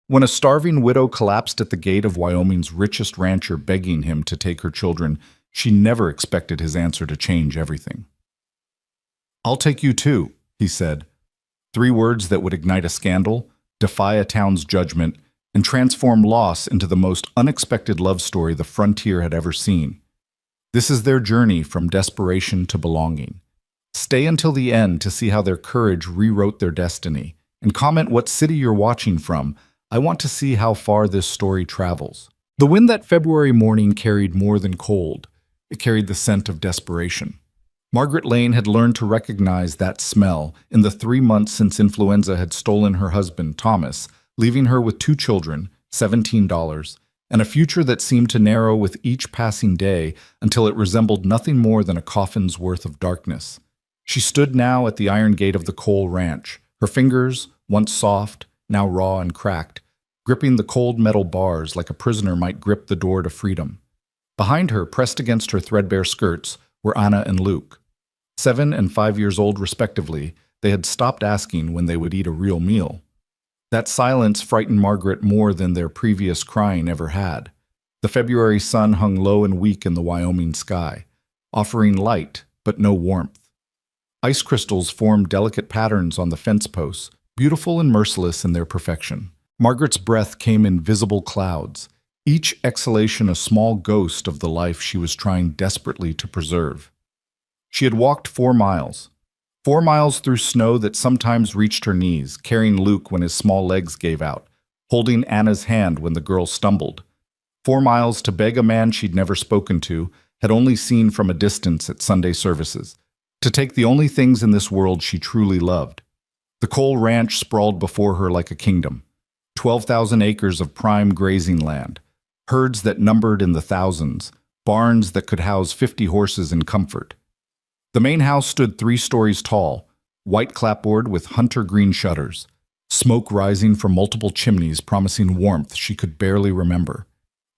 When a starving widow collapsed at the gate of Wyoming's richest rancher begging him to take her children, she never expected his answer to change everything. "I'll take you too," he said. 3 words that would ignite a scandal, defy a town's judgment, and transform loss into the most unexpected love story the frontier had ever seen. This is their journey from desperation to belonging. Stay until the end to see how their courage rewrote their destiny, and comment what city you're watching from. I want to see how far this story travels. The wind that February morning carried more than cold. It carried the scent of desperation. Margaret Lane had learned to recognize that smell in the 3 months since influenza had stolen her husband, Thomas, leaving her with 2 children, $17, and a future that seemed to narrow with each passing day until it resembled nothing more than a coffin's worth of darkness. She stood now at the iron gate of the Cole Ranch, her fingers, once soft, now raw and cracked, gripping the cold metal bars like a prisoner might grip the door to freedom. Behind her, pressed against her threadbare skirts, were Anna and Luke. 7 and 5 years old respectively, they had stopped asking when they would eat a real meal. That silence frightened Margaret more than their previous crying ever had. The February sun hung low and weak in the Wyoming sky, offering light but no warmth. Ice crystals formed delicate patterns on the fence posts, beautiful and merciless in their perfection. Margaret's breath came in visible clouds, each exhalation a small ghost of the life she was trying desperately to preserve. She had walked 4 miles. 4 miles through snow that sometimes reached her knees, carrying Luke when his small legs gave out, holding Anna's hand when the girl stumbled. 4 miles to beg a man she'd never spoken to, had only seen from a distance at Sunday services, to take the only things in this world she truly loved. The Cole Ranch sprawled before her like a kingdom. 12,000 acres of prime grazing land, herds that numbered in the thousands, barns that could house 50 horses in comfort. The main house stood 3 stories tall, white clapboard with hunter green shutters, smoke rising from multiple chimneys promising warmth she could barely remember.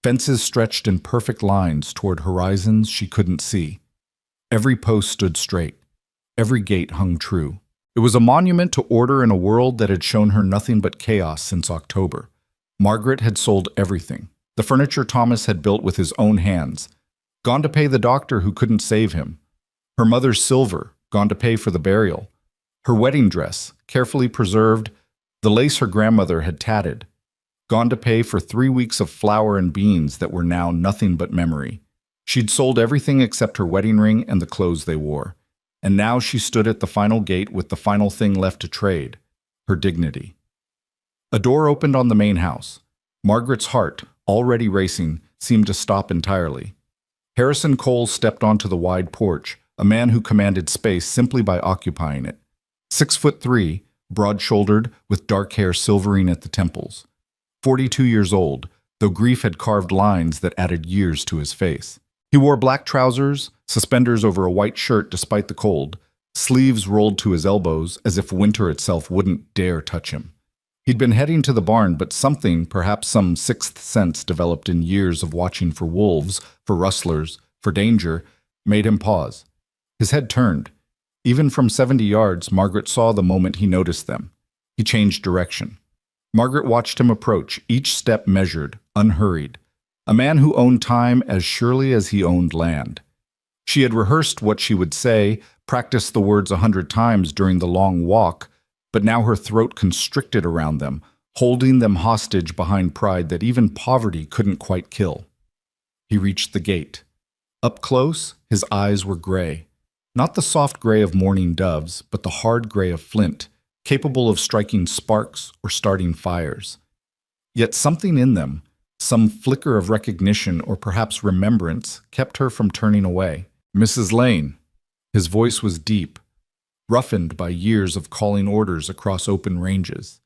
Fences stretched in perfect lines toward horizons she couldn't see. Every post stood straight. Every gate hung true. It was a monument to order in a world that had shown her nothing but chaos since October. Margaret had sold everything. The furniture Thomas had built with his own hands, gone to pay the doctor who couldn't save him. Her mother's silver, gone to pay for the burial. Her wedding dress, carefully preserved, the lace her grandmother had tatted, gone to pay for 3 weeks of flour and beans that were now nothing but memory. She'd sold everything except her wedding ring and the clothes they wore. And now she stood at the final gate with the final thing left to trade, her dignity. A door opened on the main house. Margaret's heart, already racing, seemed to stop entirely. Harrison Cole stepped onto the wide porch, a man who commanded space simply by occupying it. 6'3", broad-shouldered, with dark hair silvering at the temples. 42 years old, though grief had carved lines that added years to his face. He wore black trousers, suspenders over a white shirt despite the cold, sleeves rolled to his elbows as if winter itself wouldn't dare touch him. He'd been heading to the barn, but something, perhaps some sixth sense developed in years of watching for wolves, for rustlers, for danger, made him pause. His head turned. Even from 70 yards, Margaret saw the moment he noticed them. He changed direction. Margaret watched him approach, each step measured, unhurried. A man who owned time as surely as he owned land. She had rehearsed what she would say, practiced the words 100 times during the long walk, but now her throat constricted around them, holding them hostage behind pride that even poverty couldn't quite kill. He reached the gate. Up close, his eyes were gray. Not the soft gray of mourning doves, but the hard gray of flint, capable of striking sparks or starting fires. Yet something in them, some flicker of recognition or perhaps remembrance, kept her from turning away. "Mrs. Lane." His voice was deep, roughened by years of calling orders across open ranges.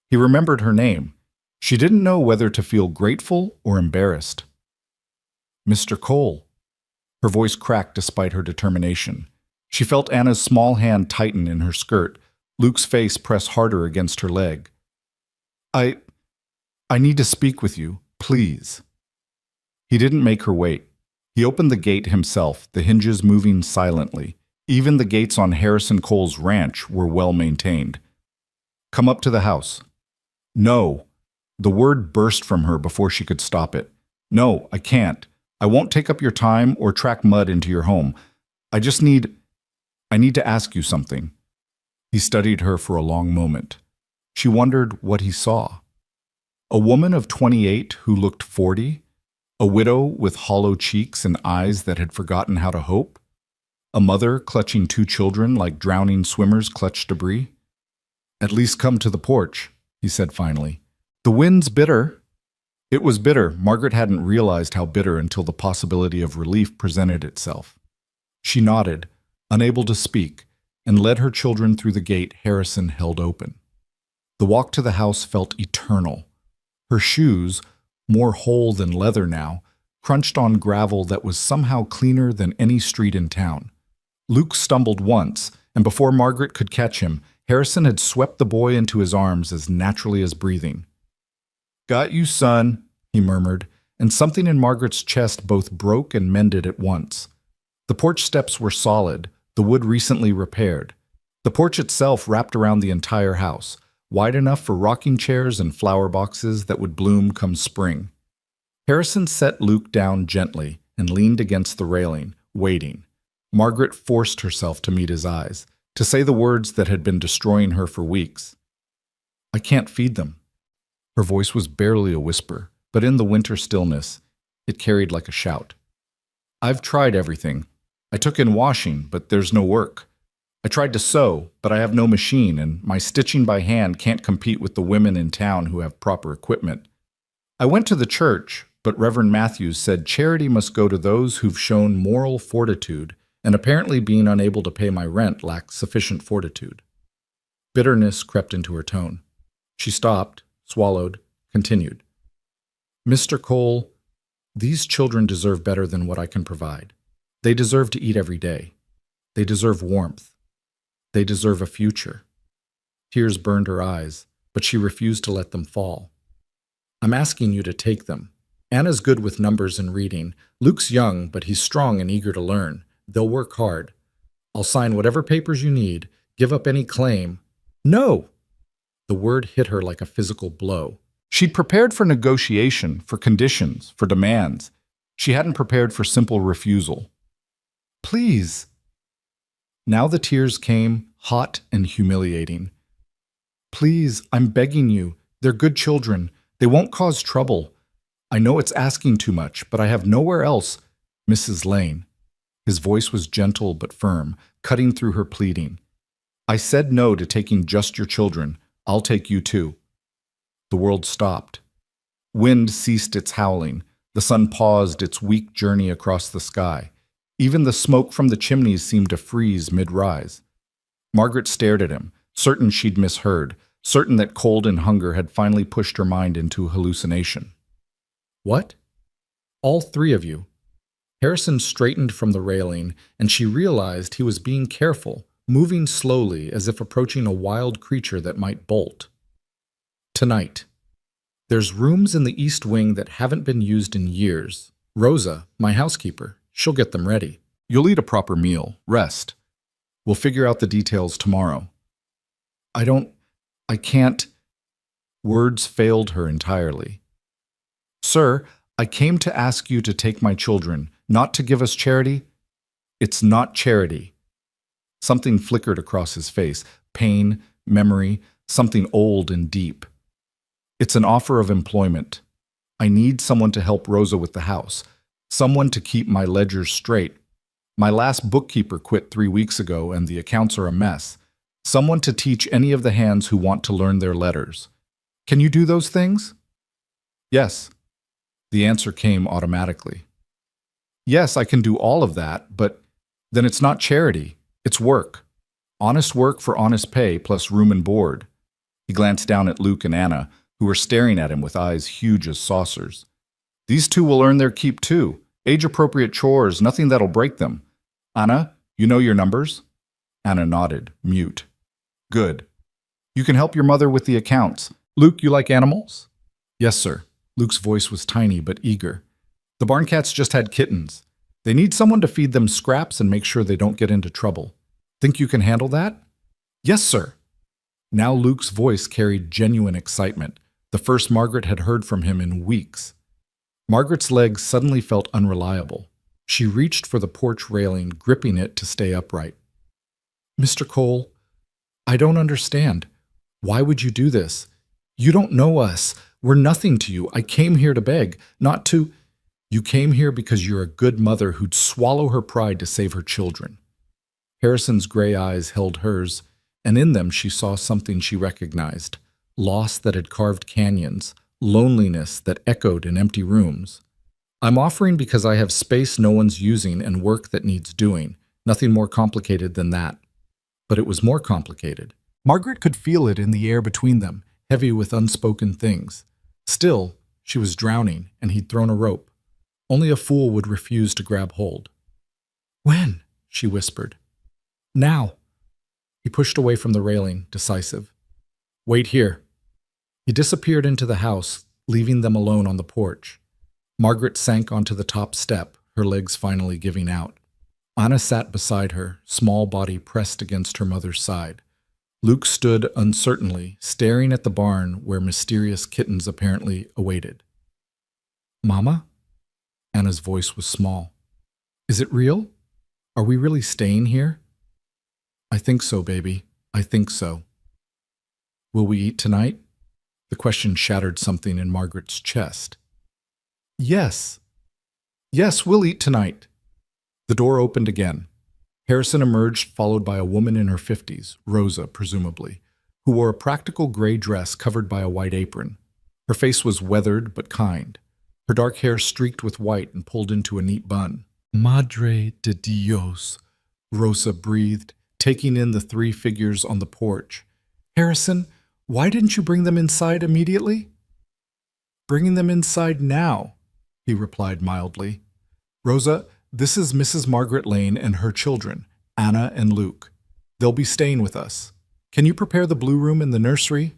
He remembered her name. She didn't know whether to feel grateful or embarrassed. "Mr. Cole." Her voice cracked despite her determination. She felt Anna's small hand tighten in her skirt, Luke's face press harder against her leg. I need to speak with you. Please." He didn't make her wait. He opened the gate himself, the hinges moving silently. Even the gates on Harrison Cole's ranch were well maintained. "Come up to the house." "No." The word burst from her before she could stop it. No, I can't. I won't take up your time or track mud into your home. I need to ask you something. He studied her for a long moment. She wondered what he saw. A woman of 28 who looked 40? A widow with hollow cheeks and eyes that had forgotten how to hope? A mother clutching two children like drowning swimmers clutch debris? At least come to the porch, he said finally. The wind's bitter. It was bitter. Margaret hadn't realized how bitter until the possibility of relief presented itself. She nodded, unable to speak, and led her children through the gate Harrison held open. The walk to the house felt eternal. Her shoes, more whole than leather now, crunched on gravel that was somehow cleaner than any street in town. Luke stumbled once, and before Margaret could catch him, Harrison had swept the boy into his arms as naturally as breathing. "Got you, son," he murmured, and something in Margaret's chest both broke and mended at once. The porch steps were solid, the wood recently repaired. The porch itself wrapped around the entire house, wide enough for rocking chairs and flower boxes that would bloom come spring. Harrison set Luke down gently and leaned against the railing, waiting. Margaret forced herself to meet his eyes, to say the words that had been destroying her for weeks. "I can't feed them." Her voice was barely a whisper, but in the winter stillness, it carried like a shout. "I've tried everything. I took in washing, but there's no work. I tried to sew, but I have no machine, and my stitching by hand can't compete with the women in town who have proper equipment. I went to the church, but Reverend Matthews said charity must go to those who've shown moral fortitude, and apparently being unable to pay my rent lacks sufficient fortitude." Bitterness crept into her tone. She stopped, swallowed, continued. "Mr. Cole, these children deserve better than what I can provide. They deserve to eat every day. They deserve warmth. They deserve a future." Tears burned her eyes, but she refused to let them fall. "I'm asking you to take them. Anna's good with numbers and reading. Luke's young, but he's strong and eager to learn. They'll work hard. I'll sign whatever papers you need, give up any claim." "No!" The word hit her like a physical blow. She'd prepared for negotiation, for conditions, for demands. She hadn't prepared for simple refusal. "Please." Now the tears came, hot and humiliating. "Please, I'm begging you. They're good children. They won't cause trouble. I know it's asking too much, but I have nowhere else. Mrs. Lane." His voice was gentle but firm, cutting through her pleading. "I said no to taking just your children. I'll take you too." The world stopped. Wind ceased its howling. The sun paused its weak journey across the sky. Even the smoke from the chimneys seemed to freeze mid-rise. Margaret stared at him, certain she'd misheard, certain that cold and hunger had finally pushed her mind into hallucination. "What? All three of you?" Harrison straightened from the railing, and she realized he was being careful, moving slowly as if approaching a wild creature that might bolt. "Tonight. There's rooms in the east wing that haven't been used in years. Rosa, my housekeeper, she'll get them ready. You'll eat a proper meal, rest. We'll figure out the details tomorrow." I can't. Words failed her entirely. "Sir, I came to ask you to take my children, not to give us charity." "It's not charity." Something flickered across his face, pain, memory, something old and deep. "It's an offer of employment. I need someone to help Rosa with the house, someone to keep my ledgers straight. My last bookkeeper quit 3 weeks ago, and the accounts are a mess. Someone to teach any of the hands who want to learn their letters. Can you do those things?" "Yes." The answer came automatically. "Yes, I can do all of that, but then it's not charity. It's work. Honest work for honest pay, plus room and board." He glanced down at Luke and Anna, who were staring at him with eyes huge as saucers. "These two will earn their keep too. Age-appropriate chores, nothing that'll break them. Anna, you know your numbers?" Anna nodded, mute. "Good. You can help your mother with the accounts. Luke, you like animals?" "Yes, sir." Luke's voice was tiny but eager. "The barn cats just had kittens. They need someone to feed them scraps and make sure they don't get into trouble. Think you can handle that?" "Yes, sir." Now Luke's voice carried genuine excitement. the first Margaret had heard from him in weeks. Margaret's legs suddenly felt unreliable. She reached for the porch railing, gripping it to stay upright. "Mr. Cole, I don't understand. Why would you do this? You don't know us. We're nothing to you. I came here to beg, not to—" "You came here because you're a good mother who'd swallow her pride to save her children." Harrison's gray eyes held hers, and in them she saw something she recognized: loss that had carved canyons, loneliness that echoed in empty rooms. "I'm offering because I have space no one's using and work that needs doing. Nothing more complicated than that." But it was more complicated. Margaret could feel it in the air between them, heavy with unspoken things. Still, she was drowning, and he'd thrown a rope. Only a fool would refuse to grab hold. "When?" she whispered. "Now." He pushed away from the railing, decisive. "Wait here." He disappeared into the house, leaving them alone on the porch. Margaret sank onto the top step, her legs finally giving out. Anna sat beside her, small body pressed against her mother's side. Luke stood uncertainly, staring at the barn where mysterious kittens apparently awaited. "Mama?" Anna's voice was small. "Is it real? Are we really staying here?" "I think so, baby. I think so." "Will we eat tonight?" The question shattered something in Margaret's chest. "Yes. Yes, we'll eat tonight." The door opened again. Harrison emerged, followed by a woman in her 50s, Rosa, presumably, who wore a practical gray dress covered by a white apron. Her face was weathered but kind, her dark hair streaked with white and pulled into a neat bun. "Madre de Dios," Rosa breathed, taking in the three figures on the porch. "Harrison, why didn't you bring them inside immediately?" "Bringing them inside now," he replied mildly. "Rosa, this is Mrs. Margaret Lane and her children, Anna and Luke. They'll be staying with us. Can you prepare the blue room in the nursery?"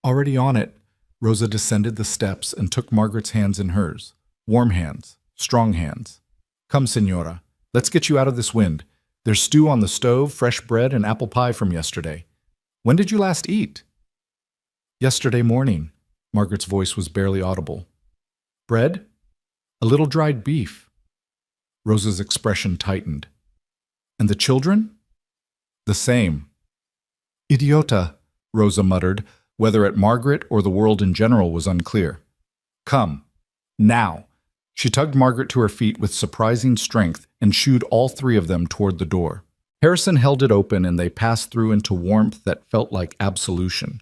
Already on it, Rosa descended the steps and took Margaret's hands in hers. Warm hands, strong hands. "Come, Senora, let's get you out of this wind. There's stew on the stove, fresh bread, and apple pie from yesterday. When did you last eat?" "Yesterday morning." Margaret's voice was barely audible. "Bread? A little dried beef." Rosa's expression tightened. "And the children?" "The same." "Idiota," Rosa muttered, whether at Margaret or the world in general was unclear. "Come. Now." She tugged Margaret to her feet with surprising strength and shooed all three of them toward the door. Harrison held it open and they passed through into warmth that felt like absolution.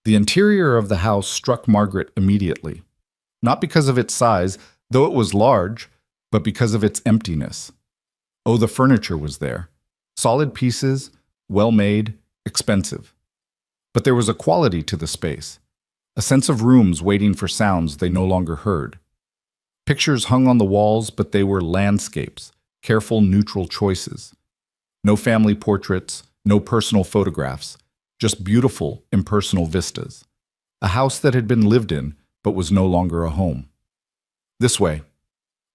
The interior of the house struck Margaret immediately. Not because of its size, though it was large, but because of its emptiness. Oh, the furniture was there. Solid pieces, well-made, expensive. But there was a quality to the space, a sense of rooms waiting for sounds they no longer heard. Pictures hung on the walls, but they were landscapes, careful, neutral choices. No family portraits, no personal photographs, just beautiful, impersonal vistas. A house that had been lived in, but was no longer a home. "This way."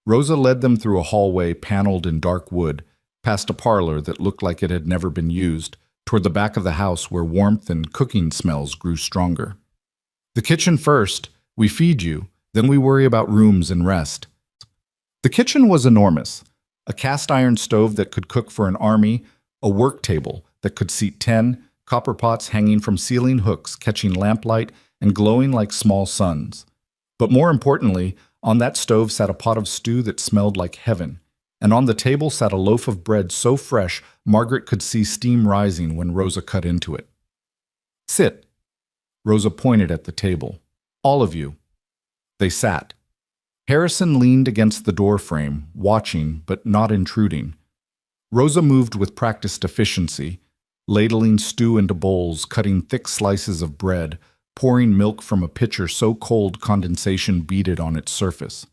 Rosa led them through a hallway paneled in dark wood, past a parlor that looked like it had never been used, toward the back of the house where warmth and cooking smells grew stronger. "The kitchen first. We feed you, then we worry about rooms and rest." The kitchen was enormous. A cast-iron stove that could cook for an army, a work table that could seat 10, copper pots hanging from ceiling hooks catching lamplight and glowing like small suns. But more importantly, on that stove sat a pot of stew that smelled like heaven, and on the table sat a loaf of bread so fresh Margaret could see steam rising when Rosa cut into it. "Sit." Rosa pointed at the table. "All of you." They sat. Harrison leaned against the door frame, watching but not intruding. Rosa moved with practiced efficiency, ladling stew into bowls, cutting thick slices of bread, pouring milk from a pitcher so cold condensation beaded on its surface.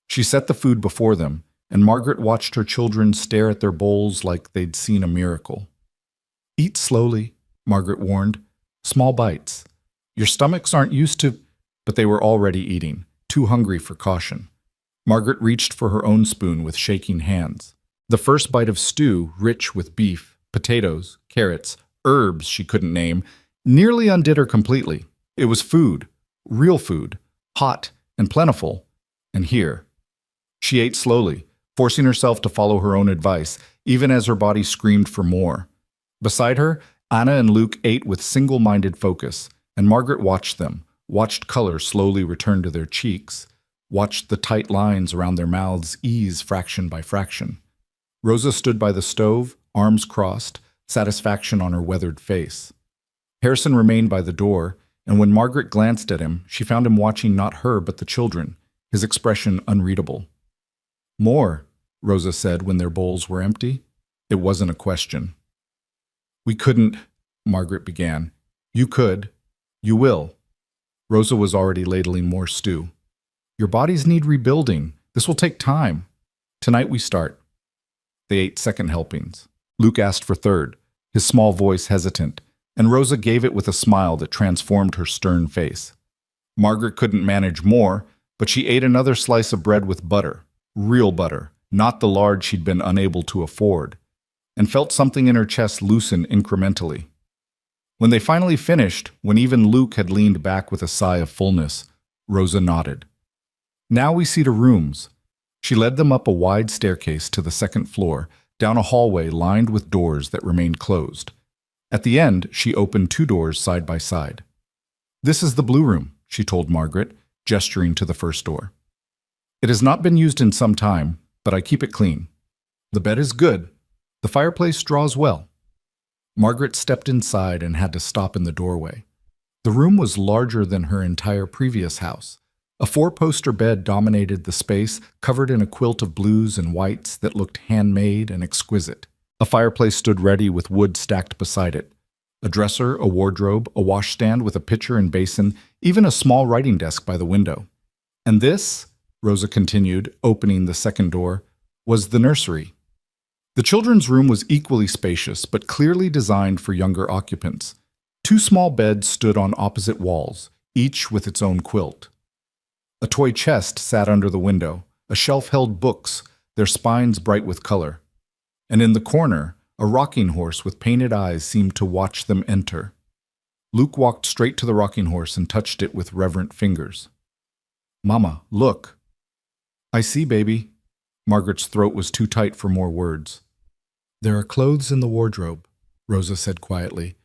She set the food before them, and Margaret watched her children stare at their bowls like they'd seen a miracle. "Eat slowly," Margaret warned. "Small bites. Your stomachs aren't used to—" But they were already eating, too hungry for caution. Margaret reached for her own spoon with shaking hands. The first bite of stew, rich with beef, potatoes, carrots, herbs she couldn't name, nearly undid her completely. It was food, real food, hot and plentiful, and here. She ate slowly, forcing herself to follow her own advice, even as her body screamed for more. Beside her, Anna and Luke ate with single-minded focus, and Margaret watched them, watched color slowly return to their cheeks, watched the tight lines around their mouths ease fraction by fraction. Rosa stood by the stove, arms crossed, satisfaction on her weathered face. Harrison remained by the door, and when Margaret glanced at him, she found him watching not her but the children, his expression unreadable. "More," Rosa said when their bowls were empty. It wasn't a question. "We couldn't," Margaret began. "You could. You will." Rosa was already ladling more stew. "Your bodies need rebuilding. This will take time. Tonight we start." They ate second helpings. Luke asked for third, his small voice hesitant, and Rosa gave it with a smile that transformed her stern face. Margaret couldn't manage more, but she ate another slice of bread with butter, real butter, not the lard she'd been unable to afford, and felt something in her chest loosen incrementally. When they finally finished, when even Luke had leaned back with a sigh of fullness, Rosa nodded. "Now we see to rooms." She led them up a wide staircase to the second floor, down a hallway lined with doors that remained closed. At the end, she opened 2 doors side by side. "This is the blue room," she told Margaret, gesturing to the first door. "It has not been used in some time, but I keep it clean. The bed is good. The fireplace draws well." Margaret stepped inside and had to stop in the doorway. The room was larger than her entire previous house. A 4-poster bed dominated the space, covered in a quilt of blues and whites that looked handmade and exquisite. A fireplace stood ready with wood stacked beside it. A dresser, a wardrobe, a washstand with a pitcher and basin, even a small writing desk by the window. "And this," Rosa continued, opening the second door, "was the nursery." The children's room was equally spacious, but clearly designed for younger occupants. 2 small beds stood on opposite walls, each with its own quilt. A toy chest sat under the window. A shelf held books, their spines bright with color. And in the corner, a rocking horse with painted eyes seemed to watch them enter. Luke walked straight to the rocking horse and touched it with reverent fingers. "Mama, look." "I see, baby." Margaret's throat was too tight for more words. "There are clothes in the wardrobe," Rosa said quietly.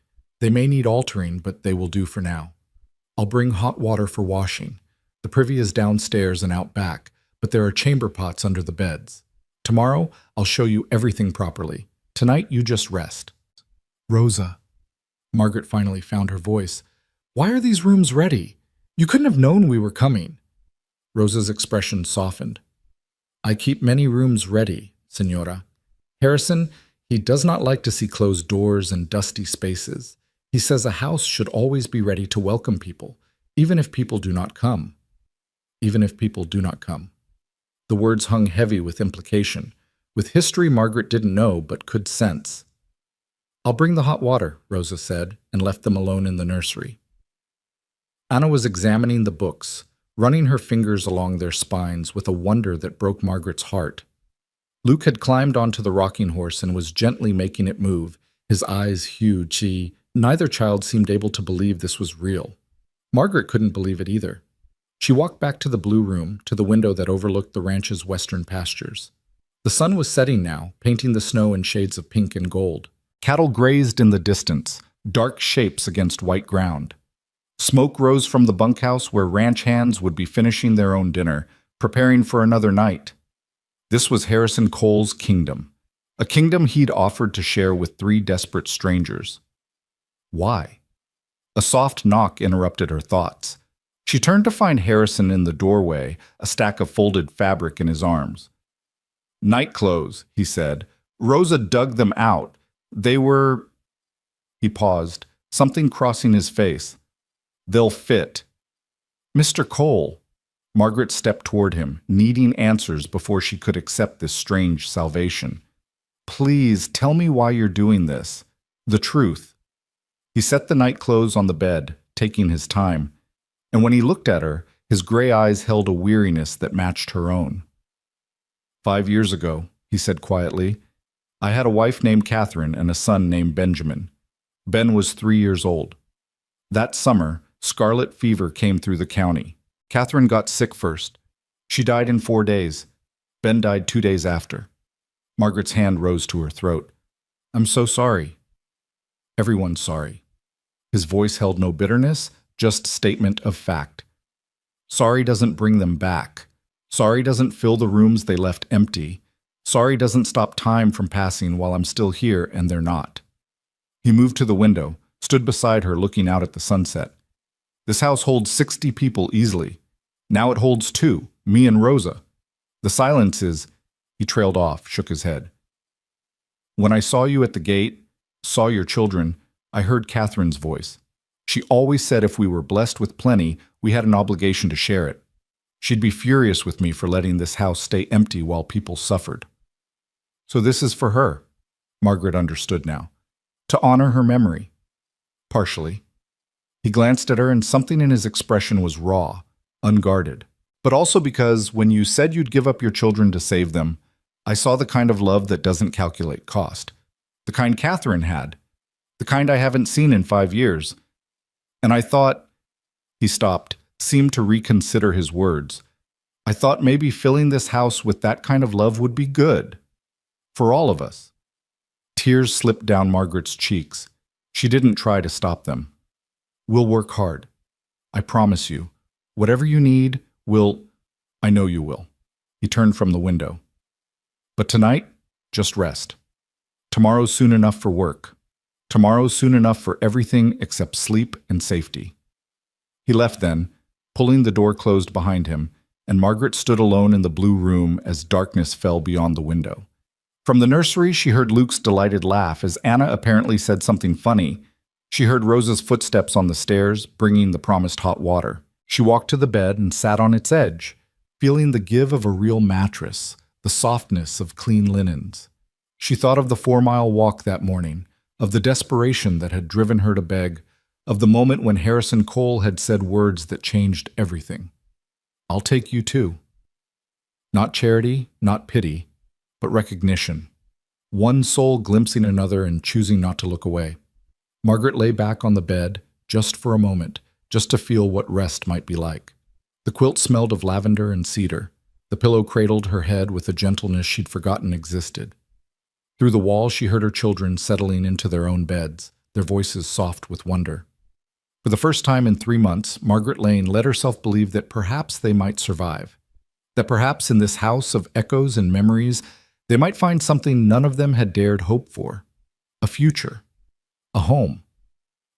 "They may need altering, but they will do for now. I'll bring hot water for washing. The privy is downstairs and out back, but there are chamber pots under the beds. Tomorrow, I'll show you everything properly. Tonight, you just rest." "Rosa." Margaret finally found her voice. "Why are these rooms ready? You couldn't have known we were coming." Rosa's expression softened. "I keep many rooms ready, Senora. Harrison, he does not like to see closed doors and dusty spaces. He says a house should always be ready to welcome people, even if people do not come. Even if people do not come." The words hung heavy with implication, with history Margaret didn't know but could sense. "I'll bring the hot water," Rosa said, and left them alone in the nursery. Anna was examining the books, running her fingers along their spines with a wonder that broke Margaret's heart. Luke had climbed onto the rocking horse and was gently making it move, his eyes huge. Neither child seemed able to believe this was real. Margaret couldn't believe it either. She walked back to the blue room, to the window that overlooked the ranch's western pastures. The sun was setting now, painting the snow in shades of pink and gold. Cattle grazed in the distance, dark shapes against white ground. Smoke rose from the bunkhouse where ranch hands would be finishing their own dinner, preparing for another night. This was Harrison Cole's kingdom, a kingdom he'd offered to share with 3 desperate strangers. Why? A soft knock interrupted her thoughts. She turned to find Harrison in the doorway, a stack of folded fabric in his arms. "Night clothes," he said. "Rosa dug them out. They were—" He paused, something crossing his face. "They'll fit." "Mr. Cole." Margaret stepped toward him, needing answers before she could accept this strange salvation. "Please tell me why you're doing this. The truth." He set the night clothes on the bed, taking his time. And when he looked at her, his gray eyes held a weariness that matched her own. 5 years ago, he said quietly, I had a wife named Catherine and a son named Benjamin. Ben was 3 years old. That summer, Scarlet fever came through the county. Catherine got sick first. She died in 4 days. Ben died 2 days after. Margaret's hand rose to her throat. I'm so sorry. Everyone's sorry. His voice held no bitterness, just statement of fact. Sorry doesn't bring them back. Sorry doesn't fill the rooms they left empty. Sorry doesn't stop time from passing while I'm still here and they're not. He moved to the window, stood beside her looking out at the sunset. This house holds 60 people easily. Now it holds 2, me and Rosa. The silence is, he trailed off, shook his head. When I saw you at the gate, saw your children, I heard Catherine's voice. She always said if we were blessed with plenty, we had an obligation to share it. She'd be furious with me for letting this house stay empty while people suffered. So this is for her, Margaret understood now, to honor her memory. Partially. He glanced at her and something in his expression was raw, unguarded. But also because when you said you'd give up your children to save them, I saw the kind of love that doesn't calculate cost. The kind Catherine had. The kind I haven't seen in 5 years. And I thought, he stopped, seemed to reconsider his words. I thought maybe filling this house with that kind of love would be good. For all of us. Tears slipped down Margaret's cheeks. She didn't try to stop them. We'll work hard. I promise you. Whatever you need, I know you will. He turned from the window. But tonight, just rest. Tomorrow's soon enough for work. Tomorrow's soon enough for everything except sleep and safety. He left then, pulling the door closed behind him, and Margaret stood alone in the blue room as darkness fell beyond the window. From the nursery, she heard Luke's delighted laugh as Anna apparently said something funny. She heard Rosa's footsteps on the stairs, bringing the promised hot water. She walked to the bed and sat on its edge, feeling the give of a real mattress, the softness of clean linens. She thought of the 4-mile walk that morning, of the desperation that had driven her to beg, of the moment when Harrison Cole had said words that changed everything. I'll take you too. Not charity, not pity, but recognition. One soul glimpsing another and choosing not to look away. Margaret lay back on the bed, just for a moment, just to feel what rest might be like. The quilt smelled of lavender and cedar. The pillow cradled her head with a gentleness she'd forgotten existed. Through the wall, she heard her children settling into their own beds, their voices soft with wonder. For the first time in 3 months, Margaret Lane let herself believe that perhaps they might survive. That perhaps in this house of echoes and memories, they might find something none of them had dared hope for. A future. A home.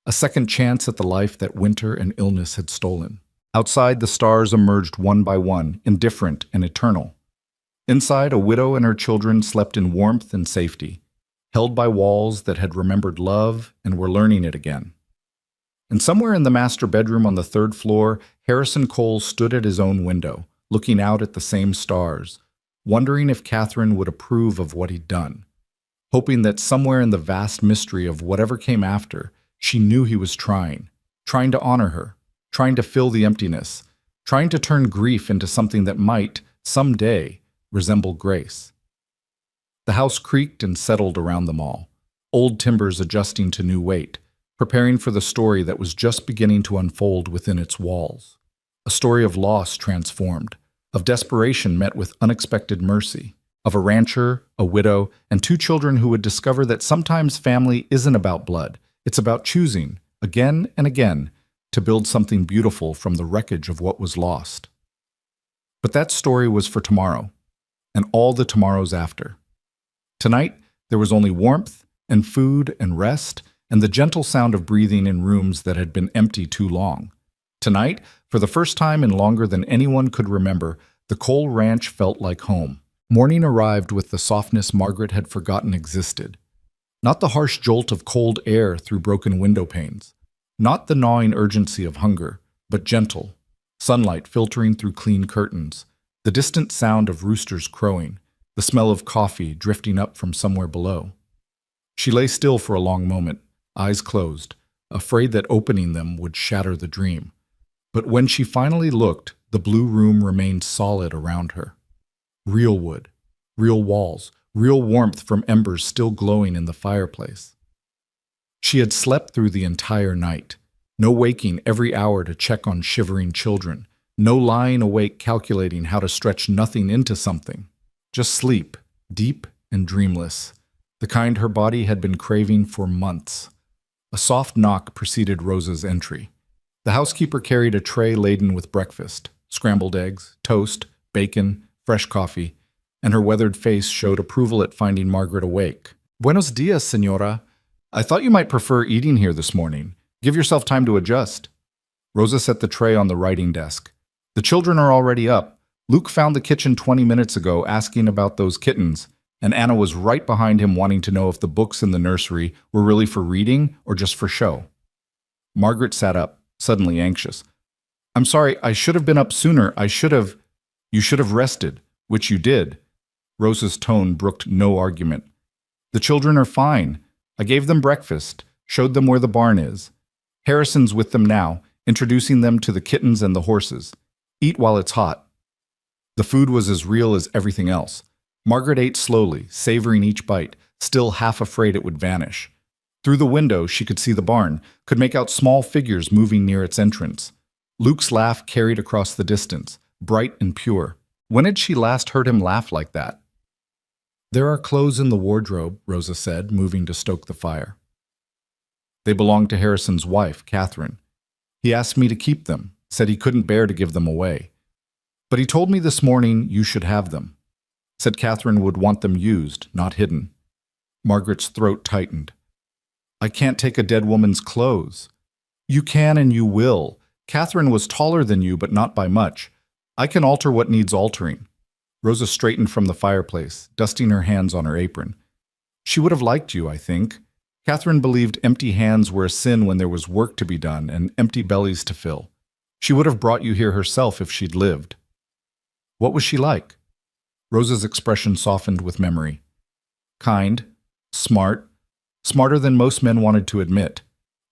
A second chance at the life that winter and illness had stolen. Outside, the stars emerged one by one, indifferent and eternal. Inside, a widow and her children slept in warmth and safety, held by walls that had remembered love and were learning it again. And somewhere in the master bedroom on the 3rd floor, Harrison Cole stood at his own window, looking out at the same stars, wondering if Catherine would approve of what he'd done, hoping that somewhere in the vast mystery of whatever came after, she knew he was trying to honor her, trying to fill the emptiness, trying to turn grief into something that might, someday, resemble grace. The house creaked and settled around them all, old timbers adjusting to new weight, preparing for the story that was just beginning to unfold within its walls. A story of loss transformed, of desperation met with unexpected mercy, of a rancher, a widow, and 2 children who would discover that sometimes family isn't about blood, it's about choosing, again and again, to build something beautiful from the wreckage of what was lost. But that story was for tomorrow, and all the tomorrows after. Tonight, there was only warmth and food and rest and the gentle sound of breathing in rooms that had been empty too long. Tonight, for the first time in longer than anyone could remember, the Cole Ranch felt like home. Morning arrived with the softness Margaret had forgotten existed. Not the harsh jolt of cold air through broken window panes. Not the gnawing urgency of hunger, but gentle. Sunlight filtering through clean curtains. The distant sound of roosters crowing. The smell of coffee drifting up from somewhere below. She lay still for a long moment, eyes closed, afraid that opening them would shatter the dream. But when she finally looked, the blue room remained solid around her. Real wood, real walls, real warmth from embers still glowing in the fireplace. She had slept through the entire night, No waking every hour to check on shivering children. No lying awake calculating how to stretch nothing into something. Just sleep, deep and dreamless, the kind her body had been craving for months. A soft knock preceded Rosa's entry. The housekeeper carried a tray laden with breakfast, scrambled eggs, toast, bacon, fresh coffee, and her weathered face showed approval at finding Margaret awake. "Buenos dias, señora. I thought you might prefer eating here this morning. Give yourself time to adjust." Rosa set the tray on the writing desk. "The children are already up. Luke found the kitchen 20 minutes ago asking about those kittens, and Anna was right behind him wanting to know if the books in the nursery were really for reading or just for show." Margaret sat up, suddenly anxious. "I'm sorry, I should have been up sooner. You should have rested, which you did." Rosa's tone brooked no argument. "The children are fine. I gave them breakfast, showed them where the barn is. Harrison's with them now, introducing them to the kittens and the horses. Eat while it's hot." The food was as real as everything else. Margaret ate slowly, savoring each bite, still half afraid it would vanish. Through the window, she could see the barn, could make out small figures moving near its entrance. Luke's laugh carried across the distance, bright and pure. When had she last heard him laugh like that? "There are clothes in the wardrobe," Rosa said, moving to stoke the fire. "They belonged to Harrison's wife, Catherine. He asked me to keep them, said he couldn't bear to give them away. But he told me this morning you should have them. Said Catherine would want them used, not hidden." Margaret's throat tightened. "I can't take a dead woman's clothes." "You can and you will. Catherine was taller than you, but not by much. I can alter what needs altering." Rosa straightened from the fireplace, dusting her hands on her apron. "She would have liked you, I think. Catherine believed empty hands were a sin when there was work to be done and empty bellies to fill. She would have brought you here herself if she'd lived." "What was she like?" Rosa's expression softened with memory. "Kind, smart, smarter than most men wanted to admit.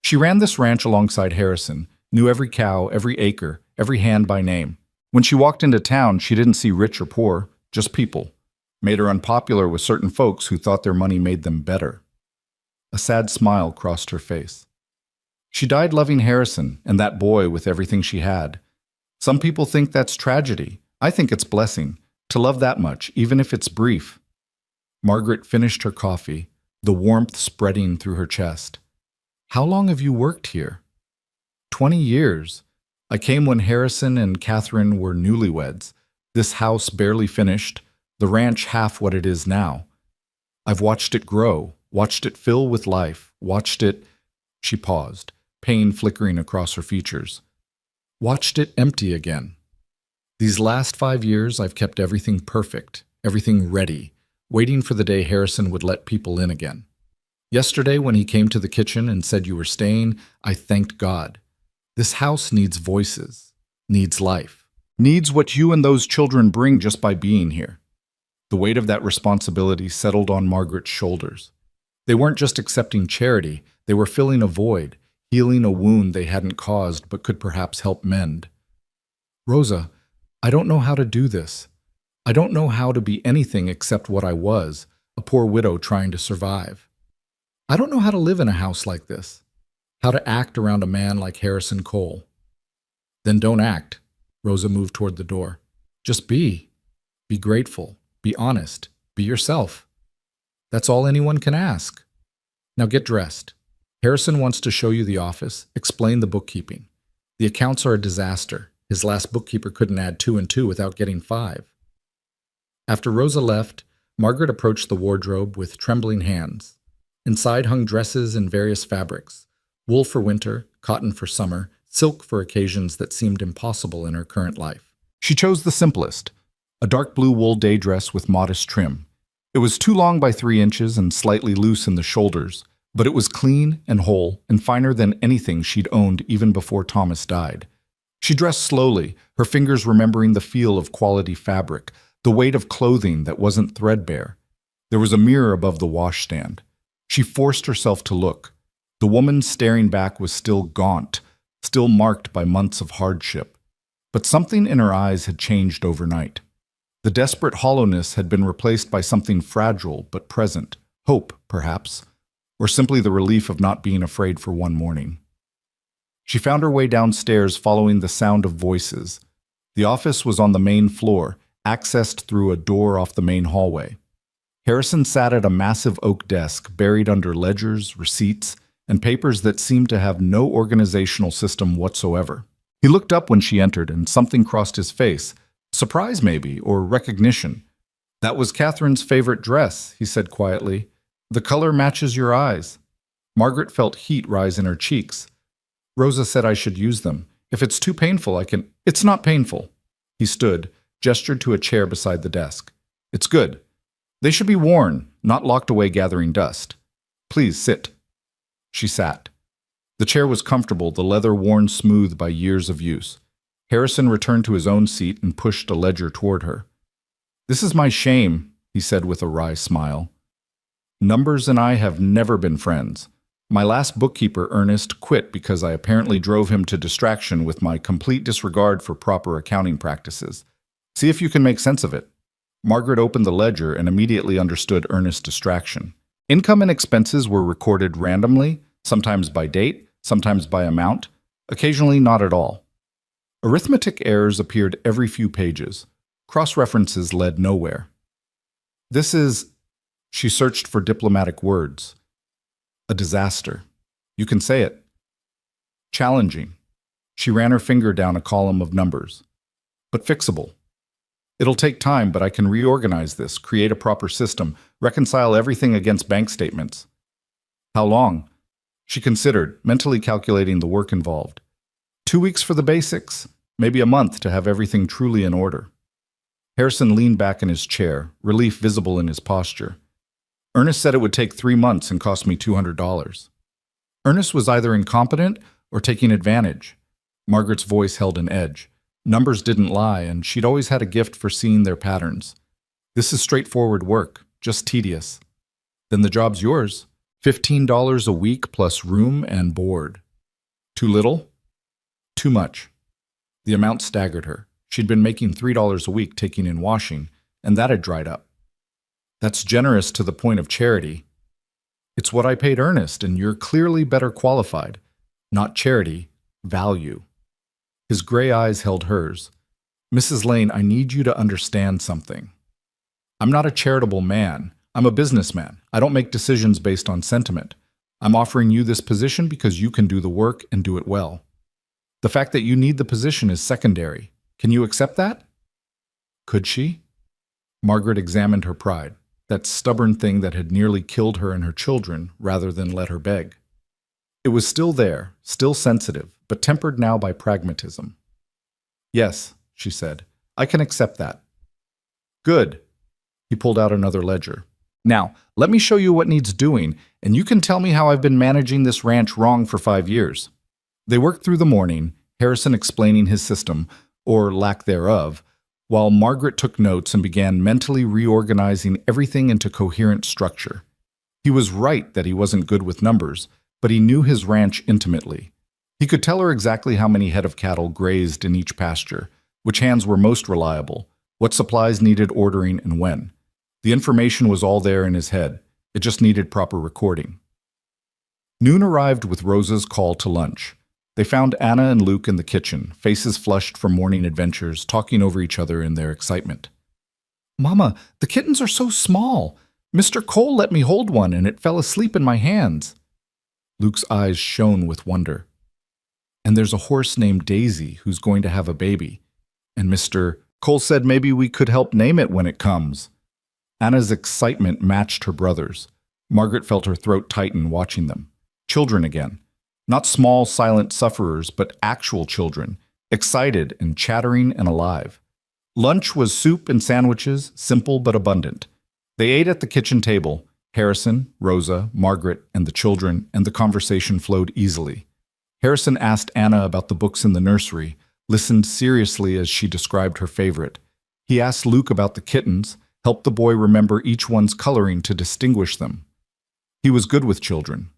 She ran this ranch alongside Harrison, knew every cow, every acre, every hand by name. When she walked into town, she didn't see rich or poor, just people. Made her unpopular with certain folks who thought their money made them better." A sad smile crossed her face. "She died loving Harrison and that boy with everything she had. Some people think that's tragedy. I think it's blessing, to love that much, even if it's brief." Margaret finished her coffee, the warmth spreading through her chest. "How long have you worked here?" 20 years. I came when Harrison and Catherine were newlyweds, this house barely finished, the ranch half what it is now. I've watched it grow, watched it fill with life, watched it—" She paused, pain flickering across her features. "Watched it empty again. These last 5 years, I've kept everything perfect, everything ready, waiting for the day Harrison would let people in again. Yesterday, when he came to the kitchen and said you were staying, I thanked God. This house needs voices, needs life, needs what you and those children bring just by being here." The weight of that responsibility settled on Margaret's shoulders. They weren't just accepting charity, they were filling a void, healing a wound they hadn't caused but could perhaps help mend. "Rosa, I don't know how to do this. I don't know how to be anything except what I was, a poor widow trying to survive. I don't know how to live in a house like this, how to act around a man like Harrison Cole." "Then don't act." Rosa moved toward the door. "Just be. Be grateful. Be honest. Be yourself. That's all anyone can ask. Now get dressed. Harrison wants to show you the office, explain the bookkeeping. The accounts are a disaster. His last bookkeeper couldn't add 2 and 2 without getting 5. After Rosa left, Margaret approached the wardrobe with trembling hands. Inside hung dresses in various fabrics, wool for winter, cotton for summer, silk for occasions that seemed impossible in her current life. She chose the simplest, a dark blue wool day dress with modest trim. It was 2 long by 3 inches and slightly loose in the shoulders, but it was clean and whole and finer than anything she'd owned even before Thomas died. She dressed slowly, her fingers remembering the feel of quality fabric, the weight of clothing that wasn't threadbare. There was a mirror above the washstand. She forced herself to look. The woman staring back was still gaunt, still marked by months of hardship. But something in her eyes had changed overnight. The desperate hollowness had been replaced by something fragile but present, hope, perhaps, or simply the relief of not being afraid for one morning. She found her way downstairs following the sound of voices. The office was on the main floor, accessed through a door off the main hallway. Harrison sat at a massive oak desk buried under ledgers, receipts, and papers that seemed to have no organizational system whatsoever. He looked up when she entered, and something crossed his face. Surprise, maybe, or recognition. "That was Catherine's favorite dress," he said quietly. "The color matches your eyes." Margaret felt heat rise in her cheeks. "Rosa said I should use them. If it's too painful, I can—" "It's not painful." He stood, gestured to a chair beside the desk. "It's good. They should be worn, not locked away gathering dust. Please sit." She sat. The chair was comfortable, the leather worn smooth by years of use. Harrison returned to his own seat and pushed a ledger toward her. "This is my shame," he said with a wry smile. "Numbers and I have never been friends. My last bookkeeper, Ernest, quit because I apparently drove him to distraction with my complete disregard for proper accounting practices. See if you can make sense of it." Margaret opened the ledger and immediately understood Ernest's distraction. Income and expenses were recorded randomly, sometimes by date, sometimes by amount, occasionally not at all. Arithmetic errors appeared every few pages. Cross-references led nowhere. "This is—" She searched for diplomatic words. "A disaster. You can say it." "Challenging." She ran her finger down a column of numbers. "But fixable. It'll take time, but I can reorganize this, create a proper system, reconcile everything against bank statements." "How long?" She considered, mentally calculating the work involved. 2 weeks for the basics, maybe a month to have everything truly in order." Harrison leaned back in his chair, relief visible in his posture. "Ernest said it would take 3 months and cost me $200. Ernest was either incompetent or taking advantage. Margaret's voice held an edge. Numbers didn't lie, and she'd always had a gift for seeing their patterns. "This is straightforward work, just tedious." "Then the job's yours. $15 a week plus room and board." "Too little?" "Too much." The amount staggered her. She'd been making $3 a week taking in washing, and that had dried up. "That's generous to the point of charity." "It's what I paid Ernest, and you're clearly better qualified." "Not charity, value." His gray eyes held hers. "Mrs. Lane, I need you to understand something. I'm not a charitable man. I'm a businessman. I don't make decisions based on sentiment. I'm offering you this position because you can do the work and do it well. The fact that you need the position is secondary. Can you accept that?" Could she? Margaret examined her pride, that stubborn thing that had nearly killed her and her children rather than let her beg. It was still there, still sensitive, but tempered now by pragmatism. "Yes," she said, "I can accept that." "Good." He pulled out another ledger. "Now, let me show you what needs doing, and you can tell me how I've been managing this ranch wrong for 5 years. They worked through the morning, Harrison explaining his system, or lack thereof, while Margaret took notes and began mentally reorganizing everything into coherent structure. He was right that he wasn't good with numbers, but he knew his ranch intimately. He could tell her exactly how many head of cattle grazed in each pasture, which hands were most reliable, what supplies needed ordering and when. The information was all there in his head. It just needed proper recording. Noon arrived with Rosa's call to lunch. They found Anna and Luke in the kitchen, faces flushed from morning adventures, talking over each other in their excitement. "Mama, the kittens are so small. Mr. Cole let me hold one and it fell asleep in my hands." Luke's eyes shone with wonder. "And there's a horse named Daisy who's going to have a baby. And Mr. Cole said maybe we could help name it when it comes." Anna's excitement matched her brother's. Margaret felt her throat tighten watching them. Children again. Not small, silent sufferers, but actual children, excited and chattering and alive. Lunch was soup and sandwiches, simple but abundant. They ate at the kitchen table, Harrison, Rosa, Margaret, and the children, and the conversation flowed easily. Harrison asked Anna about the books in the nursery, listened seriously as she described her favorite. He asked Luke about the kittens, helped the boy remember each one's coloring to distinguish them. He was good with children.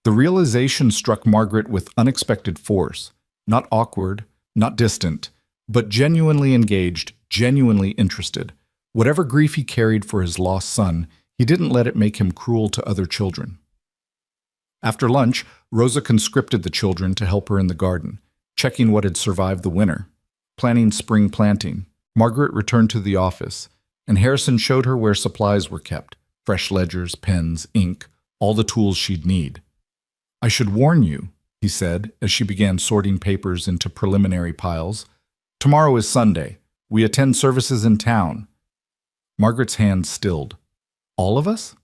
The realization struck Margaret with unexpected force, not awkward, not distant, but genuinely engaged, genuinely interested. Whatever grief he carried for his lost son, he didn't let it make him cruel to other children. After lunch, Rosa conscripted the children to help her in the garden, checking what had survived the winter, planning spring planting. Margaret returned to the office, and Harrison showed her where supplies were kept: fresh ledgers, pens, ink, all the tools she'd need. "I should warn you," he said, as she began sorting papers into preliminary piles. "Tomorrow is Sunday. We attend services in town." Margaret's hand stilled. "All of us?"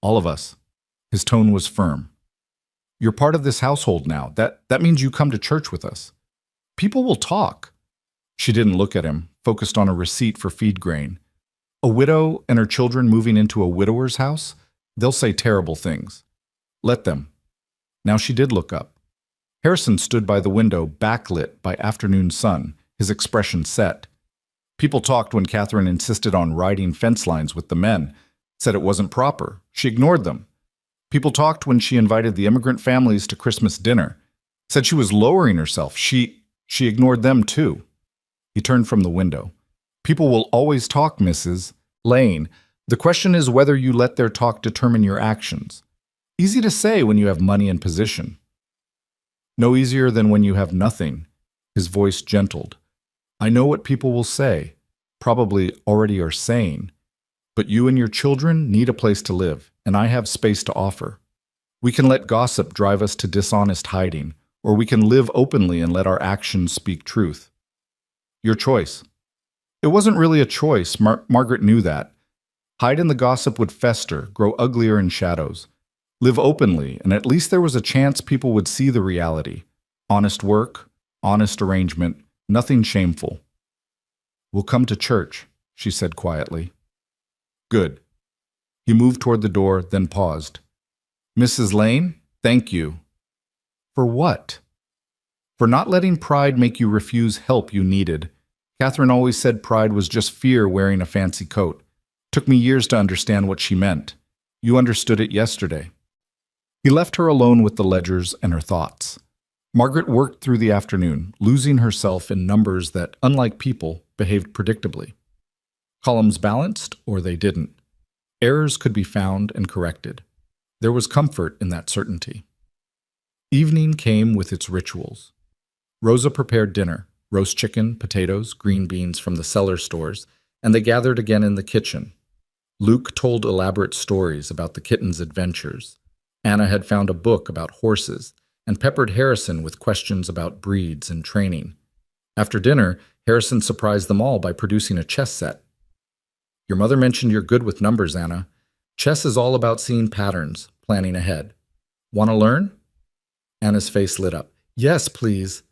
"All of us." His tone was firm. "You're part of this household now. That means you come to church with us. People will talk." She didn't look at him, focused on a receipt for feed grain. "A widow and her children moving into a widower's house? They'll say terrible things. Let them." Now she did look up. Harrison stood by the window, backlit by afternoon sun, his expression set. People talked when Catherine insisted on riding fence lines with the men, said it wasn't proper. She ignored them. People talked when she invited the immigrant families to Christmas dinner, said she was lowering herself. She ignored them too. He turned from the window. "People will always talk, Mrs. Lane. The question is whether you let their talk determine your actions. Easy to say when you have money and position. No easier than when you have nothing." His voice gentled. "I know what people will say, probably already are saying, but you and your children need a place to live, and I have space to offer. We can let gossip drive us to dishonest hiding, or we can live openly and let our actions speak truth. Your choice." It wasn't really a choice. Margaret knew that. Hide and the gossip would fester, grow uglier in shadows. Live openly, and at least there was a chance people would see the reality. Honest work, honest arrangement, nothing shameful. "We'll come to church," she said quietly. "Good." He moved toward the door, then paused. "Mrs. Lane, thank you." "For what?" "For not letting pride make you refuse help you needed. Catherine always said pride was just fear wearing a fancy coat. Took me years to understand what she meant. You understood it yesterday." He left her alone with the ledgers and her thoughts. Margaret worked through the afternoon, losing herself in numbers that, unlike people, behaved predictably. Columns balanced, or they didn't. Errors could be found and corrected. There was comfort in that certainty. Evening came with its rituals. Rosa prepared dinner: roast chicken, potatoes, green beans from the cellar stores, and they gathered again in the kitchen. Luke told elaborate stories about the kitten's adventures. Anna had found a book about horses and peppered Harrison with questions about breeds and training. After dinner, Harrison surprised them all by producing a chess set. "Your mother mentioned you're good with numbers, Anna. Chess is all about seeing patterns, planning ahead. Want to learn?" Anna's face lit up. "Yes, please."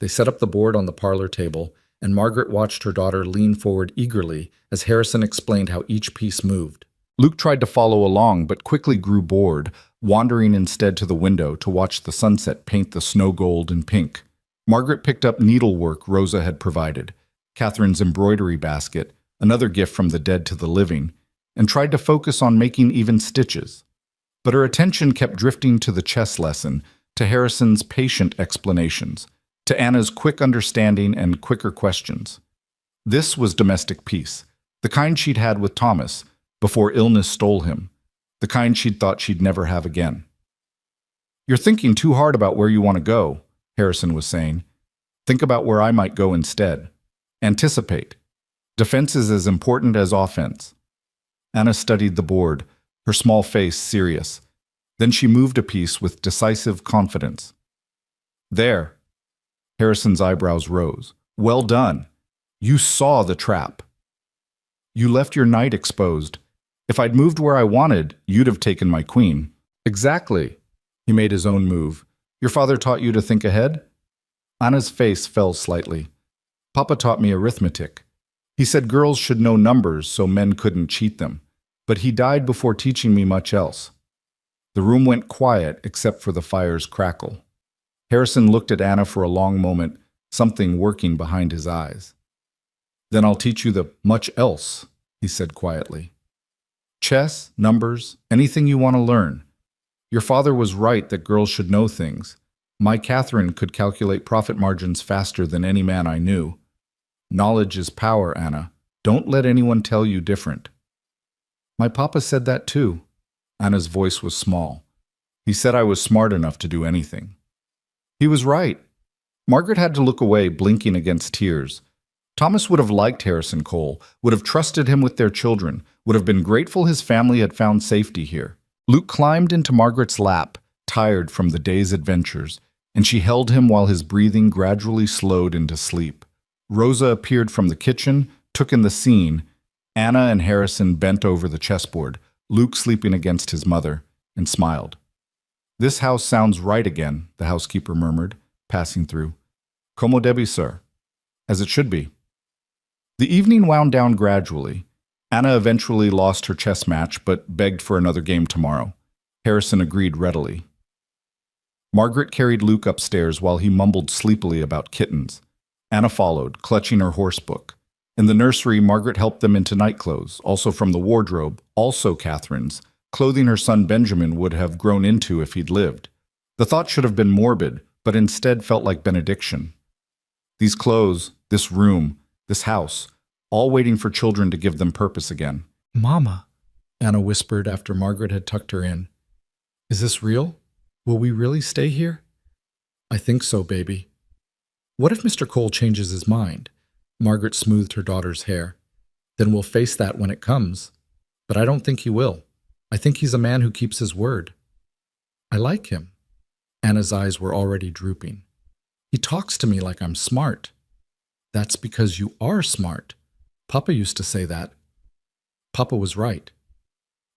They set up the board on the parlor table, and Margaret watched her daughter lean forward eagerly as Harrison explained how each piece moved. Luke tried to follow along, but quickly grew bored, wandering instead to the window to watch the sunset paint the snow gold and pink. Margaret picked up needlework Rosa had provided, Catherine's embroidery basket, another gift from the dead to the living, and tried to focus on making even stitches. But her attention kept drifting to the chess lesson, to Harrison's patient explanations, to Anna's quick understanding and quicker questions. This was domestic peace, the kind she'd had with Thomas before illness stole him, the kind she'd thought she'd never have again. "You're thinking too hard about where you want to go," Harrison was saying. "Think about where I might go instead. Anticipate. Defense is as important as offense." Anna studied the board, her small face serious. Then she moved a piece with decisive confidence. "There." Harrison's eyebrows rose. "Well done. You saw the trap. You left your knight exposed. If I'd moved where I wanted, you'd have taken my queen." "Exactly." He made his own move. "Your father taught you to think ahead?" Anna's face fell slightly. "Papa taught me arithmetic. He said girls should know numbers so men couldn't cheat them, but he died before teaching me much else." The room went quiet except for the fire's crackle. Harrison looked at Anna for a long moment, something working behind his eyes. "Then I'll teach you the much else," he said quietly. "Chess, numbers, anything you want to learn. Your father was right that girls should know things. My Catherine could calculate profit margins faster than any man I knew. Knowledge is power, Anna. Don't let anyone tell you different." "My papa said that too." Anna's voice was small. He said I was smart enough to do anything. He was right. Margaret had to look away, blinking against tears. Thomas would have liked Harrison Cole, would have trusted him with their children, would have been grateful his family had found safety here. Luke climbed into Margaret's lap, tired from the day's adventures, and she held him while his breathing gradually slowed into sleep. Rosa appeared from the kitchen, took in the scene. Anna and Harrison bent over the chessboard, Luke sleeping against his mother, and smiled. "This house sounds right again," the housekeeper murmured, passing through. "Como debe ser," as it should be. The evening wound down gradually. Anna eventually lost her chess match, but begged for another game tomorrow. Harrison agreed readily. Margaret carried Luke upstairs while he mumbled sleepily about kittens. Anna followed, clutching her horse book. In the nursery, Margaret helped them into nightclothes, also from the wardrobe, also Catherine's, clothing her son Benjamin would have grown into if he'd lived. The thought should have been morbid, but instead felt like benediction. These clothes, this room, this house, all waiting for children to give them purpose again. "Mama," Anna whispered after Margaret had tucked her in. "Is this real? Will we really stay here?" "I think so, baby." "What if Mr. Cole changes his mind?" Margaret smoothed her daughter's hair. "Then we'll face that when it comes. But I don't think he will. I think he's a man who keeps his word." "I like him." Anna's eyes were already drooping. "He talks to me like I'm smart." "That's because you are smart. Papa used to say that." Papa was right.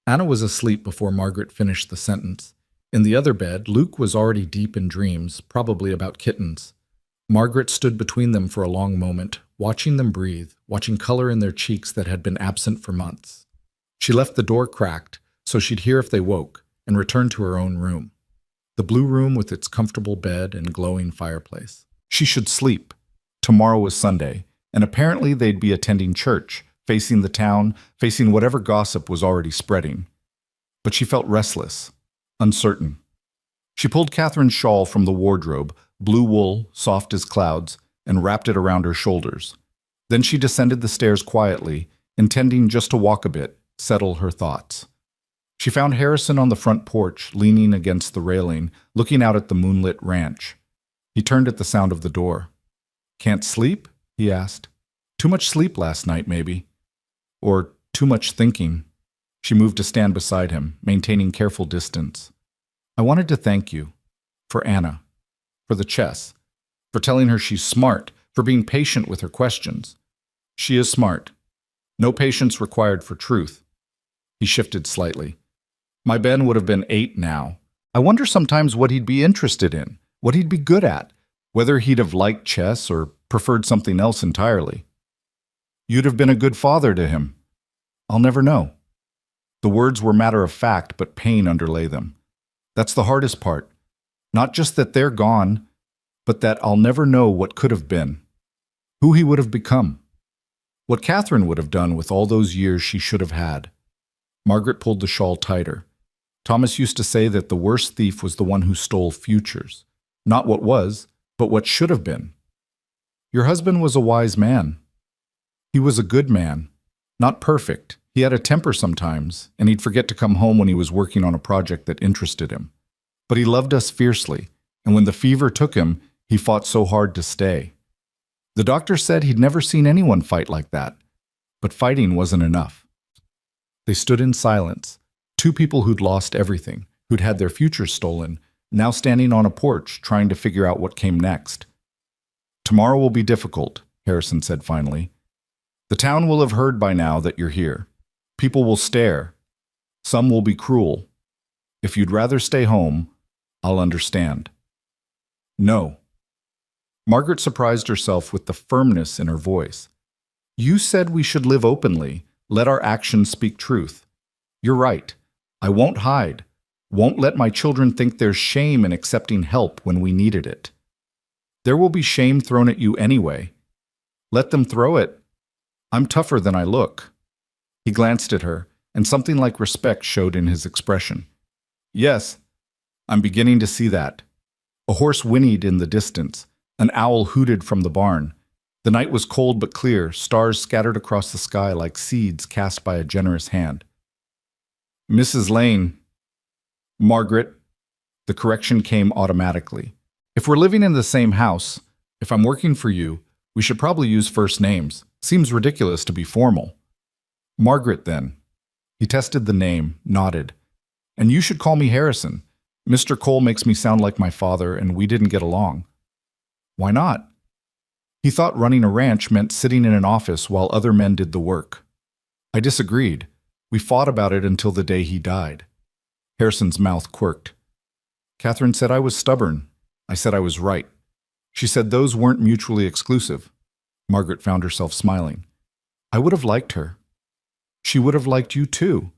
Anna was asleep before Margaret finished the sentence. In the other bed, Luke was already deep in dreams, probably about kittens. Margaret stood between them for a long moment, watching them breathe, watching color in their cheeks that had been absent for months. She left the door cracked so she'd hear if they woke, and returned to her own room. The blue room with its comfortable bed and glowing fireplace. She should sleep. Tomorrow was Sunday, and apparently they'd be attending church, facing the town, facing whatever gossip was already spreading. But she felt restless, uncertain. She pulled Catherine's shawl from the wardrobe, blue wool, soft as clouds, and wrapped it around her shoulders. Then she descended the stairs quietly, intending just to walk a bit, settle her thoughts. She found Harrison on the front porch, leaning against the railing, looking out at the moonlit ranch. He turned at the sound of the door. "Can't sleep?" he asked. "Too much sleep last night, maybe. Or too much thinking." She moved to stand beside him, maintaining careful distance. "I wanted to thank you. For Anna. For the chess. For telling her she's smart. For being patient with her questions. She is smart. No patience required for truth." He shifted slightly. "My Ben would have been 8 now. I wonder sometimes what he'd be interested in, what he'd be good at, whether he'd have liked chess or preferred something else entirely." "You'd have been a good father to him." "I'll never know." The words were matter of fact, but pain underlay them. That's the hardest part. Not just that they're gone, but that I'll never know what could have been. Who he would have become. What Catherine would have done with all those years she should have had. Margaret pulled the shawl tighter. Thomas used to say that the worst thief was the one who stole futures. Not what was, but what should have been. Your husband was a wise man. He was a good man. Not perfect. He had a temper sometimes, and he'd forget to come home when he was working on a project that interested him. But he loved us fiercely, and when the fever took him, he fought so hard to stay. The doctor said he'd never seen anyone fight like that, but fighting wasn't enough. They stood in silence, two people who'd lost everything, who'd had their futures stolen, now standing on a porch trying to figure out what came next. "Tomorrow will be difficult," Harrison said finally. "The town will have heard by now that you're here. People will stare. Some will be cruel. If you'd rather stay home, I'll understand." "No." Margaret surprised herself with the firmness in her voice. "You said we should live openly, let our actions speak truth. You're right. I won't hide. Won't let my children think there's shame in accepting help when we needed it. There will be shame thrown at you anyway. Let them throw it. I'm tougher than I look." He glanced at her, and something like respect showed in his expression. "Yes, I'm beginning to see that." A horse whinnied in the distance. An owl hooted from the barn. The night was cold but clear, stars scattered across the sky like seeds cast by a generous hand. "Mrs. Lane." "Margaret." The correction came automatically. If we're living in the same house, if I'm working for you, we should probably use first names. Seems ridiculous to be formal. Margaret, then. He tested the name, nodded. And you should call me Harrison. Mr. Cole makes me sound like my father, and we didn't get along. Why not? He thought running a ranch meant sitting in an office while other men did the work. I disagreed. We fought about it until the day he died. Harrison's mouth quirked. Catherine said I was stubborn. I said I was right. She said those weren't mutually exclusive. Margaret found herself smiling. I would have liked her. She would have liked you too.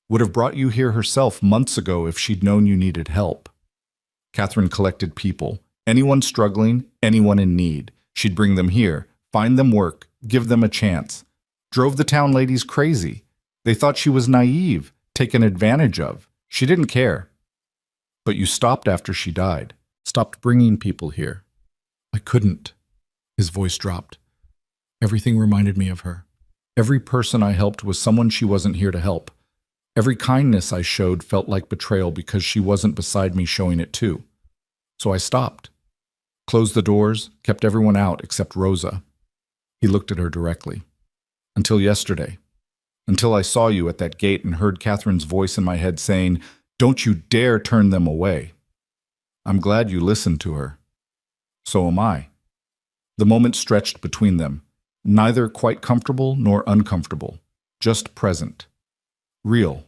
Would have brought you here herself months ago if she'd known you needed help. Catherine collected people. Anyone struggling, anyone in need. She'd bring them here, find them work, give them a chance. Drove the town ladies crazy. They thought she was naive, taken advantage of. She didn't care. But you stopped after she died. Stopped bringing people here. I couldn't. His voice dropped. Everything reminded me of her. Every person I helped was someone she wasn't here to help. Every kindness I showed felt like betrayal because she wasn't beside me showing it too. So I stopped. Closed the doors, kept everyone out except Rosa. He looked at her directly. Until yesterday. Until I saw you at that gate and heard Catherine's voice in my head saying, "Don't you dare turn them away." I'm glad you listened to her. So am I. The moment stretched between them, neither quite comfortable nor uncomfortable, just present. Real.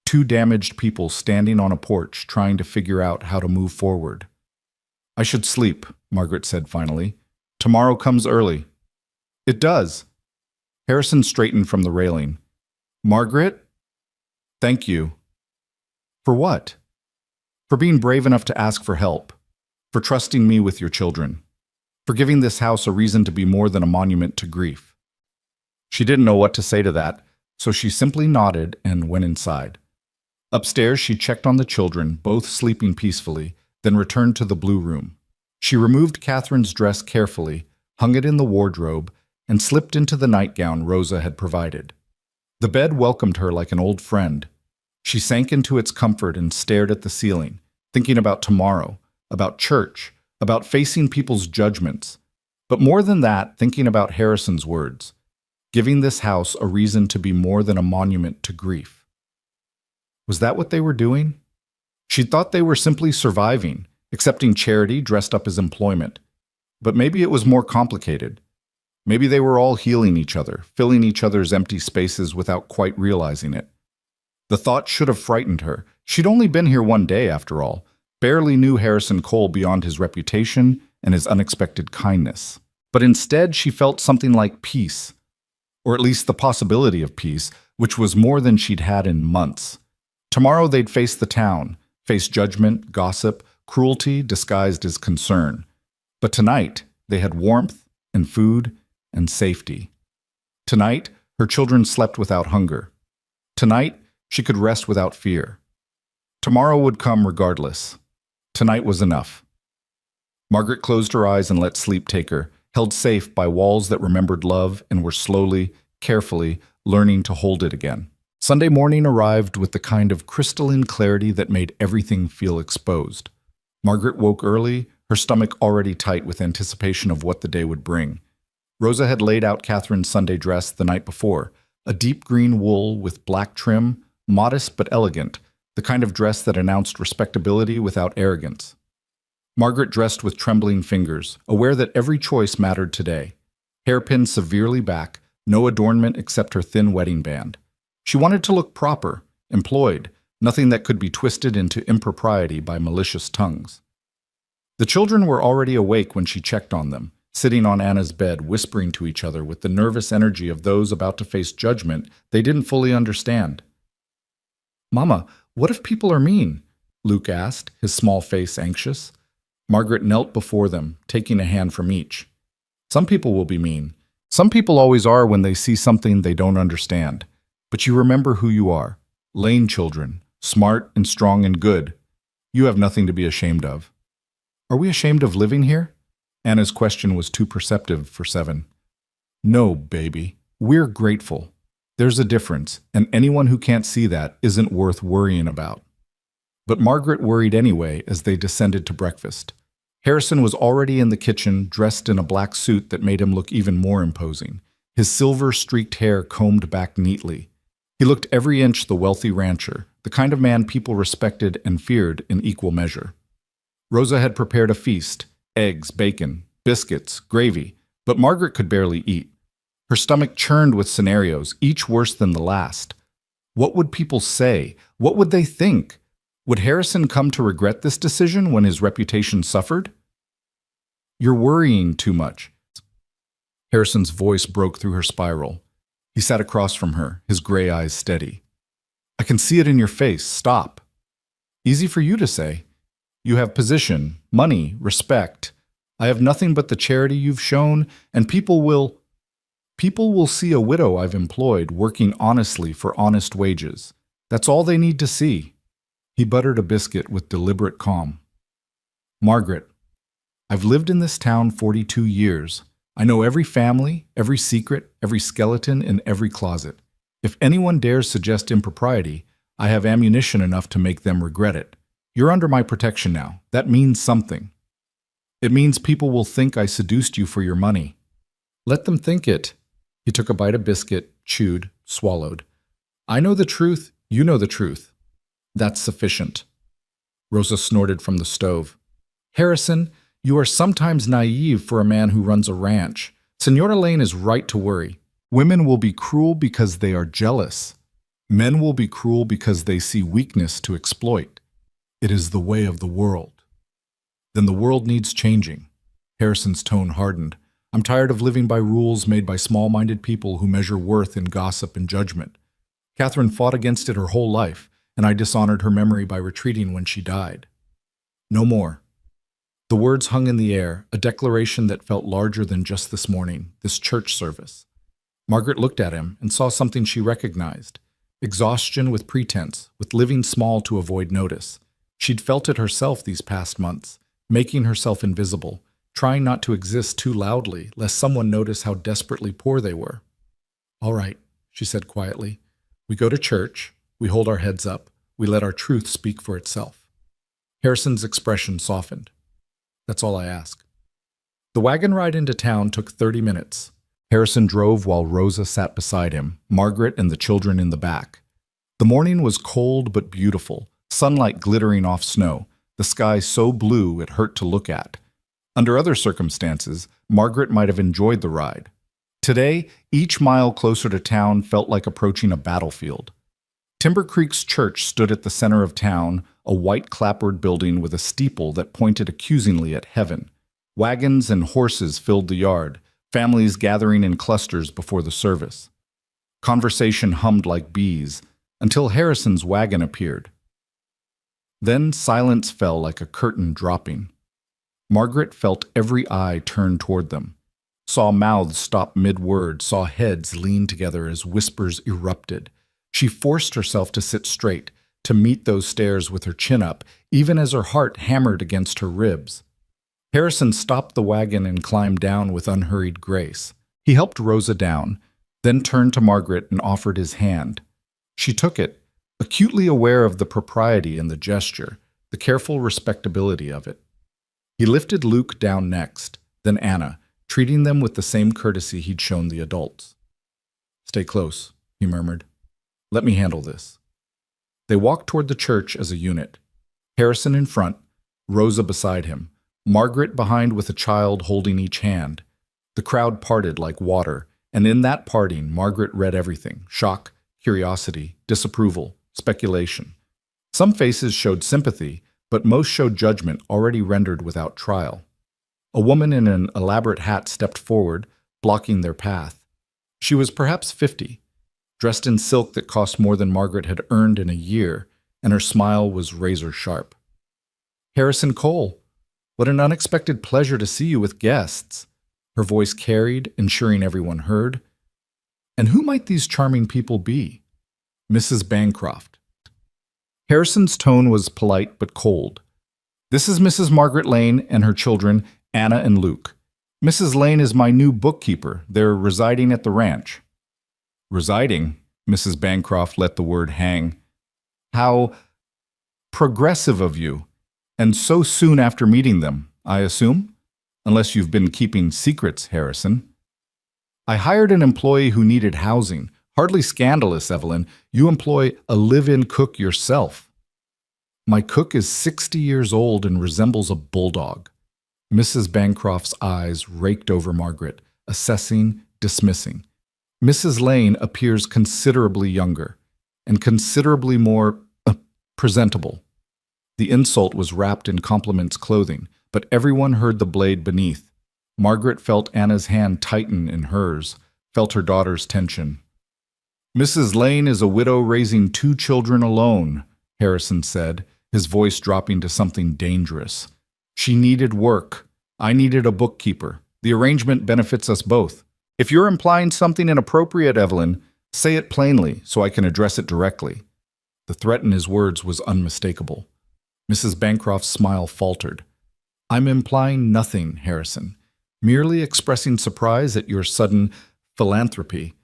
Two damaged people standing on a porch trying to figure out how to move forward. I should sleep, Margaret said finally. Tomorrow comes early. It does. Harrison straightened from the railing. Margaret? Thank you. For what? For being brave enough to ask for help. For trusting me with your children. For giving this house a reason to be more than a monument to grief. She didn't know what to say to that, so she simply nodded and went inside. Upstairs, she checked on the children, both sleeping peacefully, then returned to the blue room. She removed Catherine's dress carefully, hung it in the wardrobe, and slipped into the nightgown Rosa had provided. The bed welcomed her like an old friend. She sank into its comfort and stared at the ceiling, thinking about tomorrow, about church, about facing people's judgments. But more than that, thinking about Harrison's words, giving this house a reason to be more than a monument to grief. Was that what they were doing? She thought they were simply surviving, accepting charity dressed up as employment. But maybe it was more complicated. Maybe they were all healing each other, filling each other's empty spaces without quite realizing it. The thought should have frightened her. She'd only been here one day, after all, barely knew Harrison Cole beyond his reputation and his unexpected kindness. But instead, she felt something like peace, or at least the possibility of peace, which was more than she'd had in months. Tomorrow they'd face the town, face judgment, gossip, cruelty disguised as concern. But tonight, they had warmth and food and safety. Tonight, her children slept without hunger. Tonight, she could rest without fear. Tomorrow would come regardless. Tonight was enough. Margaret closed her eyes and let sleep take her, held safe by walls that remembered love and were slowly, carefully, learning to hold it again. Sunday morning arrived with the kind of crystalline clarity that made everything feel exposed. Margaret woke early, her stomach already tight with anticipation of what the day would bring. Rosa had laid out Catherine's Sunday dress the night before, a deep green wool with black trim, modest but elegant, the kind of dress that announced respectability without arrogance. Margaret dressed with trembling fingers, aware that every choice mattered today. Hairpin severely back, no adornment except her thin wedding band. She wanted to look proper, employed, nothing that could be twisted into impropriety by malicious tongues. The children were already awake when she checked on them, sitting on Anna's bed, whispering to each other with the nervous energy of those about to face judgment they didn't fully understand. "Mama, what if people are mean?" Luke asked, his small face anxious. Margaret knelt before them, taking a hand from each. "Some people will be mean. Some people always are when they see something they don't understand. But you remember who you are. Lane children, smart and strong and good. You have nothing to be ashamed of." "Are we ashamed of living here?" Anna's question was too perceptive for Seven. "No, baby. We're grateful. There's a difference, and anyone who can't see that isn't worth worrying about." But Margaret worried anyway as they descended to breakfast. Harrison was already in the kitchen, dressed in a black suit that made him look even more imposing, his silver-streaked hair combed back neatly. He looked every inch the wealthy rancher, the kind of man people respected and feared in equal measure. Rosa had prepared a feast: eggs, bacon, biscuits, gravy, but Margaret could barely eat. Her stomach churned with scenarios, each worse than the last. What would people say? What would they think? Would Harrison come to regret this decision when his reputation suffered? "You're worrying too much." Harrison's voice broke through her spiral. He sat across from her, his gray eyes steady. "I can see it in your face. Stop." "Easy for you to say. You have position, money, respect. I have nothing but the charity you've shown, and people will see a widow I've employed working honestly for honest wages. That's all they need to see." He buttered a biscuit with deliberate calm. "Margaret, I've lived in this town 42 years. I know every family, every secret, every skeleton in every closet. If anyone dares suggest impropriety, I have ammunition enough to make them regret it. You're under my protection now. That means something. It means people will think I seduced you for your money. Let them think it." He took a bite of biscuit, chewed, swallowed. "I know the truth. You know the truth. That's sufficient." Rosa snorted from the stove. "Harrison, you are sometimes naive for a man who runs a ranch. Senora Lane is right to worry. Women will be cruel because they are jealous. Men will be cruel because they see weakness to exploit. It is the way of the world." "Then the world needs changing." Harrison's tone hardened. "I'm tired of living by rules made by small-minded people who measure worth in gossip and judgment. Catherine fought against it her whole life, and I dishonored her memory by retreating when she died. No more." The words hung in the air, a declaration that felt larger than just this morning, this church service. Margaret looked at him and saw something she recognized: exhaustion with pretense, with living small to avoid notice. She'd felt it herself these past months, making herself invisible, trying not to exist too loudly, lest someone notice how desperately poor they were. "All right," she said quietly. "We go to church, we hold our heads up, we let our truth speak for itself." Harrison's expression softened. "That's all I ask." The wagon ride into town took 30 minutes. Harrison drove while Rosa sat beside him, Margaret and the children in the back. The morning was cold but beautiful, sunlight glittering off snow, the sky so blue it hurt to look at. Under other circumstances, Margaret might have enjoyed the ride. Today, each mile closer to town felt like approaching a battlefield. Timber Creek's church stood at the center of town, a white clapboard building with a steeple that pointed accusingly at heaven. Wagons and horses filled the yard, families gathering in clusters before the service. Conversation hummed like bees, until Harrison's wagon appeared. Then silence fell like a curtain dropping. Margaret felt every eye turn toward them, saw mouths stop mid-word, saw heads lean together as whispers erupted. She forced herself to sit straight, to meet those stares with her chin up, even as her heart hammered against her ribs. Harrison stopped the wagon and climbed down with unhurried grace. He helped Rosa down, then turned to Margaret and offered his hand. She took it, acutely aware of the propriety in the gesture, the careful respectability of it. He lifted Luke down next, then Anna, treating them with the same courtesy he'd shown the adults. "Stay close," he murmured. "Let me handle this." They walked toward the church as a unit. Harrison in front, Rosa beside him, Margaret behind with a child holding each hand. The crowd parted like water, and in that parting, Margaret read everything: shock, curiosity, disapproval, speculation. Some faces showed sympathy, but most showed judgment already rendered without trial. A woman in an elaborate hat stepped forward, blocking their path. She was perhaps 50, dressed in silk that cost more than Margaret had earned in a year, and her smile was razor-sharp. "Harrison Cole, what an unexpected pleasure to see you with guests," her voice carried, ensuring everyone heard. "And who might these charming people be?" "Mrs. Bancroft." Harrison's tone was polite but cold. "This is Mrs. Margaret Lane and her children, Anna and Luke. Mrs. Lane is my new bookkeeper. They're residing at the ranch." "Residing?" Mrs. Bancroft let the word hang. "How progressive of you. And so soon after meeting them, I assume? Unless you've been keeping secrets, Harrison. I hired an employee who needed housing. Hardly scandalous, Evelyn. You employ a live-in cook yourself. My cook is 60 years old and resembles a bulldog. Mrs. Bancroft's eyes raked over Margaret, assessing, dismissing. Mrs. Lane appears considerably younger and considerably more presentable. The insult was wrapped in compliment's clothing, but everyone heard the blade beneath. Margaret felt Anna's hand tighten in hers, felt her daughter's tension. Mrs. Lane is a widow raising 2 children alone, Harrison said, his voice dropping to something dangerous. She needed work. I needed a bookkeeper. The arrangement benefits us both. If you're implying something inappropriate, Evelyn, say it plainly so I can address it directly. The threat in his words was unmistakable. Mrs. Bancroft's smile faltered. I'm implying nothing, Harrison. Merely expressing surprise at your sudden philanthropy.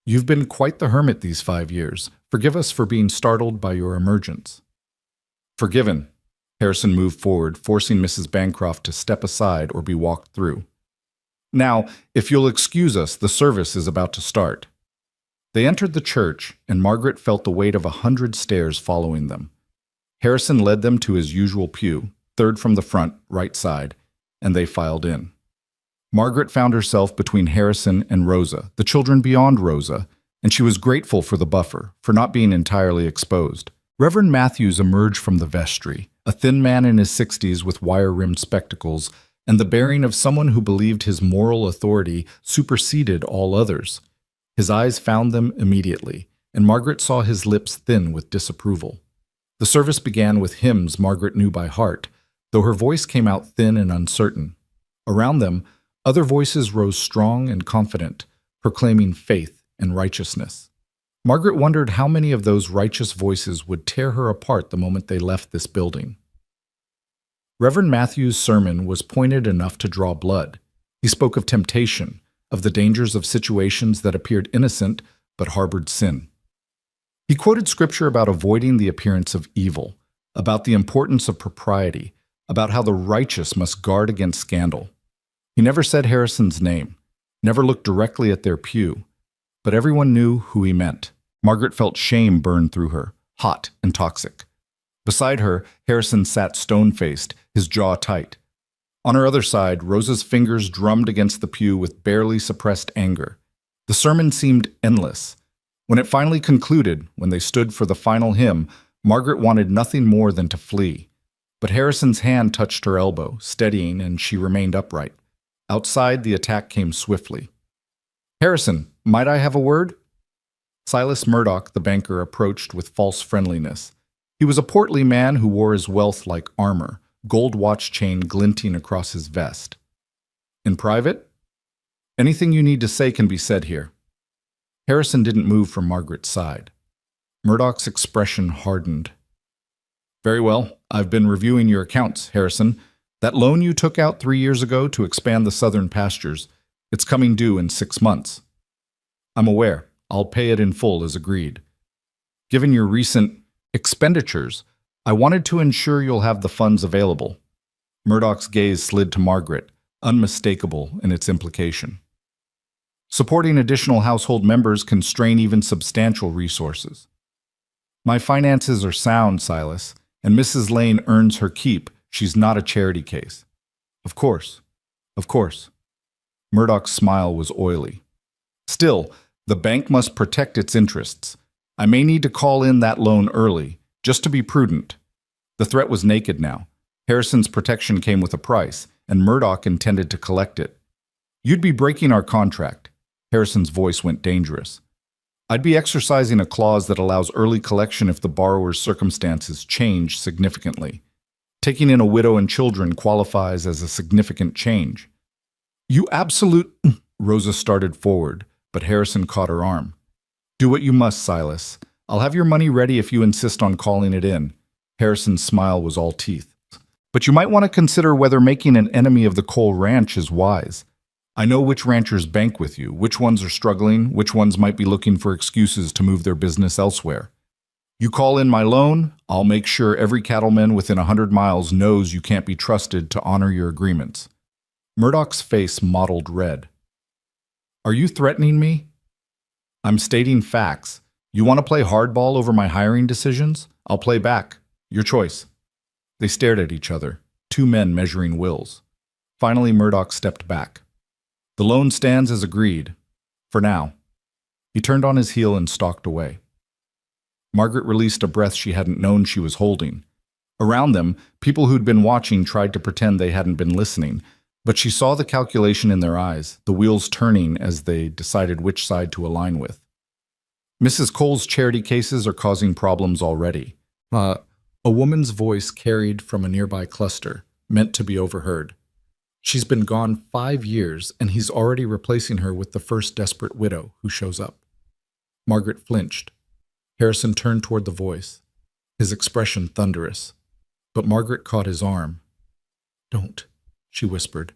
You've been quite the hermit these 5 years. Forgive us for being startled by your emergence. Forgiven. Harrison moved forward, forcing Mrs. Bancroft to step aside or be walked through. Now, if you'll excuse us, the service is about to start. They entered the church, and Margaret felt the weight of 100 stairs following them. Harrison led them to his usual pew, third from the front, right side, and they filed in. Margaret found herself between Harrison and Rosa, the children beyond Rosa, and she was grateful for the buffer, for not being entirely exposed. Reverend Matthews emerged from the vestry, a thin man in his 60s with wire-rimmed spectacles, and the bearing of someone who believed his moral authority superseded all others. His eyes found them immediately, and Margaret saw his lips thin with disapproval. The service began with hymns Margaret knew by heart, though her voice came out thin and uncertain. Around them, other voices rose strong and confident, proclaiming faith and righteousness. Margaret wondered how many of those righteous voices would tear her apart the moment they left this building. Reverend Matthews' sermon was pointed enough to draw blood. He spoke of temptation, of the dangers of situations that appeared innocent but harbored sin. He quoted scripture about avoiding the appearance of evil, about the importance of propriety, about how the righteous must guard against scandal. He never said Harrison's name, never looked directly at their pew, but everyone knew who he meant. Margaret felt shame burn through her, hot and toxic. Beside her, Harrison sat stone-faced, his jaw tight. On her other side, Rosa's fingers drummed against the pew with barely suppressed anger. The sermon seemed endless. When it finally concluded, when they stood for the final hymn, Margaret wanted nothing more than to flee. But Harrison's hand touched her elbow, steadying, and she remained upright. Outside, the attack came swiftly. Harrison, might I have a word? Silas Murdoch, the banker, approached with false friendliness. He was a portly man who wore his wealth like armor, gold watch chain glinting across his vest. In private? Anything you need to say can be said here. Harrison didn't move from Margaret's side. Murdoch's expression hardened. Very well. I've been reviewing your accounts, Harrison. That loan you took out 3 years ago to expand the southern pastures, it's coming due in 6 months. I'm aware. I'll pay it in full as agreed. Given your recent expenditures, I wanted to ensure you'll have the funds available. Murdoch's gaze slid to Margaret, unmistakable in its implication. Supporting additional household members can strain even substantial resources. My finances are sound, Silas, and Mrs. Lane earns her keep. She's not a charity case. Of course. Of course. Murdoch's smile was oily. Still, the bank must protect its interests. I may need to call in that loan early, just to be prudent. The threat was naked now. Harrison's protection came with a price, and Murdoch intended to collect it. You'd be breaking our contract. Harrison's voice went dangerous. I'd be exercising a clause that allows early collection if the borrower's circumstances change significantly. Taking in a widow and children qualifies as a significant change. You absolute... Rosa started forward, but Harrison caught her arm. Do what you must, Silas. I'll have your money ready if you insist on calling it in. Harrison's smile was all teeth. But you might want to consider whether making an enemy of the Cole Ranch is wise. I know which ranchers bank with you, which ones are struggling, which ones might be looking for excuses to move their business elsewhere. You call in my loan, I'll make sure every cattleman within 100 miles knows you can't be trusted to honor your agreements. Murdoch's face mottled red. Are you threatening me? I'm stating facts. You want to play hardball over my hiring decisions? I'll play back. Your choice. They stared at each other, two men measuring wills. Finally, Murdoch stepped back. The loan stands as agreed. For now. He turned on his heel and stalked away. Margaret released a breath she hadn't known she was holding. Around them, people who'd been watching tried to pretend they hadn't been listening, but she saw the calculation in their eyes, the wheels turning as they decided which side to align with. Mrs. Cole's charity cases are causing problems already. A woman's voice carried from a nearby cluster, meant to be overheard. She's been gone 5 years, and he's already replacing her with the first desperate widow who shows up. Margaret flinched. Harrison turned toward the voice, his expression thunderous. But Margaret caught his arm. Don't, she whispered.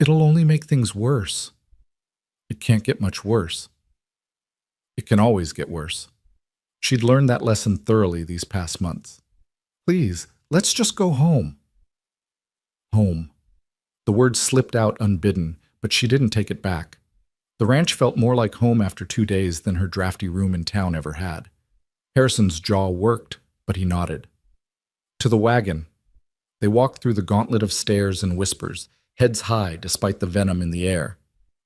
It'll only make things worse. It can't get much worse. It can always get worse. She'd learned that lesson thoroughly these past months. Please, let's just go home. Home. The word slipped out unbidden, but she didn't take it back. The ranch felt more like home after 2 days than her drafty room in town ever had. Harrison's jaw worked, but he nodded. To the wagon. They walked through the gauntlet of stairs and whispers, heads high despite the venom in the air.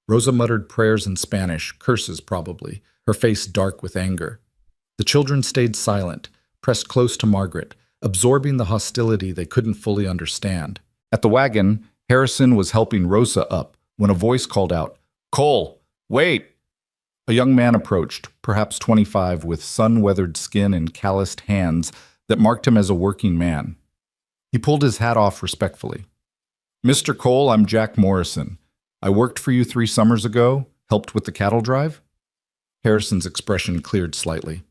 Rosa muttered prayers in Spanish, curses probably, her face dark with anger. The children stayed silent, pressed close to Margaret, absorbing the hostility they couldn't fully understand. At the wagon, Harrison was helping Rosa up when a voice called out, Cole, wait! A young man approached, perhaps 25, with sun-weathered skin and calloused hands that marked him as a working man. He pulled his hat off respectfully. Mr. Cole, I'm Jack Morrison. I worked for you 3 summers ago, helped with the cattle drive? Harrison's expression cleared slightly.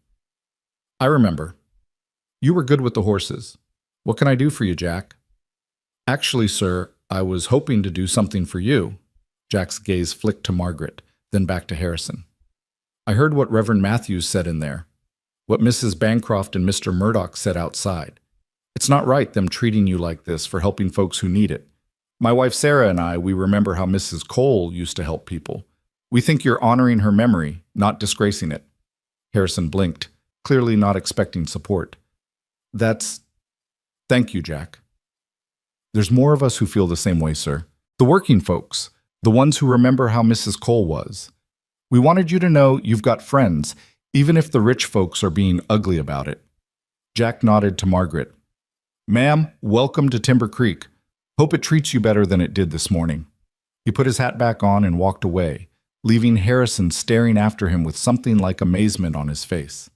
I remember. You were good with the horses. What can I do for you, Jack? Actually, sir, I was hoping to do something for you. Jack's gaze flicked to Margaret, then back to Harrison. I heard what Reverend Matthews said in there, what Mrs. Bancroft and Mr. Murdoch said outside. It's not right, them treating you like this for helping folks who need it. My wife Sarah and I, we remember how Mrs. Cole used to help people. We think you're honoring her memory, not disgracing it. Harrison blinked, clearly not expecting support. Thank you, Jack. There's more of us who feel the same way, sir. The working folks, the ones who remember how Mrs. Cole was. We wanted you to know you've got friends, even if the rich folks are being ugly about it. Jack nodded to Margaret. Ma'am, welcome to Timber Creek. Hope it treats you better than it did this morning. He put his hat back on and walked away, leaving Harrison staring after him with something like amazement on his face.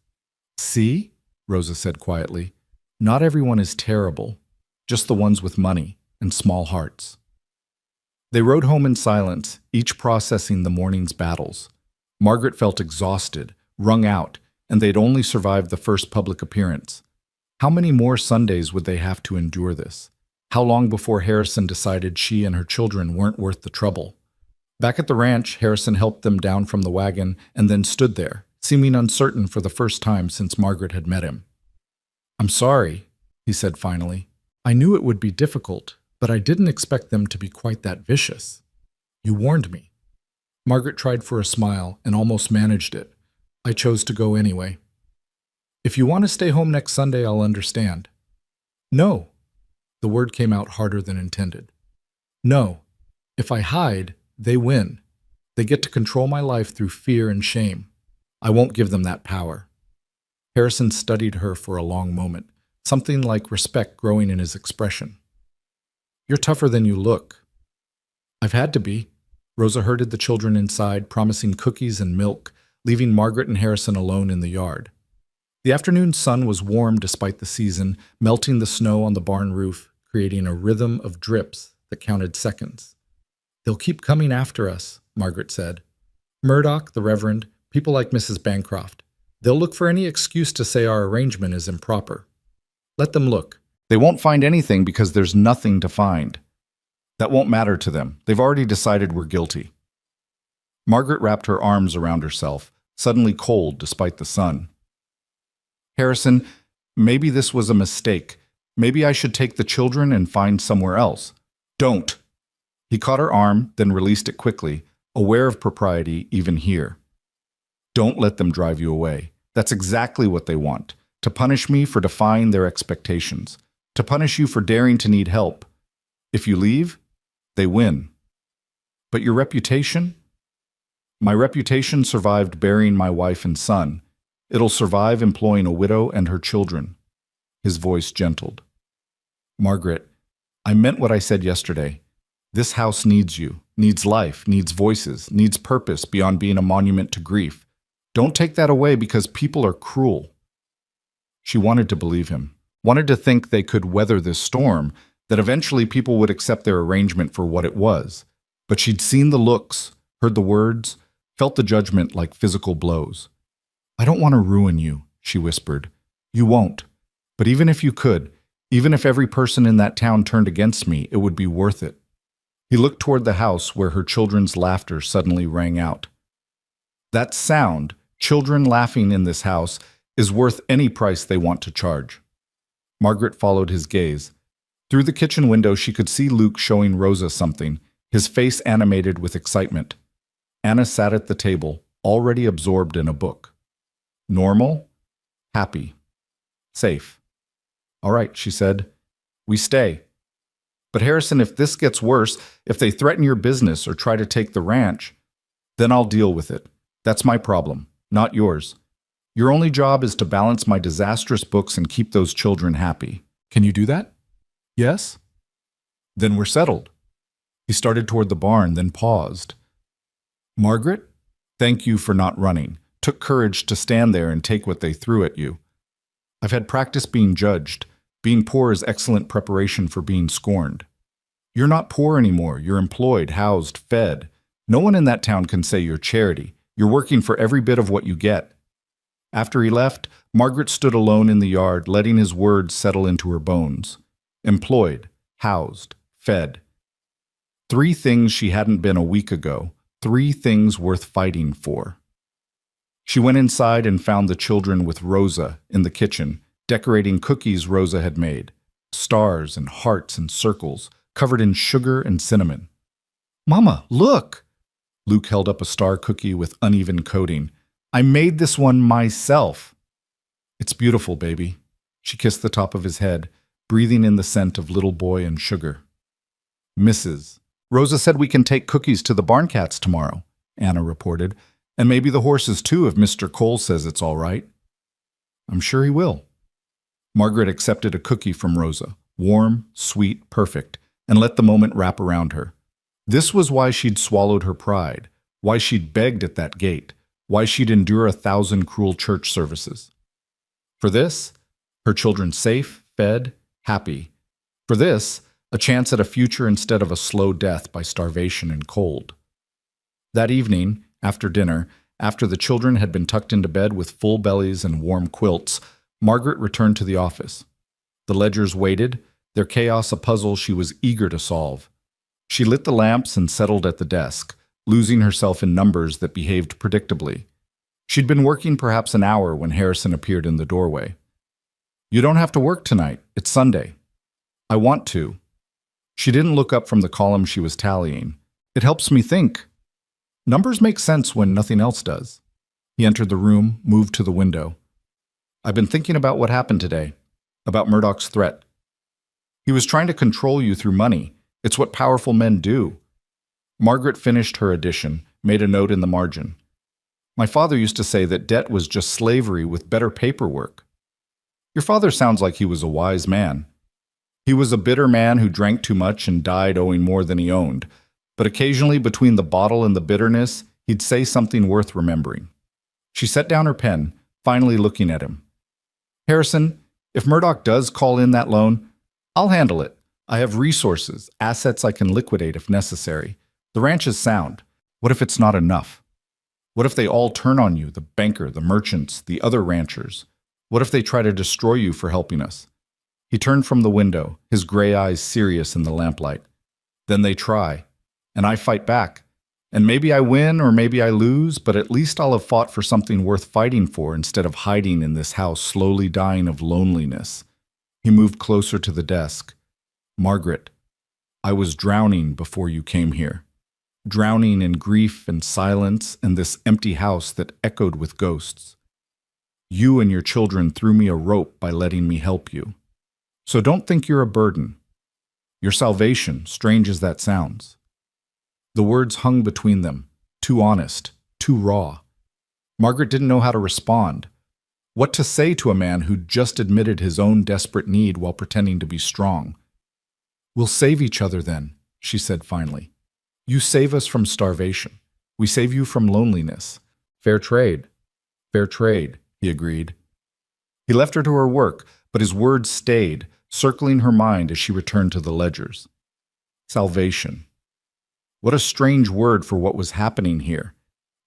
See? Rosa said quietly. Not everyone is terrible, just the ones with money and small hearts. They rode home in silence, each processing the morning's battles. Margaret felt exhausted, wrung out, and they'd only survived the first public appearance. How many more Sundays would they have to endure this? How long before Harrison decided she and her children weren't worth the trouble? Back at the ranch, Harrison helped them down from the wagon and then stood there, seeming uncertain for the first time since Margaret had met him. I'm sorry, he said finally. I knew it would be difficult, but I didn't expect them to be quite that vicious. You warned me. Margaret tried for a smile and almost managed it. I chose to go anyway. If you want to stay home next Sunday, I'll understand. No. The word came out harder than intended. No. If I hide, they win. They get to control my life through fear and shame. I won't give them that power. Harrison studied her for a long moment, something like respect growing in his expression. You're tougher than you look. I've had to be. Rosa herded the children inside, promising cookies and milk, leaving Margaret and Harrison alone in the yard. The afternoon sun was warm despite the season, melting the snow on the barn roof, creating a rhythm of drips that counted seconds. They'll keep coming after us, Margaret said. Murdoch, the Reverend, people like Mrs. Bancroft. They'll look for any excuse to say our arrangement is improper. Let them look. They won't find anything because there's nothing to find. That won't matter to them. They've already decided we're guilty. Margaret wrapped her arms around herself, suddenly cold despite the sun. Harrison, maybe this was a mistake. Maybe I should take the children and find somewhere else. Don't. He caught her arm, then released it quickly, aware of propriety even here. Don't let them drive you away. That's exactly what they want. To punish me for defying their expectations. To punish you for daring to need help. If you leave, they win. But your reputation? My reputation survived burying my wife and son. It'll survive employing a widow and her children. His voice gentled. Margaret, I meant what I said yesterday. This house needs you, needs life, needs voices, needs purpose beyond being a monument to grief. Don't take that away because people are cruel. She wanted to believe him, wanted to think they could weather this storm, that eventually people would accept their arrangement for what it was. But she'd seen the looks, heard the words, felt the judgment like physical blows. I don't want to ruin you, she whispered. You won't. But even if you could, even if every person in that town turned against me, it would be worth it. He looked toward the house where her children's laughter suddenly rang out. That sound, children laughing in this house, is worth any price they want to charge. Margaret followed his gaze. Through the kitchen window, she could see Luke showing Rosa something, his face animated with excitement. Anna sat at the table, already absorbed in a book. Normal, happy, safe. All right, she said. We stay. But Harrison, if this gets worse, if they threaten your business or try to take the ranch, then I'll deal with it. That's my problem, not yours. Your only job is to balance my disastrous books and keep those children happy. Can you do that? Yes? Then we're settled. He started toward the barn, then paused. Margaret, thank you for not running. Took courage to stand there and take what they threw at you. I've had practice being judged. Being poor is excellent preparation for being scorned. You're not poor anymore. You're employed, housed, fed. No one in that town can say you're charity. You're working for every bit of what you get. After he left, Margaret stood alone in the yard, letting his words settle into her bones. Employed, housed, fed. 3 things she hadn't been a week ago. 3 things worth fighting for. She went inside and found the children with Rosa in the kitchen, decorating cookies Rosa had made. Stars and hearts and circles, covered in sugar and cinnamon. Mama, look! Luke held up a star cookie with uneven coating. I made this one myself. It's beautiful, baby. She kissed the top of his head, breathing in the scent of little boy and sugar. Mrs. Rosa said we can take cookies to the barn cats tomorrow, Anna reported, and maybe the horses too if Mr. Cole says it's all right. I'm sure he will. Margaret accepted a cookie from Rosa, warm, sweet, perfect, and let the moment wrap around her. This was why she'd swallowed her pride, why she'd begged at that gate, why she'd endure 1,000 cruel church services. For this, her children safe, fed, happy. For this, a chance at a future instead of a slow death by starvation and cold. That evening, after dinner, after the children had been tucked into bed with full bellies and warm quilts, Margaret returned to the office. The ledgers waited, their chaos a puzzle she was eager to solve. She lit the lamps and settled at the desk, losing herself in numbers that behaved predictably. She'd been working perhaps an hour when Harrison appeared in the doorway. You don't have to work tonight. It's Sunday. I want to. She didn't look up from the column she was tallying. It helps me think. Numbers make sense when nothing else does. He entered the room, moved to the window. I've been thinking about what happened today, about Murdoch's threat. He was trying to control you through money. It's what powerful men do. Margaret finished her addition, made a note in the margin. My father used to say that debt was just slavery with better paperwork. Your father sounds like he was a wise man. He was a bitter man who drank too much and died owing more than he owned. But occasionally, between the bottle and the bitterness, he'd say something worth remembering. She set down her pen, finally looking at him. Harrison, if Murdoch does call in that loan, I'll handle it. I have resources, assets I can liquidate if necessary. The ranch is sound. What if it's not enough? What if they all turn on you, the banker, the merchants, the other ranchers? What if they try to destroy you for helping us? He turned from the window, his gray eyes serious in the lamplight. Then they try, and I fight back. And maybe I win or maybe I lose, but at least I'll have fought for something worth fighting for instead of hiding in this house slowly dying of loneliness. He moved closer to the desk. Margaret, I was drowning before you came here. Drowning in grief and silence and this empty house that echoed with ghosts. You and your children threw me a rope by letting me help you. So don't think you're a burden. Your salvation, strange as that sounds. The words hung between them, too honest, too raw. Margaret didn't know how to respond. What to say to a man who'd just admitted his own desperate need while pretending to be strong. We'll save each other then, she said finally. You save us from starvation. We save you from loneliness. Fair trade. Fair trade, he agreed. He left her to her work, but his words stayed, circling her mind as she returned to the ledgers. Salvation. What a strange word for what was happening here.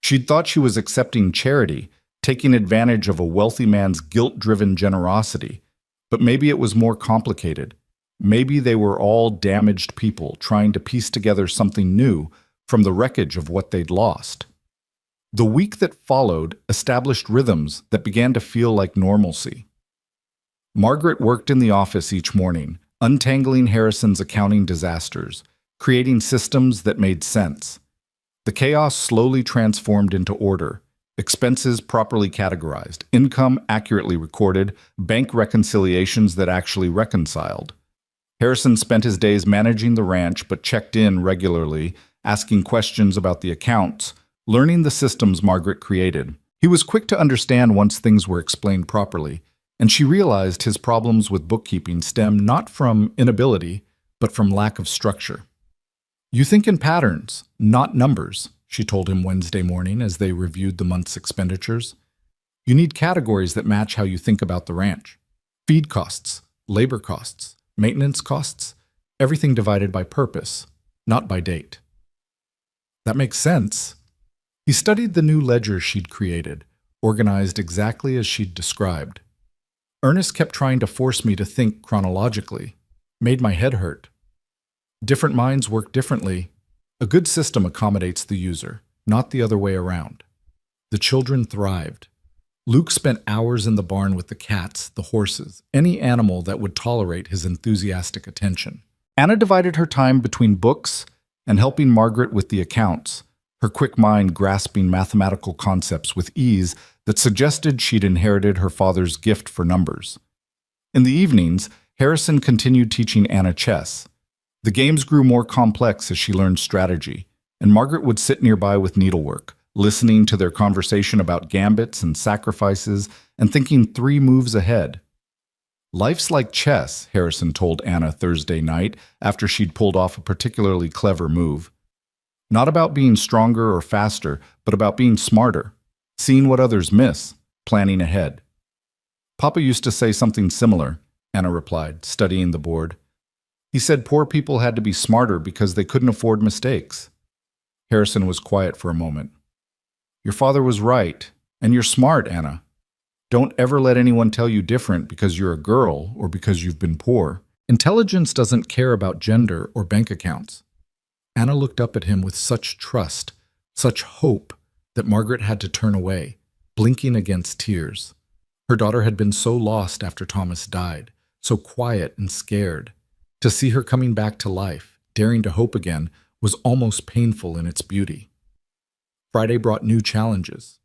She'd thought she was accepting charity, taking advantage of a wealthy man's guilt-driven generosity. But maybe it was more complicated. Maybe they were all damaged people trying to piece together something new from the wreckage of what they'd lost. The week that followed established rhythms that began to feel like normalcy. Margaret worked in the office each morning, untangling Harrison's accounting disasters, creating systems that made sense. The chaos slowly transformed into order, expenses properly categorized, income accurately recorded, bank reconciliations that actually reconciled. Harrison spent his days managing the ranch but checked in regularly, asking questions about the accounts, learning the systems Margaret created. He was quick to understand once things were explained properly, and she realized his problems with bookkeeping stem not from inability, but from lack of structure. You think in patterns, not numbers, she told him Wednesday morning as they reviewed the month's expenditures. You need categories that match how you think about the ranch. Feed costs, labor costs, maintenance costs, everything divided by purpose, not by date. That makes sense. He studied the new ledger she'd created, organized exactly as she'd described. Ernest kept trying to force me to think chronologically, made my head hurt. Different minds work differently. A good system accommodates the user, not the other way around. The children thrived. Luke spent hours in the barn with the cats, the horses, any animal that would tolerate his enthusiastic attention. Anna divided her time between books and helping Margaret with the accounts, her quick mind grasping mathematical concepts with ease that suggested she'd inherited her father's gift for numbers. In the evenings, Harrison continued teaching Anna chess. The games grew more complex as she learned strategy, and Margaret would sit nearby with needlework, listening to their conversation about gambits and sacrifices and thinking 3 moves ahead. Life's like chess, Harrison told Anna Thursday night after she'd pulled off a particularly clever move. Not about being stronger or faster, but about being smarter, seeing what others miss, planning ahead. Papa used to say something similar, Anna replied, studying the board. He said poor people had to be smarter because they couldn't afford mistakes. Harrison was quiet for a moment. Your father was right, and you're smart, Anna. Don't ever let anyone tell you different because you're a girl or because you've been poor. Intelligence doesn't care about gender or bank accounts. Anna looked up at him with such trust, such hope, that Margaret had to turn away, blinking against tears. Her daughter had been so lost after Thomas died, so quiet and scared. To see her coming back to life, daring to hope again, was almost painful in its beauty. Friday brought new challenges.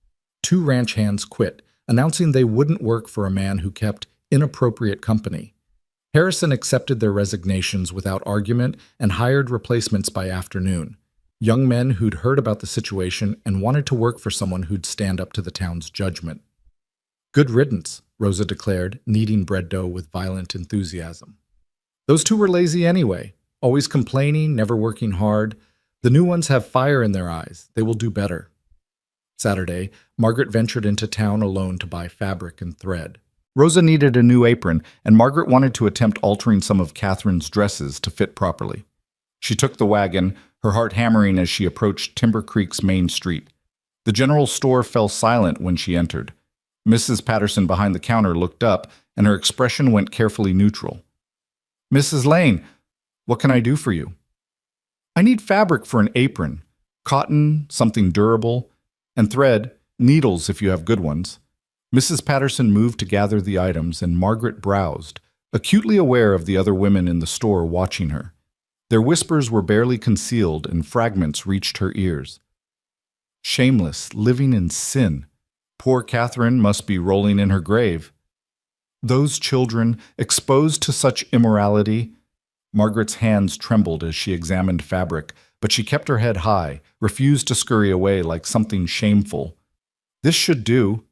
2 ranch hands quit, announcing they wouldn't work for a man who kept inappropriate company. Harrison accepted their resignations without argument and hired replacements by afternoon, young men who'd heard about the situation and wanted to work for someone who'd stand up to the town's judgment. Good riddance, Rosa declared, kneading bread dough with violent enthusiasm. Those 2 were lazy anyway, always complaining, never working hard. The new ones have fire in their eyes. They will do better. Saturday, Margaret ventured into town alone to buy fabric and thread. Rosa needed a new apron, and Margaret wanted to attempt altering some of Catherine's dresses to fit properly. She took the wagon, her heart hammering as she approached Timber Creek's main street. The general store fell silent when she entered. Mrs. Patterson behind the counter looked up, and her expression went carefully neutral. Mrs. Lane, what can I do for you? I need fabric for an apron. Cotton, something durable, and thread, needles if you have good ones. Mrs. Patterson moved to gather the items, and Margaret browsed, acutely aware of the other women in the store watching her. Their whispers were barely concealed, and fragments reached her ears. Shameless, living in sin. Poor Catherine must be rolling in her grave. Those children, exposed to such immorality. Margaret's hands trembled as she examined fabric, but she kept her head high, refused to scurry away like something shameful. This should do.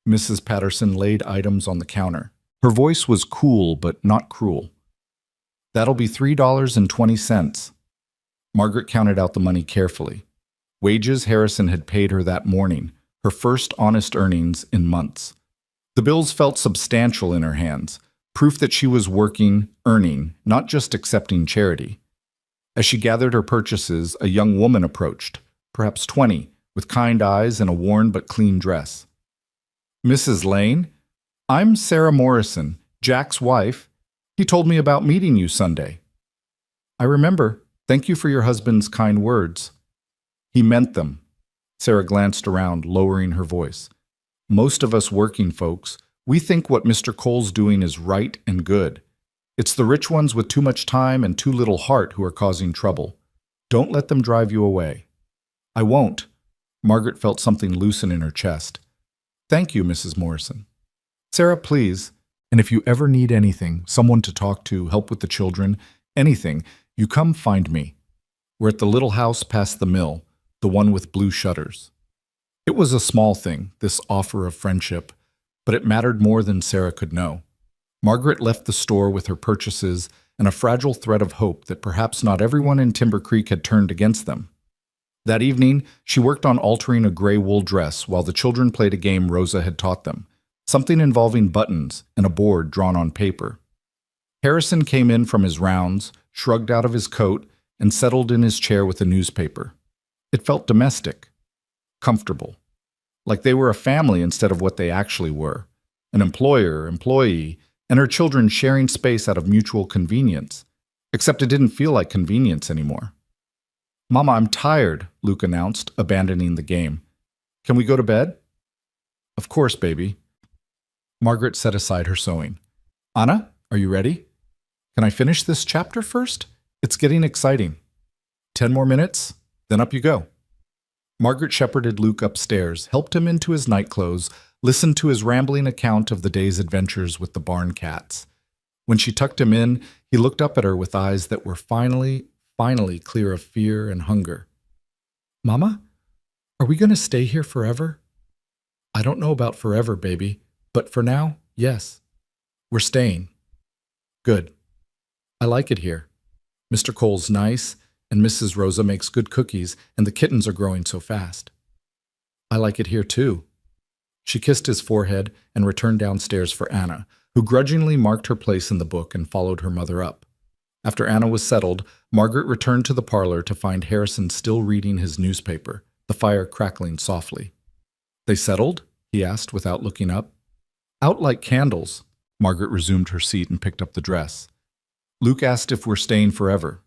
Mrs. Patterson laid items on the counter. Her voice was cool but not cruel. That'll be $3.20. Margaret counted out the money carefully. Wages Harrison had paid her that morning, her first honest earnings in months. The bills felt substantial in her hands, proof that she was working, earning, not just accepting charity. As she gathered her purchases, a young woman approached, perhaps 20, with kind eyes and a worn but clean dress. Mrs. Lane, I'm Sarah Morrison, Jack's wife. He told me about meeting you Sunday. I remember. Thank you for your husband's kind words. He meant them. Sarah glanced around, lowering her voice. Most of us working folks, we think what Mr. Cole's doing is right and good. It's the rich ones with too much time and too little heart who are causing trouble. Don't let them drive you away. I won't. Margaret felt something loosen in her chest. Thank you, Mrs. Morrison. Sarah, please. And if you ever need anything, someone to talk to, help with the children, anything, you come find me. We're at the little house past the mill, the one with blue shutters. It was a small thing, this offer of friendship, but it mattered more than Sarah could know. Margaret left the store with her purchases and a fragile thread of hope that perhaps not everyone in Timber Creek had turned against them. That evening, she worked on altering a gray wool dress while the children played a game Rosa had taught them, something involving buttons and a board drawn on paper. Harrison came in from his rounds, shrugged out of his coat, and settled in his chair with a newspaper. It felt domestic, comfortable, like they were a family instead of what they actually were, an employer, employee, and her children sharing space out of mutual convenience, except it didn't feel like convenience anymore. Mama, I'm tired, Luke announced, abandoning the game. Can we go to bed? Of course, baby. Margaret set aside her sewing. Anna, are you ready? Can I finish this chapter first? It's getting exciting. 10 more minutes, then up you go. Margaret shepherded Luke upstairs, helped him into his nightclothes, listened to his rambling account of the day's adventures with the barn cats. When she tucked him in, he looked up at her with eyes that were finally clear of fear and hunger. Mama, are we going to stay here forever? I don't know about forever, baby, but for now, yes. We're staying. Good. I like it here. Mr. Cole's nice, and Mrs. Rosa makes good cookies, and the kittens are growing so fast. I like it here, too. She kissed his forehead and returned downstairs for Anna, who grudgingly marked her place in the book and followed her mother up. After Anna was settled, Margaret returned to the parlor to find Harrison still reading his newspaper, the fire crackling softly. They settled? He asked without looking up. Out like candles. Margaret resumed her seat and picked up the dress. Luke asked if we're staying forever.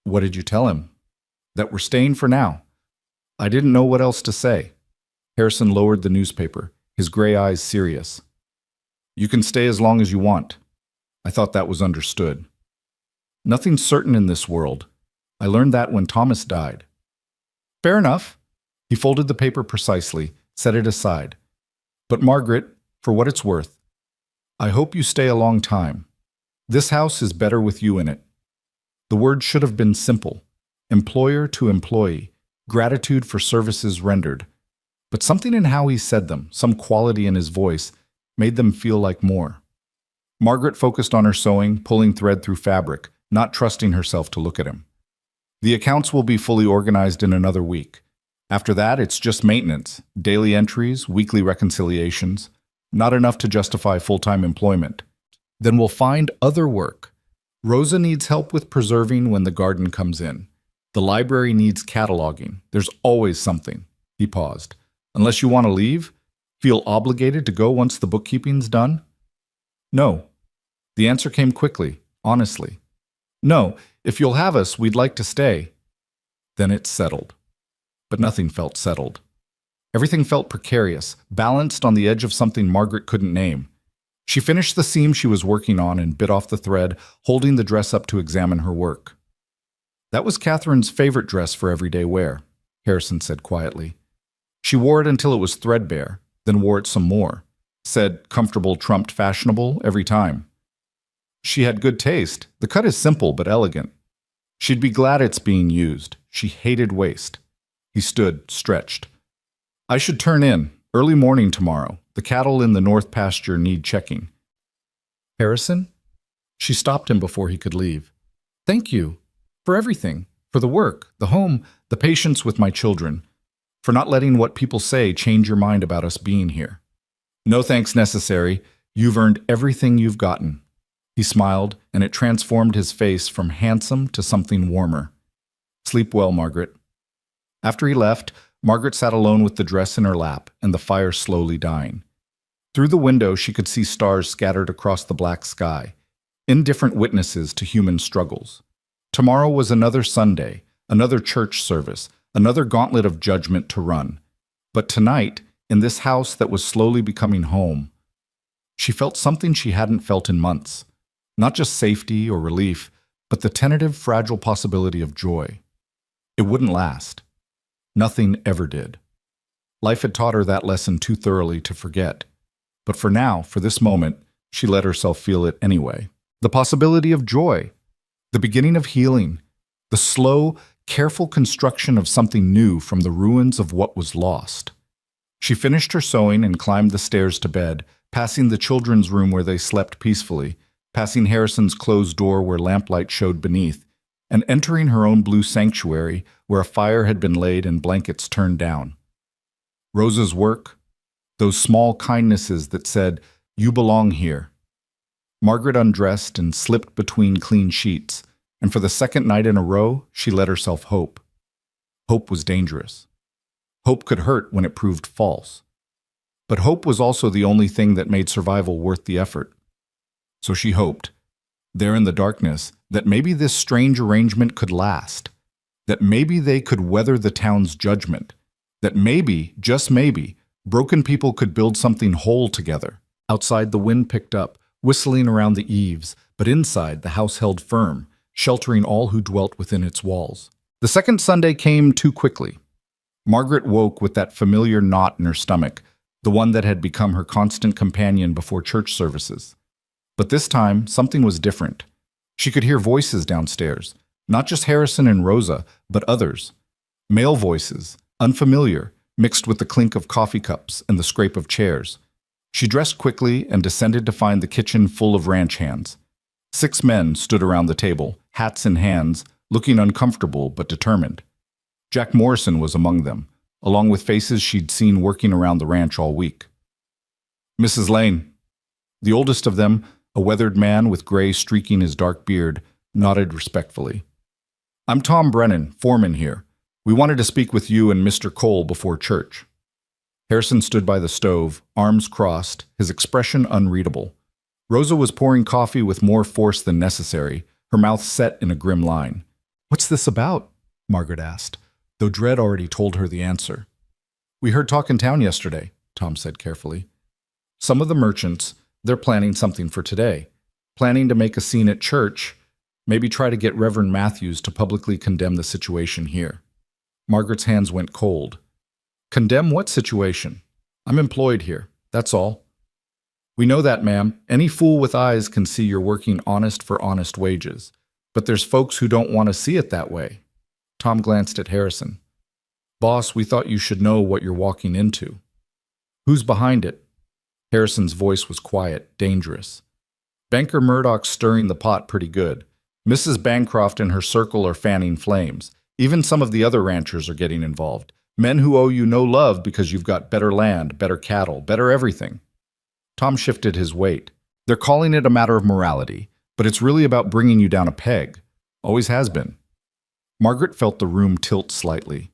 What did you tell him? That we're staying for now. I didn't know what else to say. Harrison lowered the newspaper, his gray eyes serious. You can stay as long as you want. I thought that was understood. Nothing's certain in this world. I learned that when Thomas died. Fair enough. He folded the paper precisely, set it aside. But Margaret, for what it's worth, I hope you stay a long time. This house is better with you in it. The words should have been simple. Employer to employee, gratitude for services rendered. But something in how he said them, some quality in his voice, made them feel like more. Margaret focused on her sewing, pulling thread through fabric, not trusting herself to look at him. The accounts will be fully organized in another week. After that, it's just maintenance, daily entries, weekly reconciliations, not enough to justify full-time employment. Then we'll find other work. Rosa needs help with preserving when the garden comes in. The library needs cataloging. There's always something. He paused. Unless you want to leave? Feel obligated to go once the bookkeeping's done? No. The answer came quickly, honestly. No, if you'll have us, we'd like to stay. Then it's settled. but nothing felt settled. Everything felt precarious, balanced on the edge of something Margaret couldn't name. She finished the seam she was working on and bit off the thread, holding the dress up to examine her work. "That was Catherine's favorite dress for everyday wear," Harrison said quietly. "She wore it until it was threadbare, then wore it some more. Said comfortable trumped fashionable every time. She had good taste. The cut is simple but elegant. She'd be glad it's being used. She hated waste." He stood, stretched. "I should turn in. Early morning tomorrow. The cattle in the north pasture need checking." "Harrison?" She stopped him before he could leave. "Thank you. For everything. For the work, the home, the patience with my children. For not letting what people say change your mind about us being here. No thanks necessary. You've earned everything you've gotten." He smiled, and it transformed his face from handsome to something warmer. "Sleep well, Margaret." After he left, Margaret sat alone with the dress in her lap and the fire slowly dying. Through the window, she could see stars scattered across the black sky, indifferent witnesses to human struggles. Tomorrow was another Sunday, another church service, another gauntlet of judgment to run. But tonight, in this house that was slowly becoming home, she felt something she hadn't felt in months. Not just safety or relief, but the tentative, fragile possibility of joy. It wouldn't last. Nothing ever did. Life had taught her that lesson too thoroughly to forget. But for now, for this moment, she let herself feel it anyway. The possibility of joy, the beginning of healing, the slow, careful construction of something new from the ruins of what was lost. She finished her sewing and climbed the stairs to bed, passing the children's room where they slept peacefully, passing Harrison's closed door where lamplight showed beneath, and entering her own blue sanctuary where a fire had been laid and blankets turned down. Rosa's work, those small kindnesses that said, "You belong here." Margaret undressed and slipped between clean sheets, and for the second night in a row, she let herself hope. Hope was dangerous. Hope could hurt when it proved false. But hope was also the only thing that made survival worth the effort. So she hoped, there in the darkness, that maybe this strange arrangement could last, that maybe they could weather the town's judgment, that maybe, just maybe, broken people could build something whole together. Outside, the wind picked up, whistling around the eaves, but inside, the house held firm, sheltering all who dwelt within its walls. The second Sunday came too quickly. Margaret woke with that familiar knot in her stomach, the one that had become her constant companion before church services. But this time, something was different. She could hear voices downstairs, not just Harrison and Rosa, but others. Male voices, unfamiliar, mixed with the clink of coffee cups and the scrape of chairs. She dressed quickly and descended to find the kitchen full of ranch hands. 6 men stood around the table, hats in hands, looking uncomfortable but determined. Jack Morrison was among them, along with faces she'd seen working around the ranch all week. "Mrs. Lane." The oldest of them, a weathered man with gray streaking his dark beard, nodded respectfully. "I'm Tom Brennan, foreman here. We wanted to speak with you and Mr. Cole before church." Harrison stood by the stove, arms crossed, his expression unreadable. Rosa was pouring coffee with more force than necessary, her mouth set in a grim line. "What's this about?" Margaret asked, though dread already told her the answer. "We heard talk in town yesterday," Tom said carefully. "Some of the merchants, they're planning something for today. Planning to make a scene at church, maybe try to get Reverend Matthews to publicly condemn the situation here." Margaret's hands went cold. "Condemn what situation? I'm employed here, that's all." "We know that, ma'am. Any fool with eyes can see you're working honest for honest wages. But there's folks who don't want to see it that way." Tom glanced at Harrison. "Boss, we thought you should know what you're walking into." "Who's behind it?" Harrison's voice was quiet, dangerous. "Banker Murdoch's stirring the pot pretty good. Mrs. Bancroft and her circle are fanning flames. Even some of the other ranchers are getting involved. Men who owe you no love because you've got better land, better cattle, better everything." Tom shifted his weight. "They're calling it a matter of morality, but it's really about bringing you down a peg. Always has been." Margaret felt the room tilt slightly.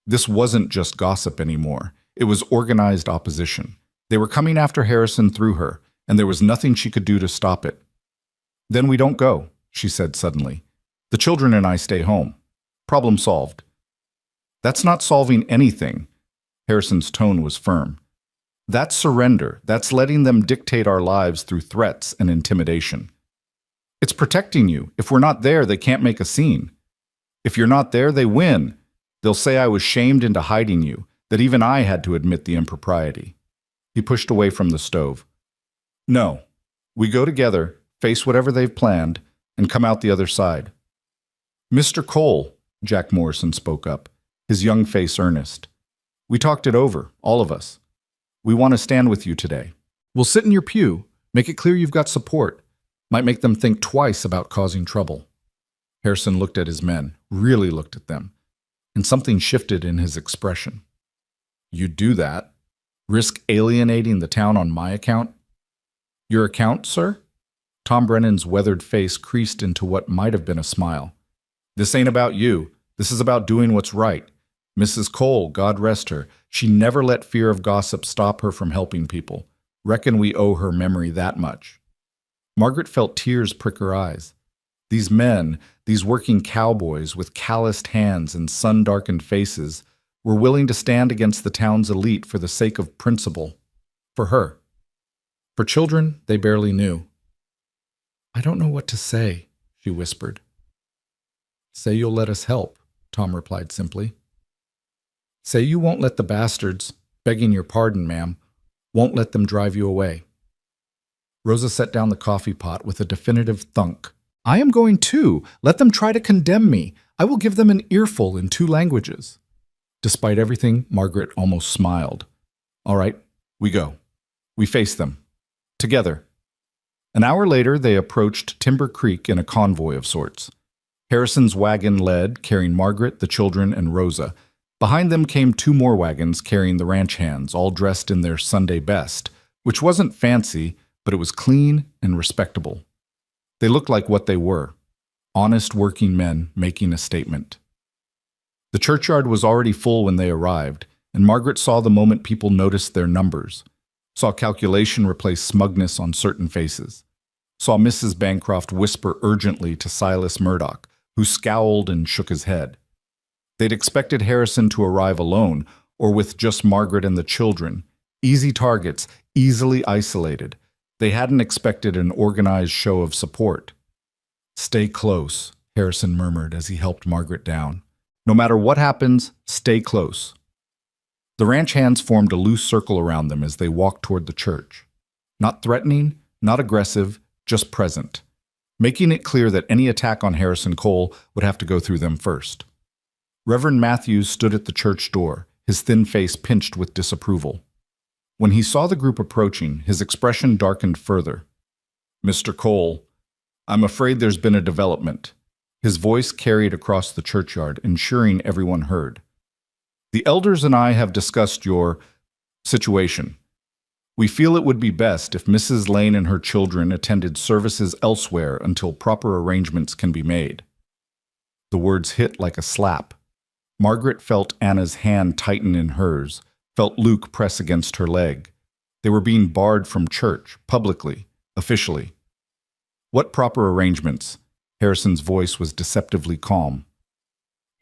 This wasn't just gossip anymore. It was organized opposition. They were coming after Harrison through her, and there was nothing she could do to stop it. "Then we don't go," she said suddenly. "The children and I stay home. Problem solved." That's not solving anything. Harrison's tone was firm. That's surrender. That's letting them dictate our lives through threats and intimidation. It's protecting you. If we're not there, they can't make a scene. If you're not there, they win. They'll say I was shamed into hiding you, that even I had to admit the impropriety. He pushed away from the stove. No. We go together, face whatever they've planned, and come out the other side. Mr. Cole, Jack Morrison spoke up, his young face earnest. We talked it over, all of us. We want to stand with you today. We'll sit in your pew, make it clear you've got support. Might make them think twice about causing trouble. Harrison looked at his men, really looked at them, and something shifted in his expression. You'd do that? Risk alienating the town on my account? Your account, sir? Tom Brennan's weathered face creased into what might have been a smile. This ain't about you. This is about doing what's right. Mrs. Cole, God rest her, she never let fear of gossip stop her from helping people. Reckon we owe her memory that much. Margaret felt tears prick her eyes. These men, these working cowboys with calloused hands and sun-darkened faces, were willing to stand against the town's elite for the sake of principle. For her. For children they barely knew. I don't know what to say, she whispered. Say you'll let us help, Tom replied simply. Say you won't let the bastards, begging your pardon, ma'am, won't let them drive you away. Rosa set down the coffee pot with a definitive thunk. I am going too. Let them try to condemn me. I will give them an earful in 2 languages. Despite everything, Margaret almost smiled. All right, we go. We face them. Together. An hour later, they approached Timber Creek in a convoy of sorts. Harrison's wagon led, carrying Margaret, the children, and Rosa. Behind them came 2 more wagons carrying the ranch hands, all dressed in their Sunday best, which wasn't fancy, but it was clean and respectable. They looked like what they were, honest working men making a statement. The churchyard was already full when they arrived, and Margaret saw the moment people noticed their numbers, saw calculation replace smugness on certain faces, saw Mrs. Bancroft whisper urgently to Silas Murdoch, who scowled and shook his head. They'd expected Harrison to arrive alone, or with just Margaret and the children, easy targets, easily isolated. They hadn't expected an organized show of support. Stay close, Harrison murmured as he helped Margaret down. No matter what happens, stay close. The ranch hands formed a loose circle around them as they walked toward the church. Not threatening, not aggressive, just present, making it clear that any attack on Harrison Cole would have to go through them first. Reverend Matthews stood at the church door, his thin face pinched with disapproval. When he saw the group approaching, his expression darkened further. Mr. Cole, I'm afraid there's been a development. His voice carried across the churchyard, ensuring everyone heard. The elders and I have discussed your situation. We feel it would be best if Mrs. Lane and her children attended services elsewhere until proper arrangements can be made. The words hit like a slap. Margaret felt Anna's hand tighten in hers, felt Luke press against her leg. They were being barred from church, publicly, officially. What proper arrangements? Harrison's voice was deceptively calm.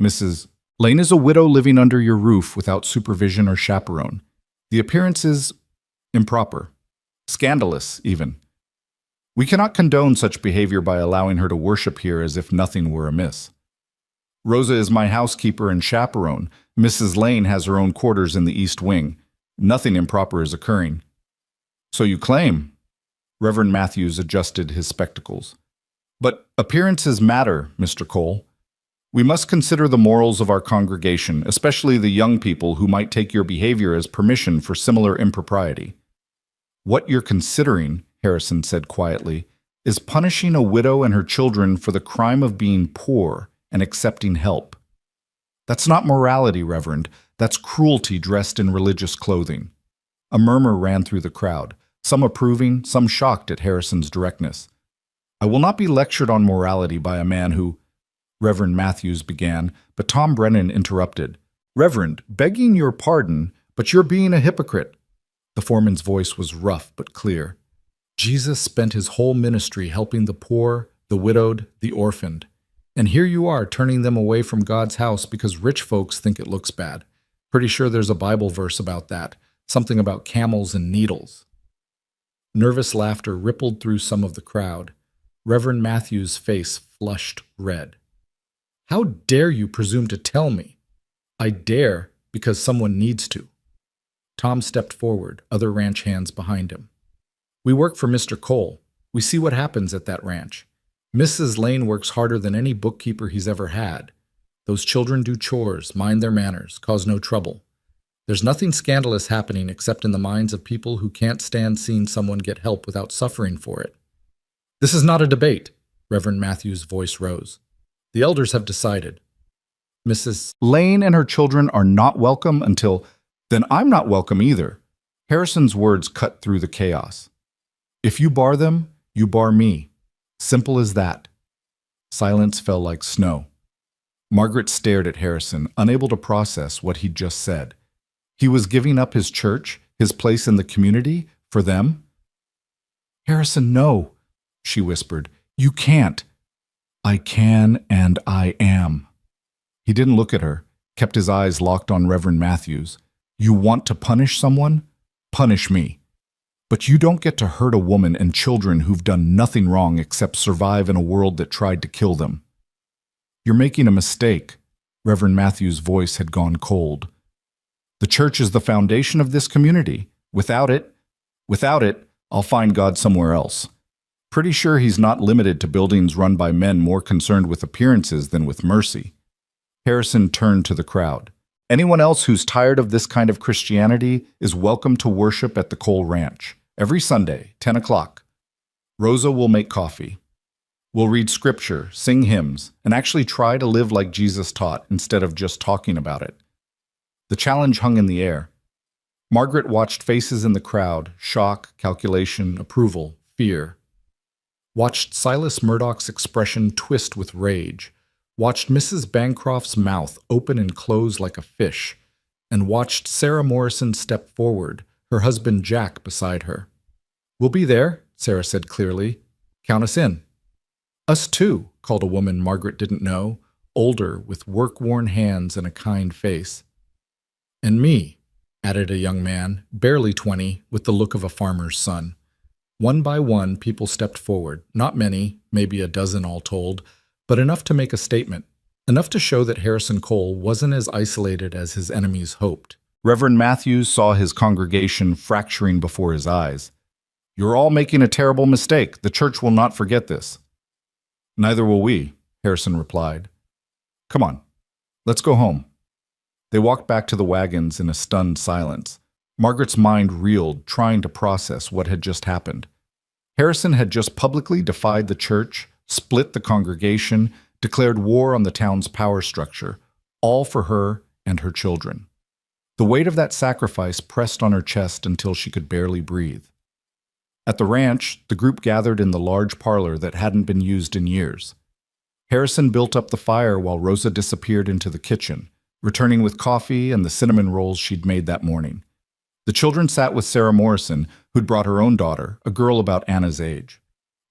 Mrs. Lane is a widow living under your roof without supervision or chaperone. The appearance is improper, scandalous even. We cannot condone such behavior by allowing her to worship here as if nothing were amiss. Rosa is my housekeeper and chaperone. Mrs. Lane has her own quarters in the East Wing. Nothing improper is occurring. So you claim. Reverend Matthews adjusted his spectacles. But appearances matter, Mr. Cole. We must consider the morals of our congregation, especially the young people who might take your behavior as permission for similar impropriety. What you're considering, Harrison said quietly, is punishing a widow and her children for the crime of being poor and accepting help. That's not morality, Reverend. That's cruelty dressed in religious clothing. A murmur ran through the crowd, some approving, some shocked at Harrison's directness. I will not be lectured on morality by a man who... Reverend Matthews began, but Tom Brennan interrupted. Reverend, begging your pardon, but you're being a hypocrite. The foreman's voice was rough but clear. Jesus spent his whole ministry helping the poor, the widowed, the orphaned. And here you are turning them away from God's house because rich folks think it looks bad. Pretty sure there's a Bible verse about that, something about camels and needles. Nervous laughter rippled through some of the crowd. Reverend Matthew's face flushed red. How dare you presume to tell me? I dare because someone needs to. Tom stepped forward, other ranch hands behind him. We work for Mr. Cole. We see what happens at that ranch. Mrs. Lane works harder than any bookkeeper he's ever had. Those children do chores, mind their manners, cause no trouble. There's nothing scandalous happening except in the minds of people who can't stand seeing someone get help without suffering for it. This is not a debate, Reverend Matthew's voice rose. The elders have decided. Mrs. Lane and her children are not welcome until... Then I'm not welcome either. Harrison's words cut through the chaos. If you bar them, you bar me. Simple as that. Silence fell like snow. Margaret stared at Harrison, unable to process what he'd just said. He was giving up his church, his place in the community, for them? Harrison, no, she whispered. You can't. I can and I am. He didn't look at her, kept his eyes locked on Reverend Matthews. You want to punish someone? Punish me. But you don't get to hurt a woman and children who've done nothing wrong except survive in a world that tried to kill them. You're making a mistake. Reverend Matthews' voice had gone cold. The church is the foundation of this community. Without it, I'll find God somewhere else. Pretty sure he's not limited to buildings run by men more concerned with appearances than with mercy. Harrison turned to the crowd. Anyone else who's tired of this kind of Christianity is welcome to worship at the Cole Ranch. Every Sunday, 10 o'clock. Rosa will make coffee. We'll read scripture, sing hymns, and actually try to live like Jesus taught instead of just talking about it. The challenge hung in the air. Margaret watched faces in the crowd, shock, calculation, approval, fear. Watched Silas Murdoch's expression twist with rage. Watched Mrs. Bancroft's mouth open and close like a fish, and watched Sarah Morrison step forward, her husband Jack beside her. We'll be there, Sarah said clearly. Count us in. Us too, called a woman Margaret didn't know, older, with work-worn hands and a kind face. And me, added a young man, barely 20, with the look of a farmer's son. One by one, people stepped forward, not many, maybe a dozen all told, but enough to make a statement, enough to show that Harrison Cole wasn't as isolated as his enemies hoped. Reverend Matthews saw his congregation fracturing before his eyes. You're all making a terrible mistake. The church will not forget this. Neither will we, Harrison replied. Come on, let's go home. They walked back to the wagons in a stunned silence. Margaret's mind reeled, trying to process what had just happened. Harrison had just publicly defied the church, split the congregation, declared war on the town's power structure, all for her and her children. The weight of that sacrifice pressed on her chest until she could barely breathe. At the ranch, the group gathered in the large parlor that hadn't been used in years. Harrison built up the fire while Rosa disappeared into the kitchen, returning with coffee and the cinnamon rolls she'd made that morning. The children sat with Sarah Morrison, who'd brought her own daughter, a girl about Anna's age.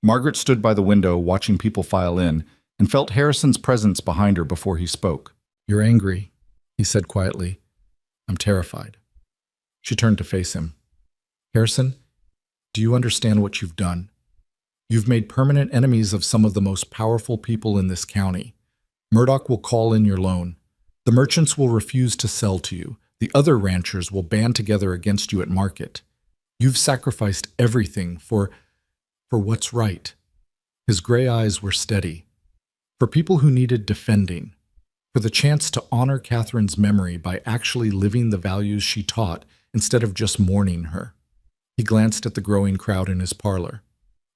Margaret stood by the window watching people file in and felt Harrison's presence behind her before he spoke. You're angry, he said quietly. I'm terrified. She turned to face him. Harrison, do you understand what you've done? You've made permanent enemies of some of the most powerful people in this county. Murdoch will call in your loan. The merchants will refuse to sell to you. The other ranchers will band together against you at market. You've sacrificed everything for what's right. His gray eyes were steady. For people who needed defending. For the chance to honor Catherine's memory by actually living the values she taught instead of just mourning her. He glanced at the growing crowd in his parlor.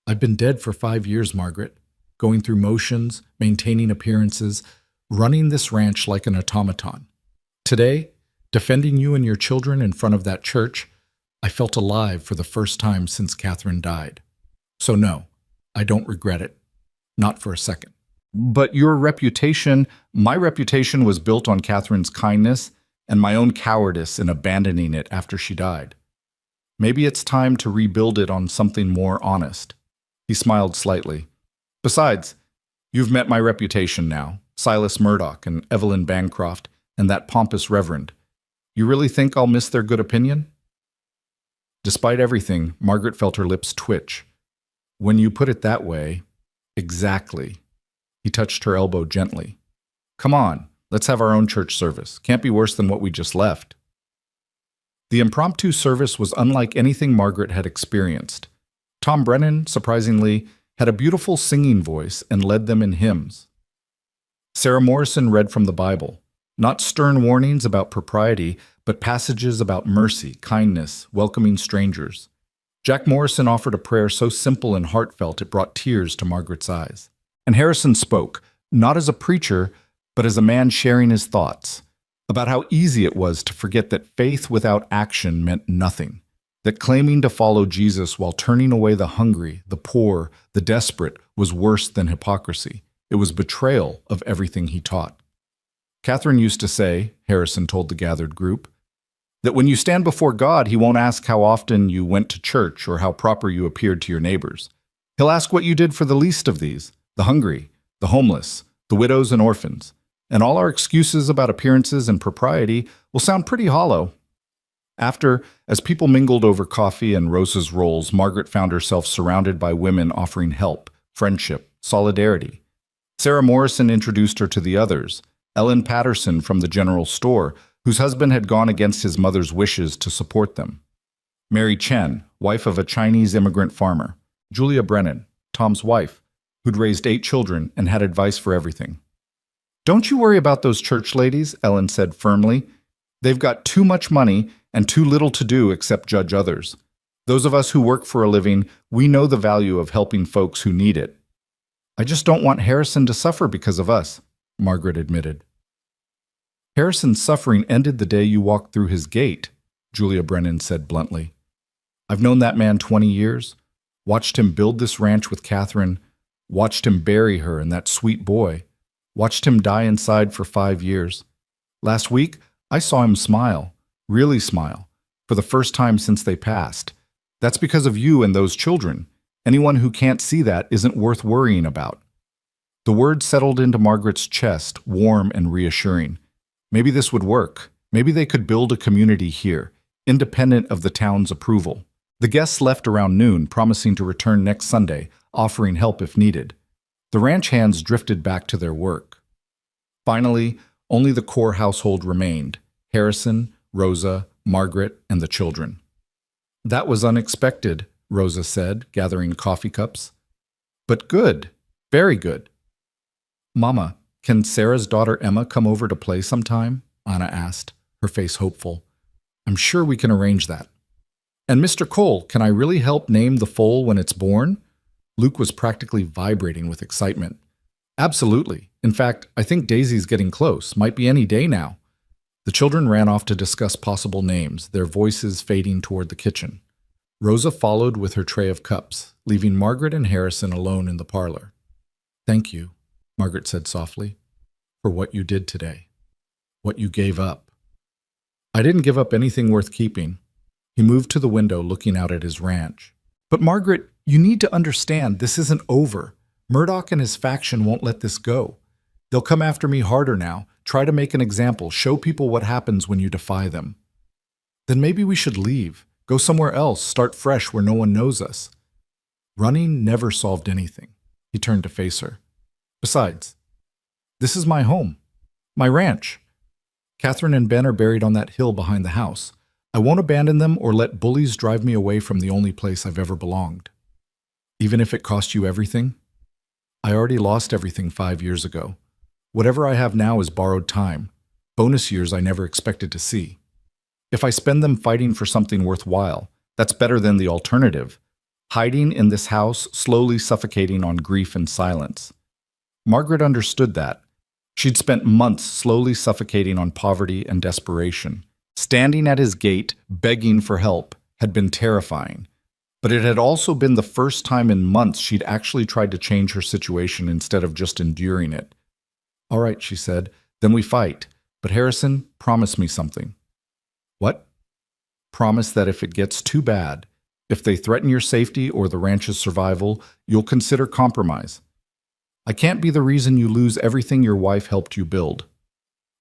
I've been dead for 5 years, Margaret. Going through motions, maintaining appearances, running this ranch like an automaton. Today, defending you and your children in front of that church, I felt alive for the first time since Catherine died. So no, I don't regret it. Not for a second. But your reputation, my reputation was built on Catherine's kindness and my own cowardice in abandoning it after she died. Maybe it's time to rebuild it on something more honest. He smiled slightly. Besides, You've met my reputation now, Silas Murdoch and Evelyn Bancroft, and that pompous reverend. You really think I'll miss their good opinion? Despite everything, Margaret felt her lips twitch. When you put it that way, exactly. He touched her elbow gently. Come on, let's have our own church service. Can't be worse than what we just left. The impromptu service was unlike anything Margaret had experienced. Tom Brennan, surprisingly, had a beautiful singing voice and led them in hymns. Sarah Morrison read from the Bible, not stern warnings about propriety, but passages about mercy, kindness, welcoming strangers. Jack Morrison offered a prayer so simple and heartfelt it brought tears to Margaret's eyes. And Harrison spoke, not as a preacher, but as a man sharing his thoughts, about how easy it was to forget that faith without action meant nothing, that claiming to follow Jesus while turning away the hungry, the poor, the desperate was worse than hypocrisy. It was betrayal of everything he taught. Catherine used to say, Harrison told the gathered group, that when you stand before God, he won't ask how often you went to church or how proper you appeared to your neighbors. He'll ask what you did for the least of these, the hungry, the homeless, the widows and orphans. And all our excuses about appearances and propriety will sound pretty hollow. After, as people mingled over coffee and Rosa's rolls, Margaret found herself surrounded by women offering help, friendship, solidarity. Sarah Morrison introduced her to the others, Ellen Patterson from the general store, whose husband had gone against his mother's wishes to support them. Mary Chen, wife of a Chinese immigrant farmer. Julia Brennan, Tom's wife, who'd raised 8 children and had advice for everything. Don't you worry about those church ladies, Ellen said firmly. They've got too much money and too little to do except judge others. Those of us who work for a living, we know the value of helping folks who need it. I just don't want Harrison to suffer because of us, Margaret admitted. Harrison's suffering ended the day you walked through his gate, Julia Brennan said bluntly. I've known that man 20 years, watched him build this ranch with Catherine, watched him bury her and that sweet boy, watched him die inside for 5 years. Last week, I saw him smile, really smile, for the first time since they passed. That's because of you and those children. Anyone who can't see that isn't worth worrying about. The words settled into Margaret's chest, warm and reassuring. Maybe this would work. Maybe they could build a community here, independent of the town's approval. The guests left around noon, promising to return next Sunday, offering help if needed. The ranch hands drifted back to their work. Finally, only the core household remained: Harrison, Rosa, Margaret, and the children. That was unexpected, Rosa said, gathering coffee cups. But good, very good. Mama, can Sarah's daughter Emma come over to play sometime? Anna asked, her face hopeful. I'm sure we can arrange that. And Mr. Cole, can I really help name the foal when it's born? Luke was practically vibrating with excitement. Absolutely. In fact, I think Daisy's getting close. Might be any day now. The children ran off to discuss possible names, their voices fading toward the kitchen. Rosa followed with her tray of cups, leaving Margaret and Harrison alone in the parlor. Thank you, Margaret said softly, for what you did today. What you gave up. I didn't give up anything worth keeping. He moved to the window, looking out at his ranch. But Margaret, you need to understand this isn't over. Murdoch and his faction won't let this go. They'll come after me harder now, try to make an example, show people what happens when you defy them. Then maybe we should leave, go somewhere else, start fresh where no one knows us. Running never solved anything. He turned to face her. Besides, this is my home, my ranch. Catherine and Ben are buried on that hill behind the house. I won't abandon them or let bullies drive me away from the only place I've ever belonged. Even if it cost you everything? I already lost everything 5 years ago. Whatever I have now is borrowed time, bonus years I never expected to see. If I spend them fighting for something worthwhile, that's better than the alternative, hiding in this house, slowly suffocating on grief and silence. Margaret understood that. She'd spent months slowly suffocating on poverty and desperation. Standing at his gate, begging for help, had been terrifying. But it had also been the first time in months she'd actually tried to change her situation instead of just enduring it. All right, she said, then we fight. But Harrison, promise me something. What? Promise that if it gets too bad, if they threaten your safety or the ranch's survival, you'll consider compromise. I can't be the reason you lose everything your wife helped you build.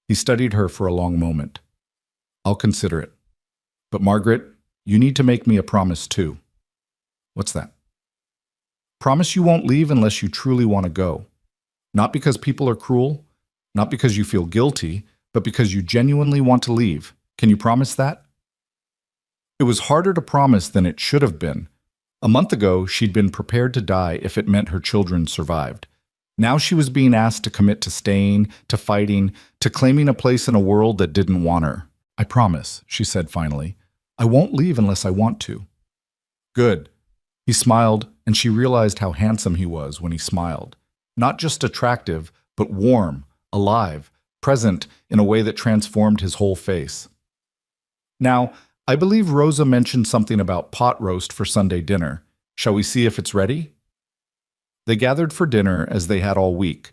He studied her for a long moment. I'll consider it. But Margaret, you need to make me a promise too. What's that? Promise you won't leave unless you truly want to go. Not because people are cruel, not because you feel guilty, but because you genuinely want to leave. Can you promise that? It was harder to promise than it should have been. A month ago, she'd been prepared to die if it meant her children survived. Now she was being asked to commit to staying, to fighting, to claiming a place in a world that didn't want her. I promise, she said finally. I won't leave unless I want to. Good. He smiled, and she realized how handsome he was when he smiled. Not just attractive, but warm, alive, present in a way that transformed his whole face. Now, I believe Rosa mentioned something about pot roast for Sunday dinner. Shall we see if it's ready? They gathered for dinner as they had all week.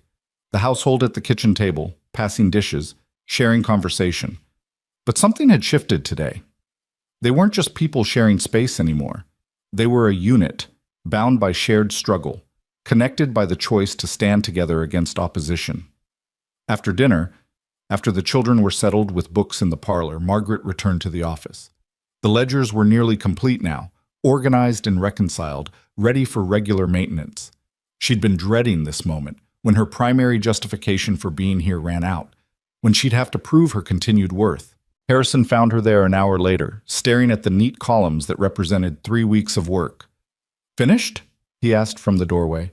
The household at the kitchen table, passing dishes, sharing conversation. But something had shifted today. They weren't just people sharing space anymore. They were a unit, bound by shared struggle, connected by the choice to stand together against opposition. After dinner, after the children were settled with books in the parlor, Margaret returned to the office. The ledgers were nearly complete now, organized and reconciled, ready for regular maintenance. She'd been dreading this moment, when her primary justification for being here ran out, when she'd have to prove her continued worth. Harrison found her there an hour later, staring at the neat columns that represented 3 weeks of work. Finished? He asked from the doorway.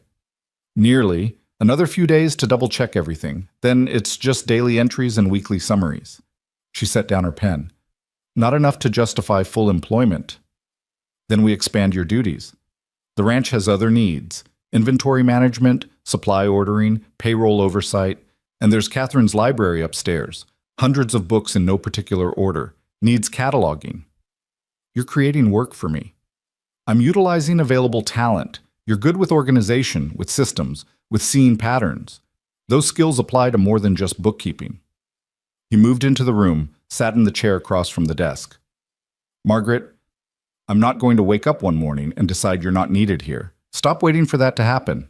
Nearly. Another few days to double-check everything. Then it's just daily entries and weekly summaries. She set down her pen. Not enough to justify full employment. Then we expand your duties. The ranch has other needs. Inventory management, supply ordering, payroll oversight, and there's Catherine's library upstairs. Hundreds of books in no particular order. Needs cataloging. You're creating work for me. I'm utilizing available talent. You're good with organization, with systems, with seeing patterns. Those skills apply to more than just bookkeeping. He moved into the room, sat in the chair across from the desk. Margaret, I'm not going to wake up one morning and decide you're not needed here. Stop waiting for that to happen.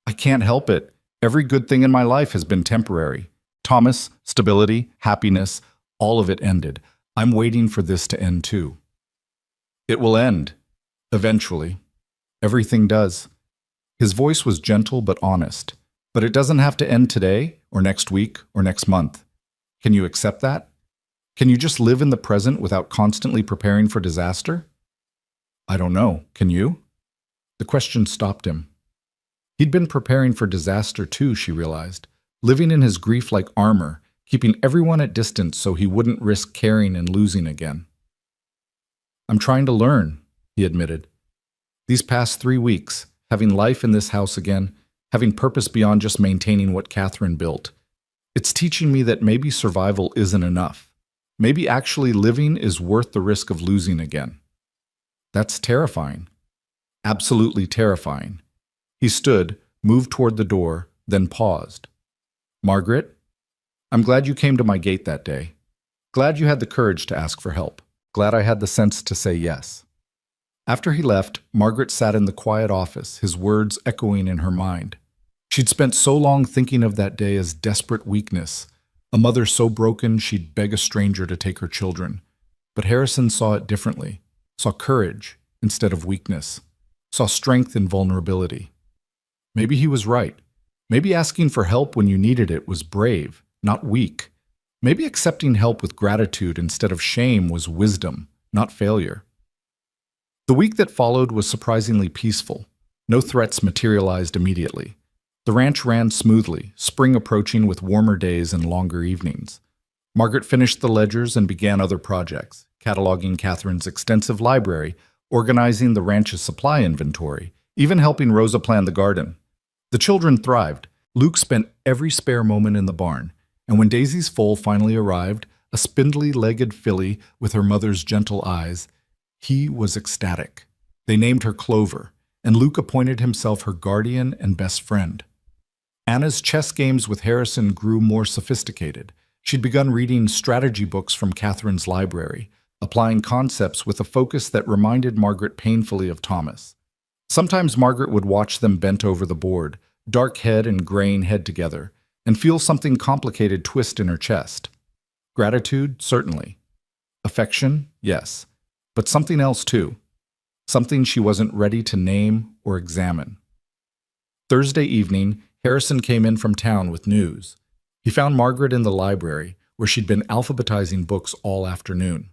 I can't help it. Every good thing in my life has been temporary. Thomas, stability, happiness, all of it ended. I'm waiting for this to end too. It will end. Eventually. Everything does. His voice was gentle but honest. But it doesn't have to end today, or next week, or next month. Can you accept that? Can you just live in the present without constantly preparing for disaster? I don't know. Can you? The question stopped him. He'd been preparing for disaster too, she realized, living in his grief like armor, keeping everyone at distance so he wouldn't risk caring and losing again. I'm trying to learn, he admitted. These past 3 weeks, having life in this house again, having purpose beyond just maintaining what Catherine built, it's teaching me that maybe survival isn't enough. Maybe actually living is worth the risk of losing again. That's terrifying. Absolutely terrifying. He stood, moved toward the door, then paused. Margaret, I'm glad you came to my gate that day. Glad you had the courage to ask for help. Glad I had the sense to say yes. After he left, Margaret sat in the quiet office, his words echoing in her mind. She'd spent so long thinking of that day as desperate weakness, a mother so broken she'd beg a stranger to take her children. But Harrison saw it differently, saw courage instead of weakness, saw strength in vulnerability. Maybe he was right. Maybe asking for help when you needed it was brave, not weak. Maybe accepting help with gratitude instead of shame was wisdom, not failure. The week that followed was surprisingly peaceful. No threats materialized immediately. The ranch ran smoothly, spring approaching with warmer days and longer evenings. Margaret finished the ledgers and began other projects, cataloging Catherine's extensive library, organizing the ranch's supply inventory, even helping Rosa plan the garden. The children thrived. Luke spent every spare moment in the barn, and when Daisy's foal finally arrived, a spindly-legged filly with her mother's gentle eyes, he was ecstatic. They named her Clover, and Luke appointed himself her guardian and best friend. Anna's chess games with Harrison grew more sophisticated. She'd begun reading strategy books from Catherine's library, applying concepts with a focus that reminded Margaret painfully of Thomas. Sometimes Margaret would watch them bent over the board, dark head and graying head together, and feel something complicated twist in her chest. Gratitude, certainly. Affection, yes. But something else too. Something she wasn't ready to name or examine. Thursday evening, Harrison came in from town with news. He found Margaret in the library, where she'd been alphabetizing books all afternoon.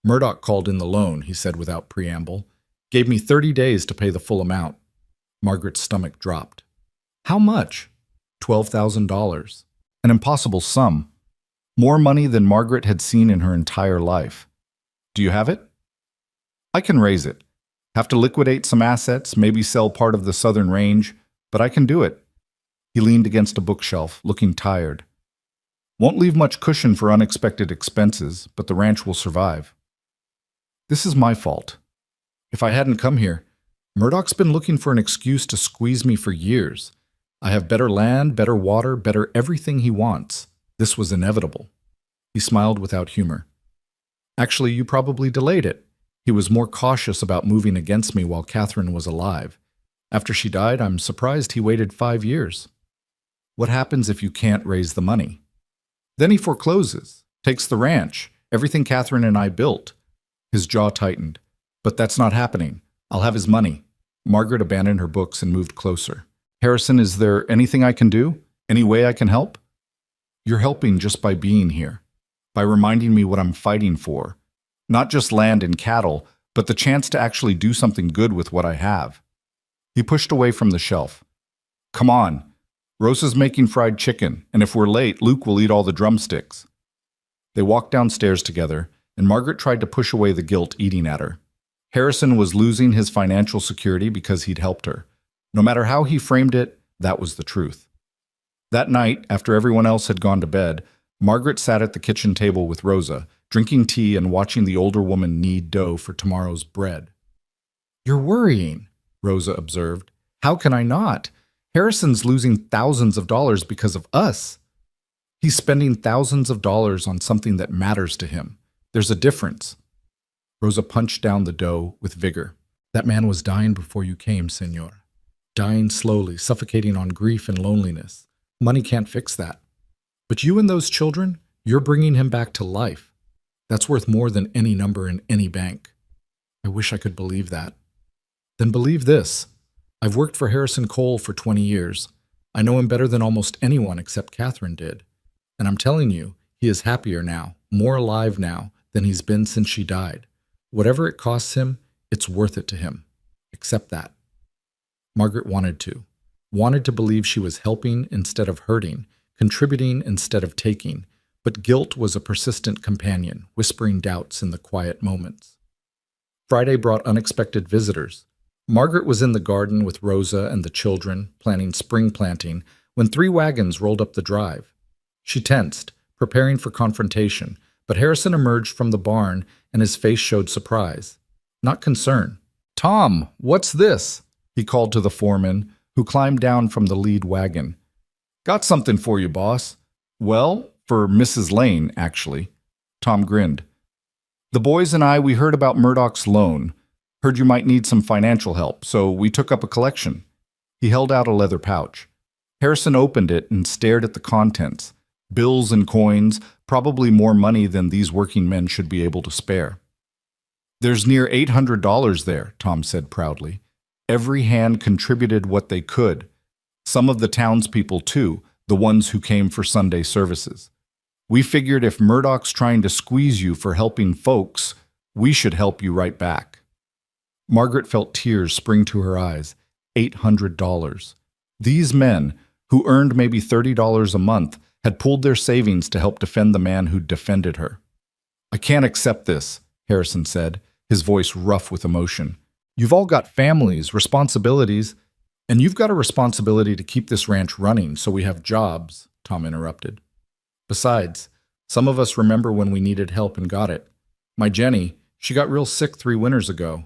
Murdoch called in the loan, he said without preamble. Gave me 30 days to pay the full amount. Margaret's stomach dropped. How much? $12,000. An impossible sum. More money than Margaret had seen in her entire life. Do you have it? I can raise it. Have to liquidate some assets, maybe sell part of the southern range, but I can do it. He leaned against a bookshelf, looking tired. Won't leave much cushion for unexpected expenses, but the ranch will survive. This is my fault. If I hadn't come here, Murdoch's been looking for an excuse to squeeze me for years. I have better land, better water, better everything he wants. This was inevitable. He smiled without humor. Actually, you probably delayed it. He was more cautious about moving against me while Catherine was alive. After she died, I'm surprised he waited 5 years. What happens if you can't raise the money? Then he forecloses, takes the ranch, everything Catherine and I built. His jaw tightened. But that's not happening. I'll have his money. Margaret abandoned her books and moved closer. Harrison, is there anything I can do? Any way I can help? You're helping just by being here, by reminding me what I'm fighting for. Not just land and cattle, but the chance to actually do something good with what I have. He pushed away from the shelf. Come on. Rosa's making fried chicken, and if we're late, Luke will eat all the drumsticks. They walked downstairs together, and Margaret tried to push away the guilt eating at her. Harrison was losing his financial security because he'd helped her. No matter how he framed it, that was the truth. That night, after everyone else had gone to bed, Margaret sat at the kitchen table with Rosa, drinking tea and watching the older woman knead dough for tomorrow's bread. You're worrying, Rosa observed. How can I not? Harrison's losing thousands of dollars because of us. He's spending thousands of dollars on something that matters to him. There's a difference. Rosa punched down the dough with vigor. That man was dying before you came, senor. Dying slowly, suffocating on grief and loneliness. Money can't fix that. But you and those children, you're bringing him back to life. That's worth more than any number in any bank. I wish I could believe that. Then believe this. I've worked for Harrison Cole for 20 years. I know him better than almost anyone except Catherine did. And I'm telling you, he is happier now, more alive now than he's been since she died. Whatever it costs him, it's worth it to him. Accept that. Margaret wanted to believe she was helping instead of hurting, contributing instead of taking, but guilt was a persistent companion, whispering doubts in the quiet moments. Friday brought unexpected visitors. Margaret was in the garden with Rosa and the children, planning spring planting, when 3 wagons rolled up the drive. She tensed, preparing for confrontation, but Harrison emerged from the barn and his face showed surprise, not concern. Tom, what's this? He called to the foreman, who climbed down from the lead wagon. Got something for you, boss. Well, for Mrs. Lane, actually. Tom grinned. The boys and I, we heard about Murdoch's loan. Heard you might need some financial help, so we took up a collection. He held out a leather pouch. Harrison opened it and stared at the contents. Bills and coins, probably more money than these working men should be able to spare. There's near $800 there, Tom said proudly. Every hand contributed what they could. Some of the townspeople, too, the ones who came for Sunday services. We figured if Murdoch's trying to squeeze you for helping folks, we should help you right back. Margaret felt tears spring to her eyes. $800. These men, who earned maybe $30 a month, had pooled their savings to help defend the man who'd defended her. I can't accept this, Harrison said, his voice rough with emotion. You've all got families, responsibilities, and you've got a responsibility to keep this ranch running so we have jobs, Tom interrupted. Besides, some of us remember when we needed help and got it. My Jenny, she got real sick 3 winters ago.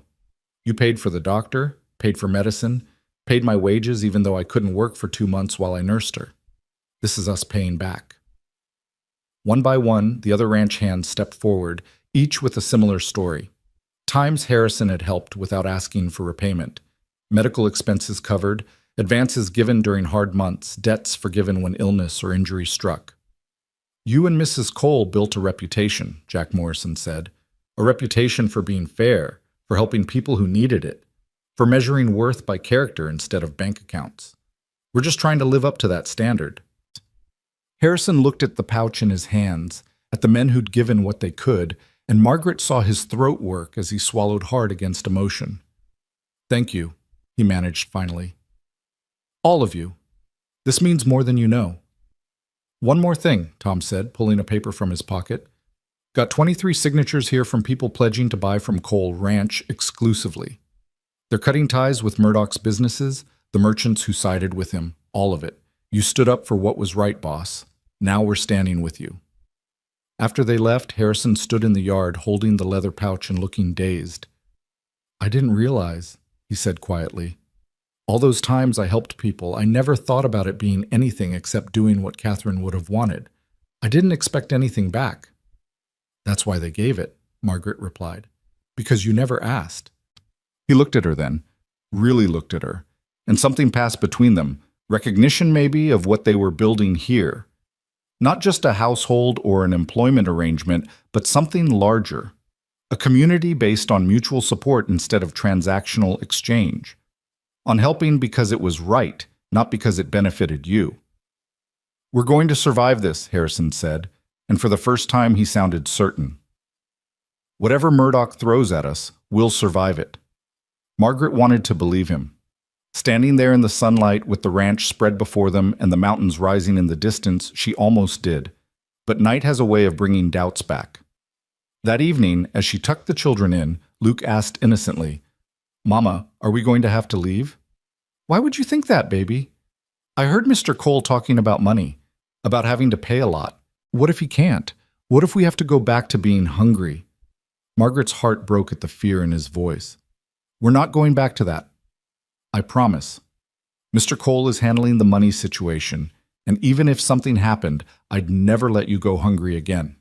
You paid for the doctor, paid for medicine, paid my wages even though I couldn't work for 2 months while I nursed her. This is us paying back. One by one, the other ranch hands stepped forward, each with a similar story. Times Harrison had helped without asking for repayment. Medical expenses covered, advances given during hard months, debts forgiven when illness or injury struck. You and Mrs. Cole built a reputation, Jack Morrison said, a reputation for being fair, for helping people who needed it, for measuring worth by character instead of bank accounts. We're just trying to live up to that standard. Harrison looked at the pouch in his hands, at the men who'd given what they could, and Margaret saw his throat work as he swallowed hard against emotion. Thank you, he managed finally. All of you. This means more than you know. One more thing, Tom said, pulling a paper from his pocket. Got 23 signatures here from people pledging to buy from Cole Ranch exclusively. They're cutting ties with Murdoch's businesses, the merchants who sided with him, all of it. You stood up for what was right, boss. Now we're standing with you. After they left, Harrison stood in the yard holding the leather pouch and looking dazed. I didn't realize, he said quietly. All those times I helped people, I never thought about it being anything except doing what Catherine would have wanted. I didn't expect anything back. That's why they gave it, Margaret replied. Because you never asked. He looked at her then, really looked at her, and something passed between them, recognition maybe of what they were building here. Not just a household or an employment arrangement, but something larger. A community based on mutual support instead of transactional exchange. On helping because it was right, not because it benefited you. We're going to survive this, Harrison said, and for the first time he sounded certain. Whatever Murdoch throws at us, we'll survive it. Margaret wanted to believe him. Standing there in the sunlight with the ranch spread before them and the mountains rising in the distance, she almost did. But night has a way of bringing doubts back. That evening, as she tucked the children in, Luke asked innocently, Mama, are we going to have to leave? Why would you think that, baby? I heard Mr. Cole talking about money, about having to pay a lot. What if he can't? What if we have to go back to being hungry? Margaret's heart broke at the fear in his voice. We're not going back to that. I promise. Mr. Cole is handling the money situation, and even if something happened, I'd never let you go hungry again.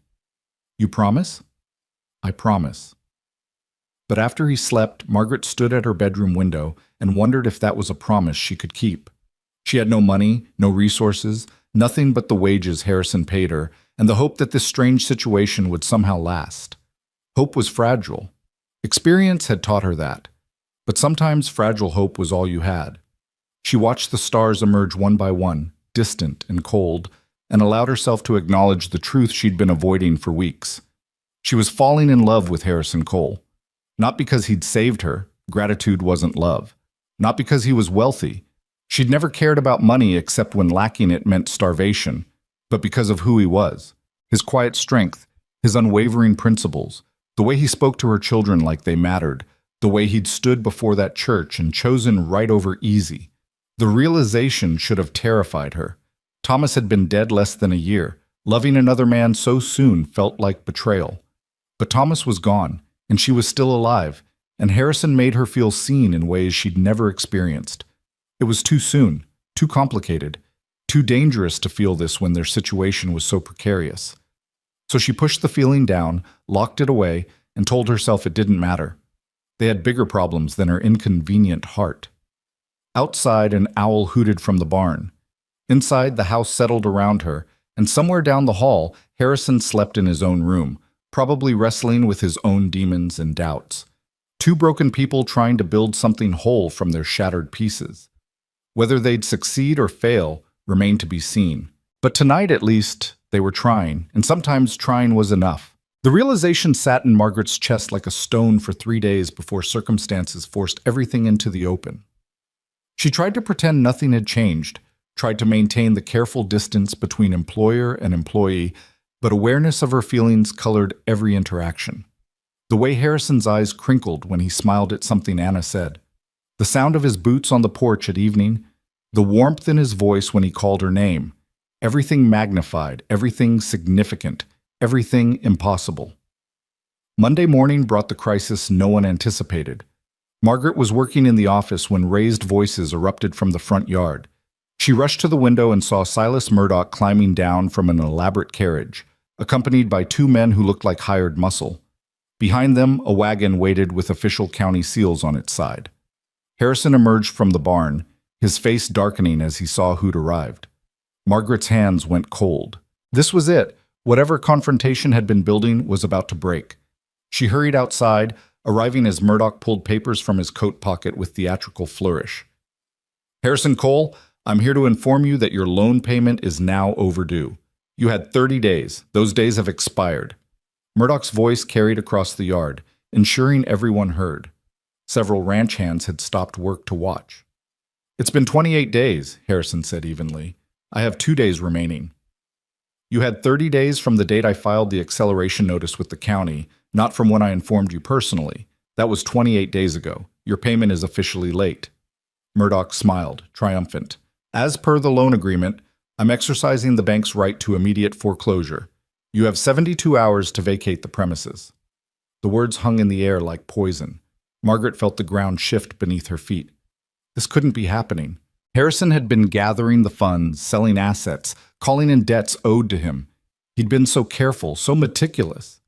You promise? I promise. But after he slept, Margaret stood at her bedroom window and wondered if that was a promise she could keep. She had no money, no resources, nothing but the wages Harrison paid her, and the hope that this strange situation would somehow last. Hope was fragile. Experience had taught her that. But sometimes fragile hope was all you had. She watched the stars emerge one by one, distant and cold, and allowed herself to acknowledge the truth she'd been avoiding for weeks. She was falling in love with Harrison Cole. Not because he'd saved her, gratitude wasn't love. Not because he was wealthy. She'd never cared about money except when lacking it meant starvation, but because of who he was. His quiet strength, his unwavering principles, the way he spoke to her children like they mattered, the way he'd stood before that church and chosen right over easy. The realization should have terrified her. Thomas had been dead less than a year. Loving another man so soon felt like betrayal. But Thomas was gone, and she was still alive, and Harrison made her feel seen in ways she'd never experienced. It was too soon, too complicated, too dangerous to feel this when their situation was so precarious. So she pushed the feeling down, locked it away, and told herself it didn't matter. They had bigger problems than her inconvenient heart. Outside, an owl hooted from the barn. Inside, the house settled around her, and somewhere down the hall, Harrison slept in his own room, probably wrestling with his own demons and doubts. Two broken people trying to build something whole from their shattered pieces. Whether they'd succeed or fail remained to be seen. But tonight, at least, they were trying, and sometimes trying was enough. The realization sat in Margaret's chest like a stone for 3 days before circumstances forced everything into the open. She tried to pretend nothing had changed, tried to maintain the careful distance between employer and employee, but awareness of her feelings colored every interaction. The way Harrison's eyes crinkled when he smiled at something Anna said, the sound of his boots on the porch at evening, the warmth in his voice when he called her name, everything magnified, everything significant, everything impossible. Monday morning brought the crisis no one anticipated. Margaret was working in the office when raised voices erupted from the front yard. She rushed to the window and saw Silas Murdoch climbing down from an elaborate carriage, accompanied by 2 men who looked like hired muscle. Behind them, a wagon waited with official county seals on its side. Harrison emerged from the barn, his face darkening as he saw who'd arrived. Margaret's hands went cold. This was it. Whatever confrontation had been building was about to break. She hurried outside, arriving as Murdoch pulled papers from his coat pocket with theatrical flourish. "Harrison Cole, I'm here to inform you that your loan payment is now overdue. You had 30 days. Those days have expired." Murdoch's voice carried across the yard, ensuring everyone heard. Several ranch hands had stopped work to watch. "It's been 28 days, Harrison said evenly. "I have 2 days remaining." "You had 30 days from the date I filed the acceleration notice with the county, not from when I informed you personally. That was 28 days ago. Your payment is officially late." Murdoch smiled, triumphant. "As per the loan agreement, I'm exercising the bank's right to immediate foreclosure. You have 72 hours to vacate the premises." The words hung in the air like poison. Margaret felt the ground shift beneath her feet. This couldn't be happening. Harrison had been gathering the funds, selling assets, calling in debts owed to him. He'd been so careful, so meticulous.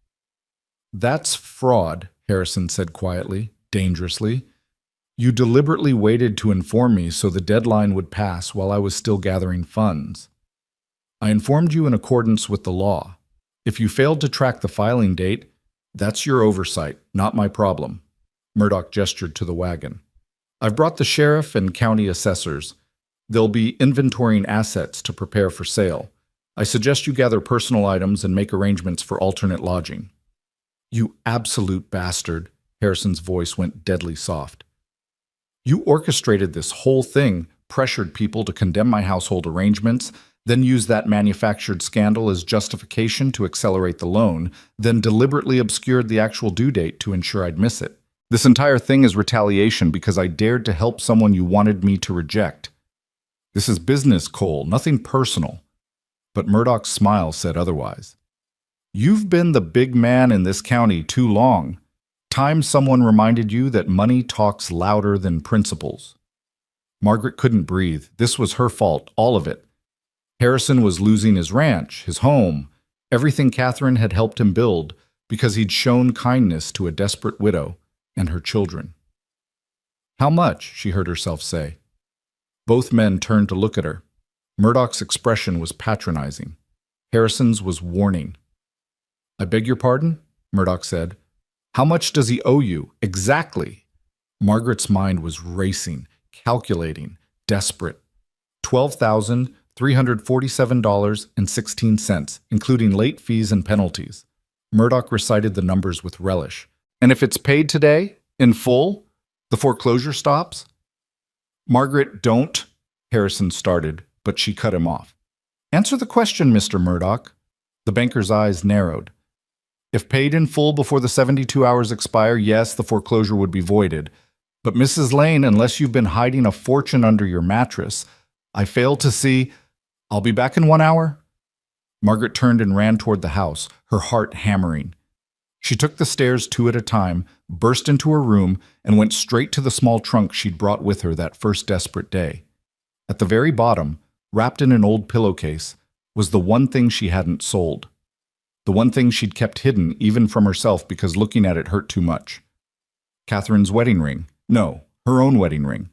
"That's fraud," Harrison said quietly, dangerously. "You deliberately waited to inform me so the deadline would pass while I was still gathering funds. I informed you in accordance with the law. If you failed to track the filing date, that's your oversight, not my problem." Murdoch gestured to the wagon. "I've brought the sheriff and county assessors. They'll be inventorying assets to prepare for sale. I suggest you gather personal items and make arrangements for alternate lodging." "You absolute bastard," Harrison's voice went deadly soft. "You orchestrated this whole thing, pressured people to condemn my household arrangements, then used that manufactured scandal as justification to accelerate the loan, then deliberately obscured the actual due date to ensure I'd miss it. This entire thing is retaliation because I dared to help someone you wanted me to reject. This is business, Cole, nothing personal." But Murdoch's smile said otherwise. "You've been the big man in this county too long. Time someone reminded you that money talks louder than principles." Margaret couldn't breathe. This was her fault, all of it. Harrison was losing his ranch, his home, everything Catherine had helped him build, because he'd shown kindness to a desperate widow and her children. "How much?" she heard herself say. Both men turned to look at her. Murdoch's expression was patronizing. Harrison's was warning. "I beg your pardon?" Murdoch said. "How much does he owe you, exactly?" Margaret's mind was racing, calculating, desperate. $12,347.16, including late fees and penalties. Murdoch recited the numbers with relish. "And if it's paid today, in full, the foreclosure stops?" "Margaret, don't," Harrison started, but she cut him off. "Answer the question, Mr. Murdoch." The banker's eyes narrowed. "If paid in full before the 72 hours expire, yes, the foreclosure would be voided. But Mrs. Lane, unless you've been hiding a fortune under your mattress, I fail to see—" "I'll be back in 1 hour." Margaret turned and ran toward the house, her heart hammering. She took the stairs 2 at a time, burst into her room, and went straight to the small trunk she'd brought with her that first desperate day. At the very bottom, wrapped in an old pillowcase, was the one thing she hadn't sold. The one thing she'd kept hidden even from herself because looking at it hurt too much. Catherine's wedding ring. No, her own wedding ring.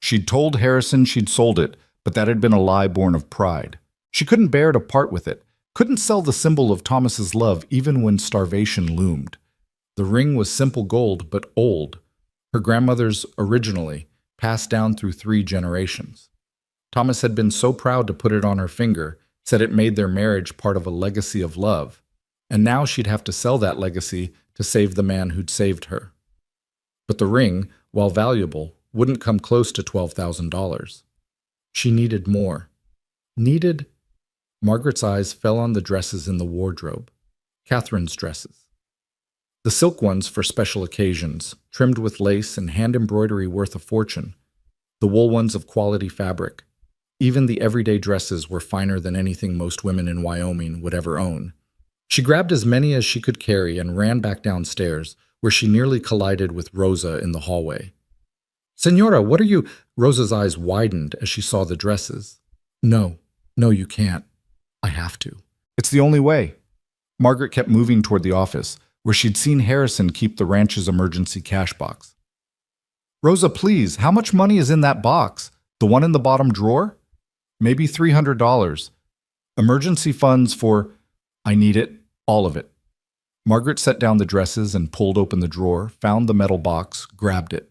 She'd told Harrison she'd sold it, but that had been a lie born of pride. She couldn't bear to part with it, couldn't sell the symbol of Thomas's love even when starvation loomed. The ring was simple gold, but old. Her grandmother's originally, passed down through 3 generations. Thomas had been so proud to put it on her finger, said it made their marriage part of a legacy of love. And now she'd have to sell that legacy to save the man who'd saved her. But the ring, while valuable, wouldn't come close to $12,000. She needed more. Needed? Margaret's eyes fell on the dresses in the wardrobe. Catherine's dresses. The silk ones for special occasions, trimmed with lace and hand embroidery worth a fortune. The wool ones of quality fabric. Even the everyday dresses were finer than anything most women in Wyoming would ever own. She grabbed as many as she could carry and ran back downstairs, where she nearly collided with Rosa in the hallway. "Senora, what are you—" Rosa's eyes widened as she saw the dresses. No, you can't. I have to. It's the only way." Margaret kept moving toward the office, where she'd seen Harrison keep the ranch's emergency cash box. "Rosa, please, how much money is in that box?" The one in the bottom drawer? Maybe $300. Emergency funds for, I need it, all of it. Margaret set down the dresses and pulled open the drawer, found the metal box, grabbed it.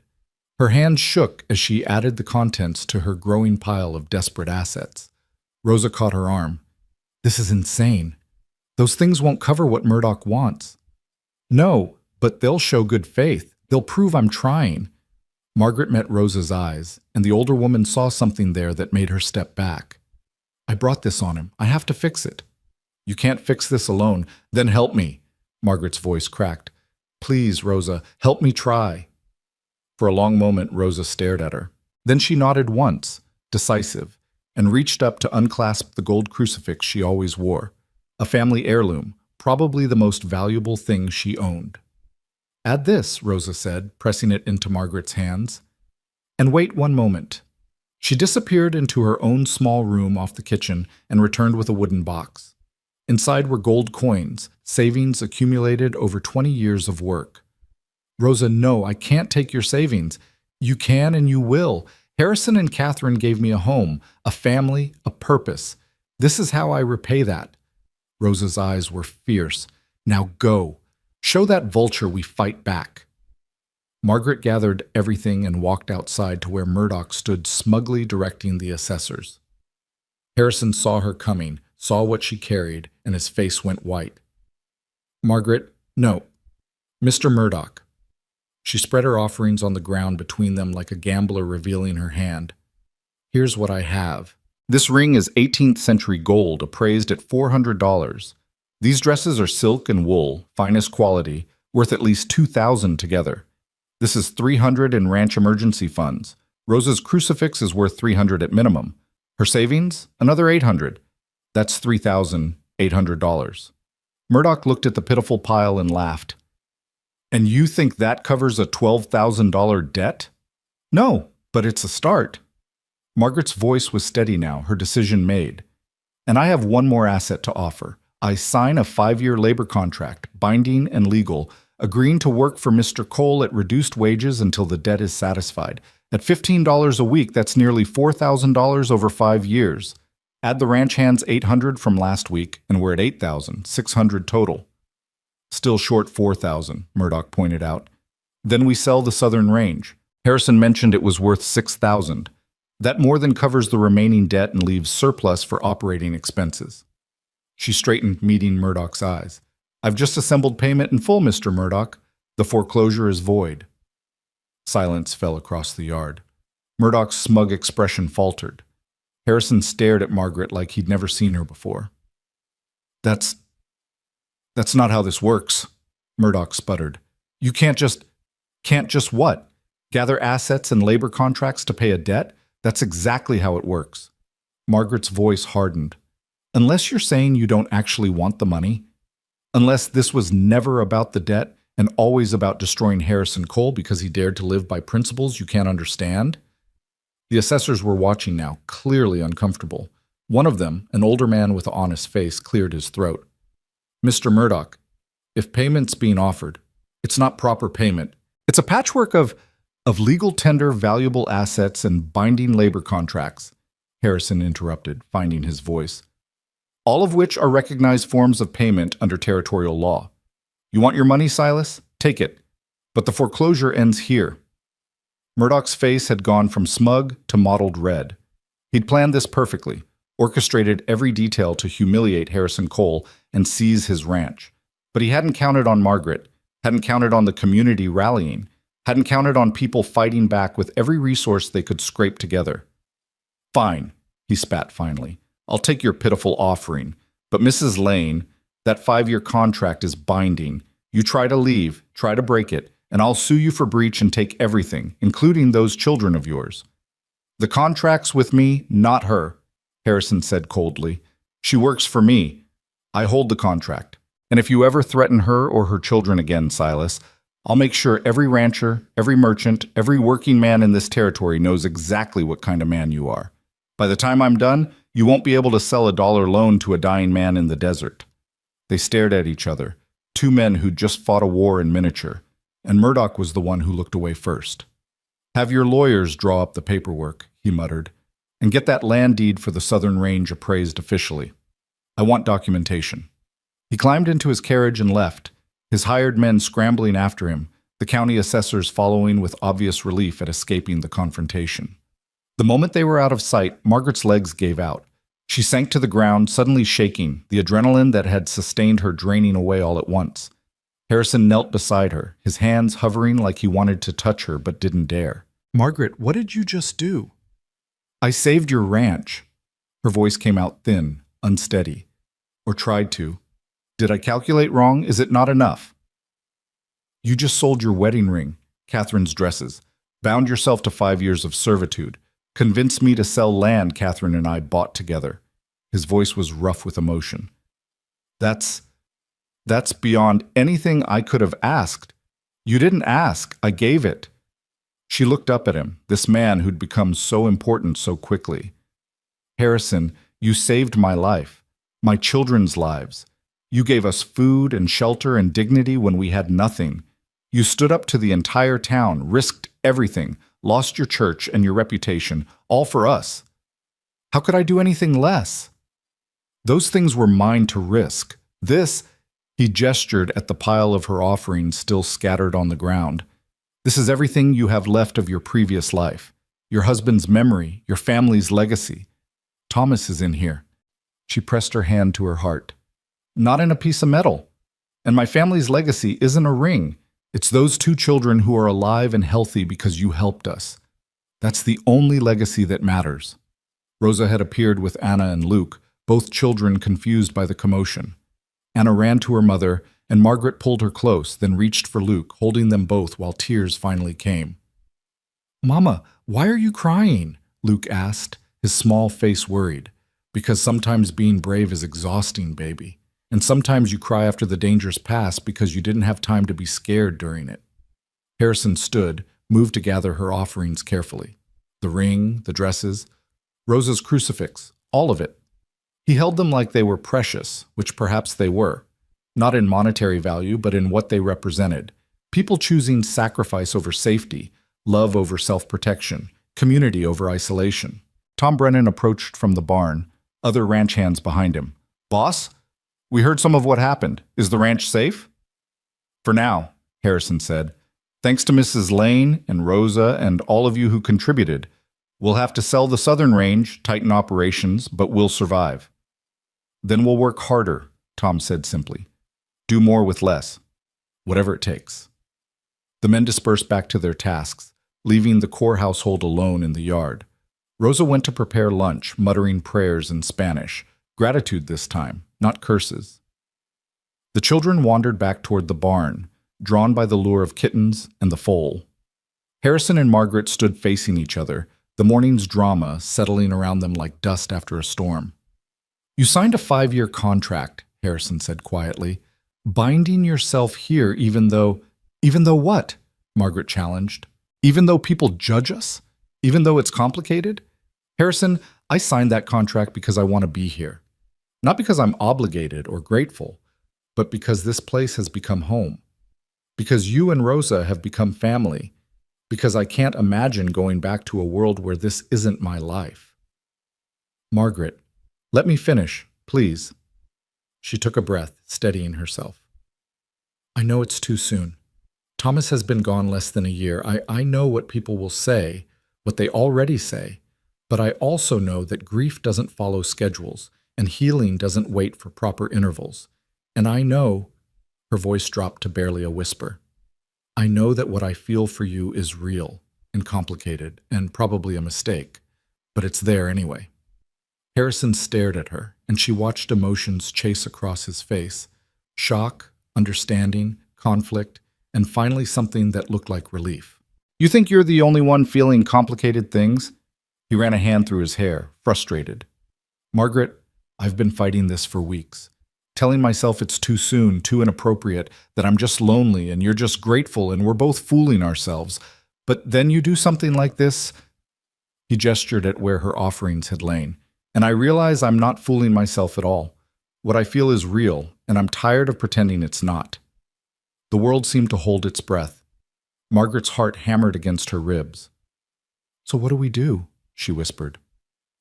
Her hands shook as she added the contents to her growing pile of desperate assets. Rosa caught her arm. This is insane. Those things won't cover what Murdoch wants. No, but they'll show good faith. They'll prove I'm trying. Margaret met Rosa's eyes, and the older woman saw something there that made her step back. I brought this on him. I have to fix it. You can't fix this alone. Then help me. Margaret's voice cracked. Please, Rosa, help me try. For a long moment, Rosa stared at her. Then she nodded once, decisive, and reached up to unclasp the gold crucifix she always wore, a family heirloom, probably the most valuable thing she owned. Add this, Rosa said, pressing it into Margaret's hands. And wait one moment. She disappeared into her own small room off the kitchen and returned with a wooden box. Inside were gold coins, savings accumulated over 20 years of work. Rosa, no, I can't take your savings. You can and you will. Harrison and Catherine gave me a home, a family, a purpose. This is how I repay that. Rosa's eyes were fierce. Now go. Show that vulture we fight back. Margaret gathered everything and walked outside to where Murdoch stood smugly directing the assessors. Harrison saw her coming, saw what she carried, and his face went white. Margaret, no. Mr. Murdoch. She spread her offerings on the ground between them like a gambler revealing her hand. Here's what I have. This ring is 18th century gold appraised at $400. These dresses are silk and wool, finest quality, worth at least $2,000 together. This is $300 in ranch emergency funds. Rosa's crucifix is worth $300 at minimum. Her savings? Another $800. That's $3,800. Murdoch looked at the pitiful pile and laughed. And you think that covers a $12,000 debt? No, but it's a start. Margaret's voice was steady now, her decision made. And I have one more asset to offer. I sign a 5-year labor contract, binding and legal, agreeing to work for Mr. Cole at reduced wages until the debt is satisfied. At $15 a week, that's nearly $4,000 over 5 years. Add the ranch hands $800 from last week, and we're at $8,000, $600 total. Still short $4,000, Murdoch pointed out. Then we sell the southern range. Harrison mentioned it was worth $6,000. That more than covers the remaining debt and leaves surplus for operating expenses. She straightened, meeting Murdoch's eyes. I've just assembled payment in full, Mr. Murdoch. The foreclosure is void. Silence fell across the yard. Murdoch's smug expression faltered. Harrison stared at Margaret like he'd never seen her before. That's not how this works, Murdoch sputtered. You can't just what? Gather assets and labor contracts to pay a debt? That's exactly how it works. Margaret's voice hardened. Unless you're saying you don't actually want the money, unless this was never about the debt and always about destroying Harrison Cole because he dared to live by principles you can't understand? The assessors were watching now, clearly uncomfortable. One of them, an older man with an honest face, cleared his throat. Mr. Murdoch, if payment's being offered, it's not proper payment. It's a patchwork of legal tender, valuable assets, and binding labor contracts, Harrison interrupted, finding his voice. All of which are recognized forms of payment under territorial law. You want your money, Silas? Take it. But the foreclosure ends here. Murdoch's face had gone from smug to mottled red. He'd planned this perfectly, orchestrated every detail to humiliate Harrison Cole and seize his ranch. But he hadn't counted on Margaret, hadn't counted on the community rallying, hadn't counted on people fighting back with every resource they could scrape together. Fine, he spat finally. I'll take your pitiful offering. But Mrs. Lane, that 5-year contract is binding. You try to leave, try to break it, and I'll sue you for breach and take everything, including those children of yours. The contract's with me, not her, Harrison said coldly. She works for me. I hold the contract. And if you ever threaten her or her children again, Silas, I'll make sure every rancher, every merchant, every working man in this territory knows exactly what kind of man you are. By the time I'm done, you won't be able to sell a dollar loan to a dying man in the desert. They stared at each other, two men who'd just fought a war in miniature, and Murdoch was the one who looked away first. Have your lawyers draw up the paperwork, he muttered, "and get that land deed for the southern range appraised officially. I want documentation." He climbed into his carriage and left, his hired men scrambling after him, the county assessors following with obvious relief at escaping the confrontation. The moment they were out of sight, Margaret's legs gave out. She sank to the ground, suddenly shaking, the adrenaline that had sustained her draining away all at once. Harrison knelt beside her, his hands hovering like he wanted to touch her but didn't dare. "Margaret, what did you just do?" "I saved your ranch." Her voice came out thin, unsteady. Or tried to. "Did I calculate wrong? Is it not enough?" "You just sold your wedding ring, Catherine's dresses, bound yourself to 5 years of servitude, convinced me to sell land Catherine and I bought together." His voice was rough with emotion. That's beyond anything I could have asked. You didn't ask. I gave it." She looked up at him, this man who'd become so important so quickly. "Harrison, you saved my life, my children's lives. You gave us food and shelter and dignity when we had nothing. You stood up to the entire town, risked everything, lost your church and your reputation, all for us. How could I do anything less? Those things were mine to risk. This," he gestured at the pile of her offerings still scattered on the ground, "this is everything you have left of your previous life, your husband's memory, your family's legacy. Thomas is in here." She pressed her hand to her heart. "Not in a piece of metal. And my family's legacy isn't a ring. It's those 2 children who are alive and healthy because you helped us. That's the only legacy that matters." Rosa had appeared with Anna and Luke, both children confused by the commotion. Anna ran to her mother, and Margaret pulled her close, then reached for Luke, holding them both while tears finally came. "Mama, why are you crying?" Luke asked, his small face worried. "Because sometimes being brave is exhausting, baby. And sometimes you cry after the dangers pass because you didn't have time to be scared during it." Harrison stood, moved to gather her offerings carefully. The ring, the dresses, Rosa's crucifix, all of it. He held them like they were precious, which perhaps they were. Not in monetary value, but in what they represented. People choosing sacrifice over safety, love over self-protection, community over isolation. Tom Brennan approached from the barn, other ranch hands behind him. "Boss, we heard some of what happened. Is the ranch safe?" "For now," Harrison said. "Thanks to Mrs. Lane and Rosa and all of you who contributed. We'll have to sell the southern range, tighten operations, but we'll survive." "Then we'll work harder," Tom said simply. "Do more with less. Whatever it takes." The men dispersed back to their tasks, leaving the core household alone in the yard. Rosa went to prepare lunch, muttering prayers in Spanish. Gratitude this time, not curses. The children wandered back toward the barn, drawn by the lure of kittens and the foal. Harrison and Margaret stood facing each other, the morning's drama settling around them like dust after a storm. "You signed a 5-year contract," Harrison said quietly, "binding yourself here even though—" "Even though what?" Margaret challenged. "Even though people judge us? Even though it's complicated?" "Harrison, I signed that contract because I want to be here. Not because I'm obligated or grateful, but because this place has become home. Because you and Rosa have become family. Because I can't imagine going back to a world where this isn't my life." "Margaret, let me finish, please." She took a breath, steadying herself. "I know it's too soon. Thomas has been gone less than a year. I know what people will say, what they already say, but I also know that grief doesn't follow schedules, and healing doesn't wait for proper intervals. And I know," her voice dropped to barely a whisper, "I know that what I feel for you is real and complicated and probably a mistake, but it's there anyway." Harrison stared at her, and she watched emotions chase across his face. Shock, understanding, conflict, and finally something that looked like relief. "You think you're the only one feeling complicated things?" He ran a hand through his hair, frustrated. "Margaret, I've been fighting this for weeks. Telling myself it's too soon, too inappropriate, that I'm just lonely and you're just grateful and we're both fooling ourselves. But then you do something like this." He gestured at where her offerings had lain. "And I realize I'm not fooling myself at all. What I feel is real, and I'm tired of pretending it's not." The world seemed to hold its breath. Margaret's heart hammered against her ribs. "So what do we do?" she whispered.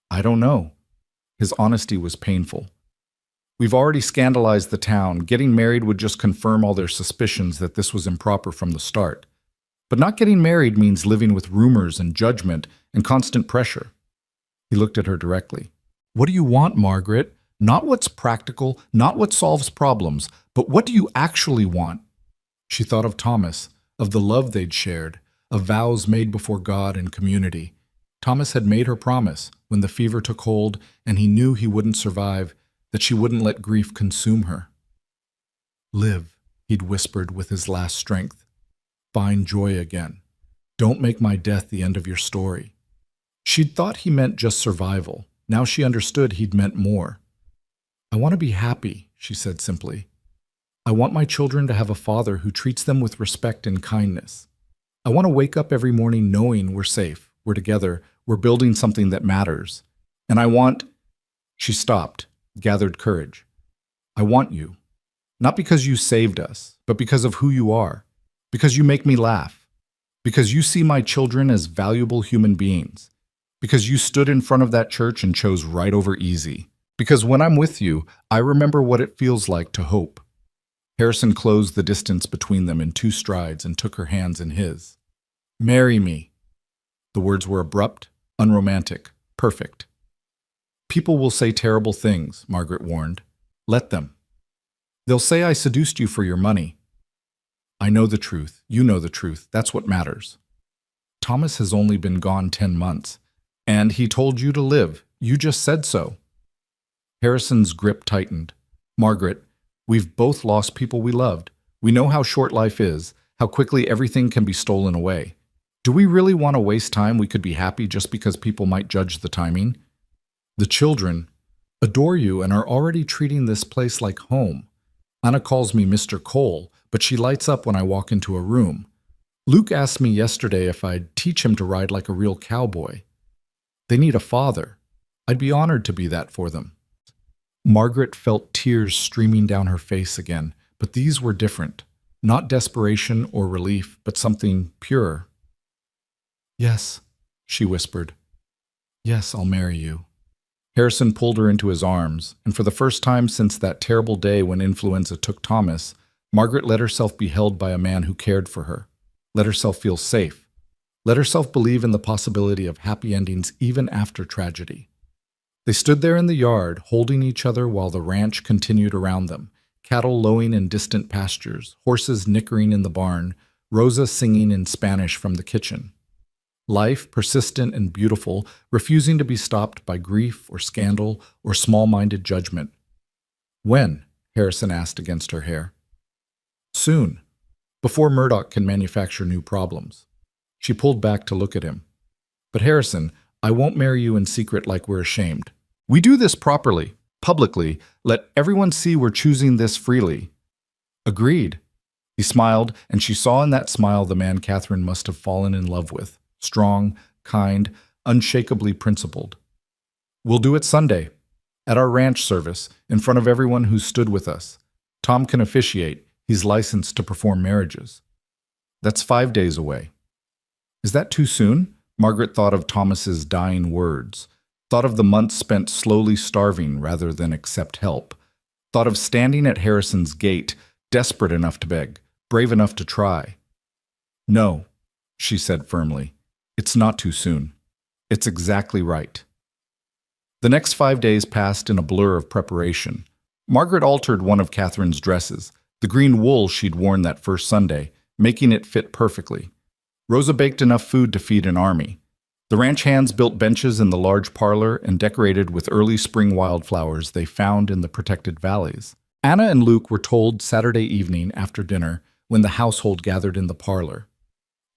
I don't know. His honesty was painful. We've already scandalized the town. Getting married would just confirm all their suspicions that this was improper from the start. But not getting married means living with rumors and judgment and constant pressure. He looked at her directly. What do you want, Margaret? Not what's practical, not what solves problems, but what do you actually want? She thought of Thomas, of the love they'd shared, of vows made before God and community. Thomas had made her promise, when the fever took hold and he knew he wouldn't survive, that she wouldn't let grief consume her. Live, he'd whispered with his last strength. Find joy again. Don't make my death the end of your story. She'd thought he meant just survival. Now she understood he'd meant more. I want to be happy, she said simply. I want my children to have a father who treats them with respect and kindness. I want to wake up every morning knowing we're safe, we're together, we're building something that matters. And I want... She stopped, gathered courage. I want you. Not because you saved us, but because of who you are. Because you make me laugh. Because you see my children as valuable human beings. Because you stood in front of that church and chose right over easy. Because when I'm with you, I remember what it feels like to hope. Harrison closed the distance between them in 2 strides and took her hands in his. Marry me. The words were abrupt, unromantic, perfect. People will say terrible things, Margaret warned. Let them. They'll say I seduced you for your money. I know the truth. You know the truth. That's what matters. Thomas has only been gone 10 months. And he told you to live. You just said so. Harrison's grip tightened. Margaret, we've both lost people we loved. We know how short life is, how quickly everything can be stolen away. Do we really want to waste time we could be happy just because people might judge the timing? The children adore you and are already treating this place like home. Anna calls me Mr. Cole, but she lights up when I walk into a room. Luke asked me yesterday if I'd teach him to ride like a real cowboy. They need a father. I'd be honored to be that for them. Margaret felt tears streaming down her face again, but these were different. Not desperation or relief, but something pure. Yes, she whispered. Yes, I'll marry you. Harrison pulled her into his arms, and for the first time since that terrible day when influenza took Thomas, Margaret let herself be held by a man who cared for her, let herself feel safe, let herself believe in the possibility of happy endings even after tragedy. They stood there in the yard, holding each other while the ranch continued around them, cattle lowing in distant pastures, horses nickering in the barn, Rosa singing in Spanish from the kitchen. Life, persistent and beautiful, refusing to be stopped by grief or scandal or small-minded judgment. When? Harrison asked against her hair. Soon, before Murdoch can manufacture new problems. She pulled back to look at him. But Harrison, I won't marry you in secret like we're ashamed. We do this properly, publicly, let everyone see we're choosing this freely. Agreed. He smiled, and she saw in that smile the man Catherine must have fallen in love with. Strong, kind, unshakably principled. We'll do it Sunday, at our ranch service, in front of everyone who stood with us. Tom can officiate. He's licensed to perform marriages. That's 5 days away. Is that too soon? Margaret thought of Thomas's dying words, thought of the months spent slowly starving rather than accept help, thought of standing at Harrison's gate, desperate enough to beg, brave enough to try. No, she said firmly. It's not too soon. It's exactly right. The next 5 days passed in a blur of preparation. Margaret altered one of Catherine's dresses, the green wool she'd worn that first Sunday, making it fit perfectly. Rosa baked enough food to feed an army. The ranch hands built benches in the large parlor and decorated with early spring wildflowers they found in the protected valleys. Anna and Luke were told Saturday evening after dinner when the household gathered in the parlor.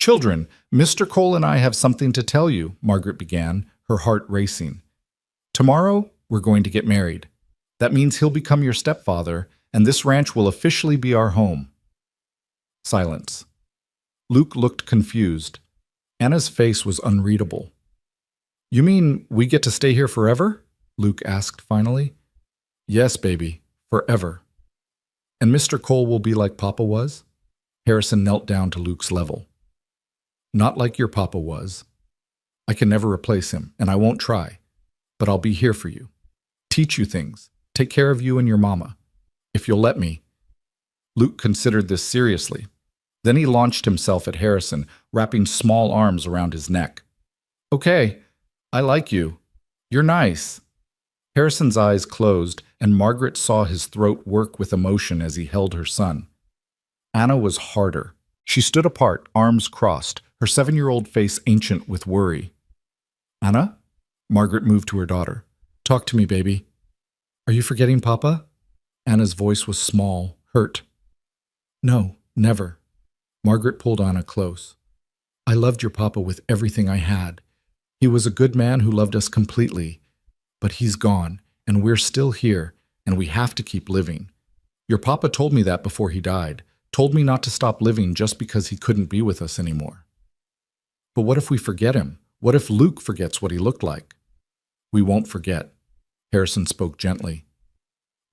Children, Mr. Cole and I have something to tell you, Margaret began, her heart racing. Tomorrow, we're going to get married. That means he'll become your stepfather, and this ranch will officially be our home. Silence. Luke looked confused. Anna's face was unreadable. You mean we get to stay here forever? Luke asked finally. Yes, baby, forever. And Mr. Cole will be like Papa was? Harrison knelt down to Luke's level. Not like your papa was. I can never replace him, and I won't try. But I'll be here for you. Teach you things. Take care of you and your mama. If you'll let me." Luke considered this seriously. Then he launched himself at Harrison, wrapping small arms around his neck. "Okay, I like you. You're nice." Harrison's eyes closed, and Margaret saw his throat work with emotion as he held her son. Anna was harder. She stood apart, arms crossed, her 7-year-old face ancient with worry. "Anna?" Margaret moved to her daughter. "Talk to me, baby." "Are you forgetting Papa?" Anna's voice was small, hurt. "No, never." Margaret pulled Anna close. "I loved your Papa with everything I had. He was a good man who loved us completely. But he's gone, and we're still here, and we have to keep living. Your Papa told me that before he died, told me not to stop living just because he couldn't be with us anymore." "But what if we forget him? What if Luke forgets what he looked like?" "We won't forget." Harrison spoke gently.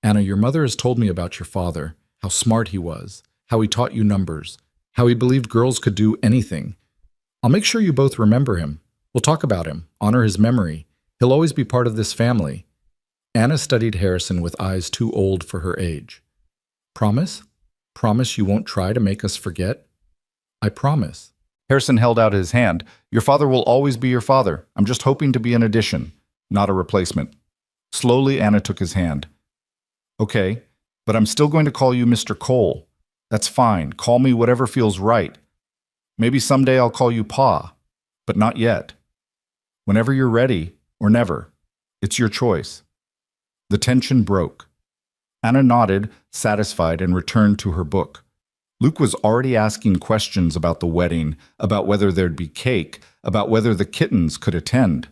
"Anna, your mother has told me about your father, how smart he was, how he taught you numbers, how he believed girls could do anything. I'll make sure you both remember him. We'll talk about him, honor his memory. He'll always be part of this family." Anna studied Harrison with eyes too old for her age. "Promise? Promise you won't try to make us forget?" "I promise." Harrison held out his hand. "Your father will always be your father. I'm just hoping to be an addition, not a replacement." Slowly, Anna took his hand. "Okay, but I'm still going to call you Mr. Cole. That's fine. Call me whatever feels right. Maybe someday I'll call you Pa, but not yet. Whenever you're ready, or never. It's your choice." The tension broke. Anna nodded, satisfied, and returned to her book. Luke was already asking questions about the wedding, about whether there'd be cake, about whether the kittens could attend.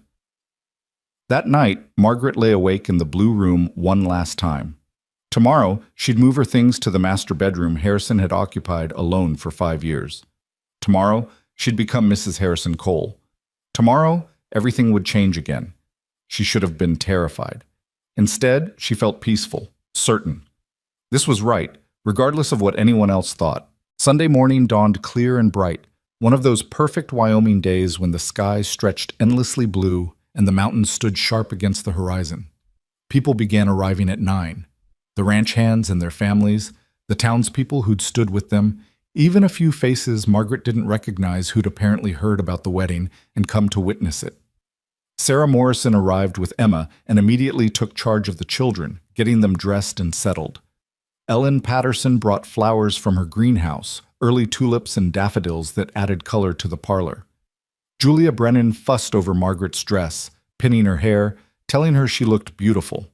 That night, Margaret lay awake in the blue room one last time. Tomorrow, she'd move her things to the master bedroom Harrison had occupied alone for 5 years. Tomorrow, she'd become Mrs. Harrison Cole. Tomorrow, everything would change again. She should have been terrified. Instead, she felt peaceful, certain. This was right, regardless of what anyone else thought. Sunday morning dawned clear and bright, one of those perfect Wyoming days when the sky stretched endlessly blue and the mountains stood sharp against the horizon. People began arriving at 9. The ranch hands and their families, the townspeople who'd stood with them, even a few faces Margaret didn't recognize who'd apparently heard about the wedding and come to witness it. Sarah Morrison arrived with Emma and immediately took charge of the children, getting them dressed and settled. Ellen Patterson brought flowers from her greenhouse, early tulips and daffodils that added color to the parlor. Julia Brennan fussed over Margaret's dress, pinning her hair, telling her she looked beautiful.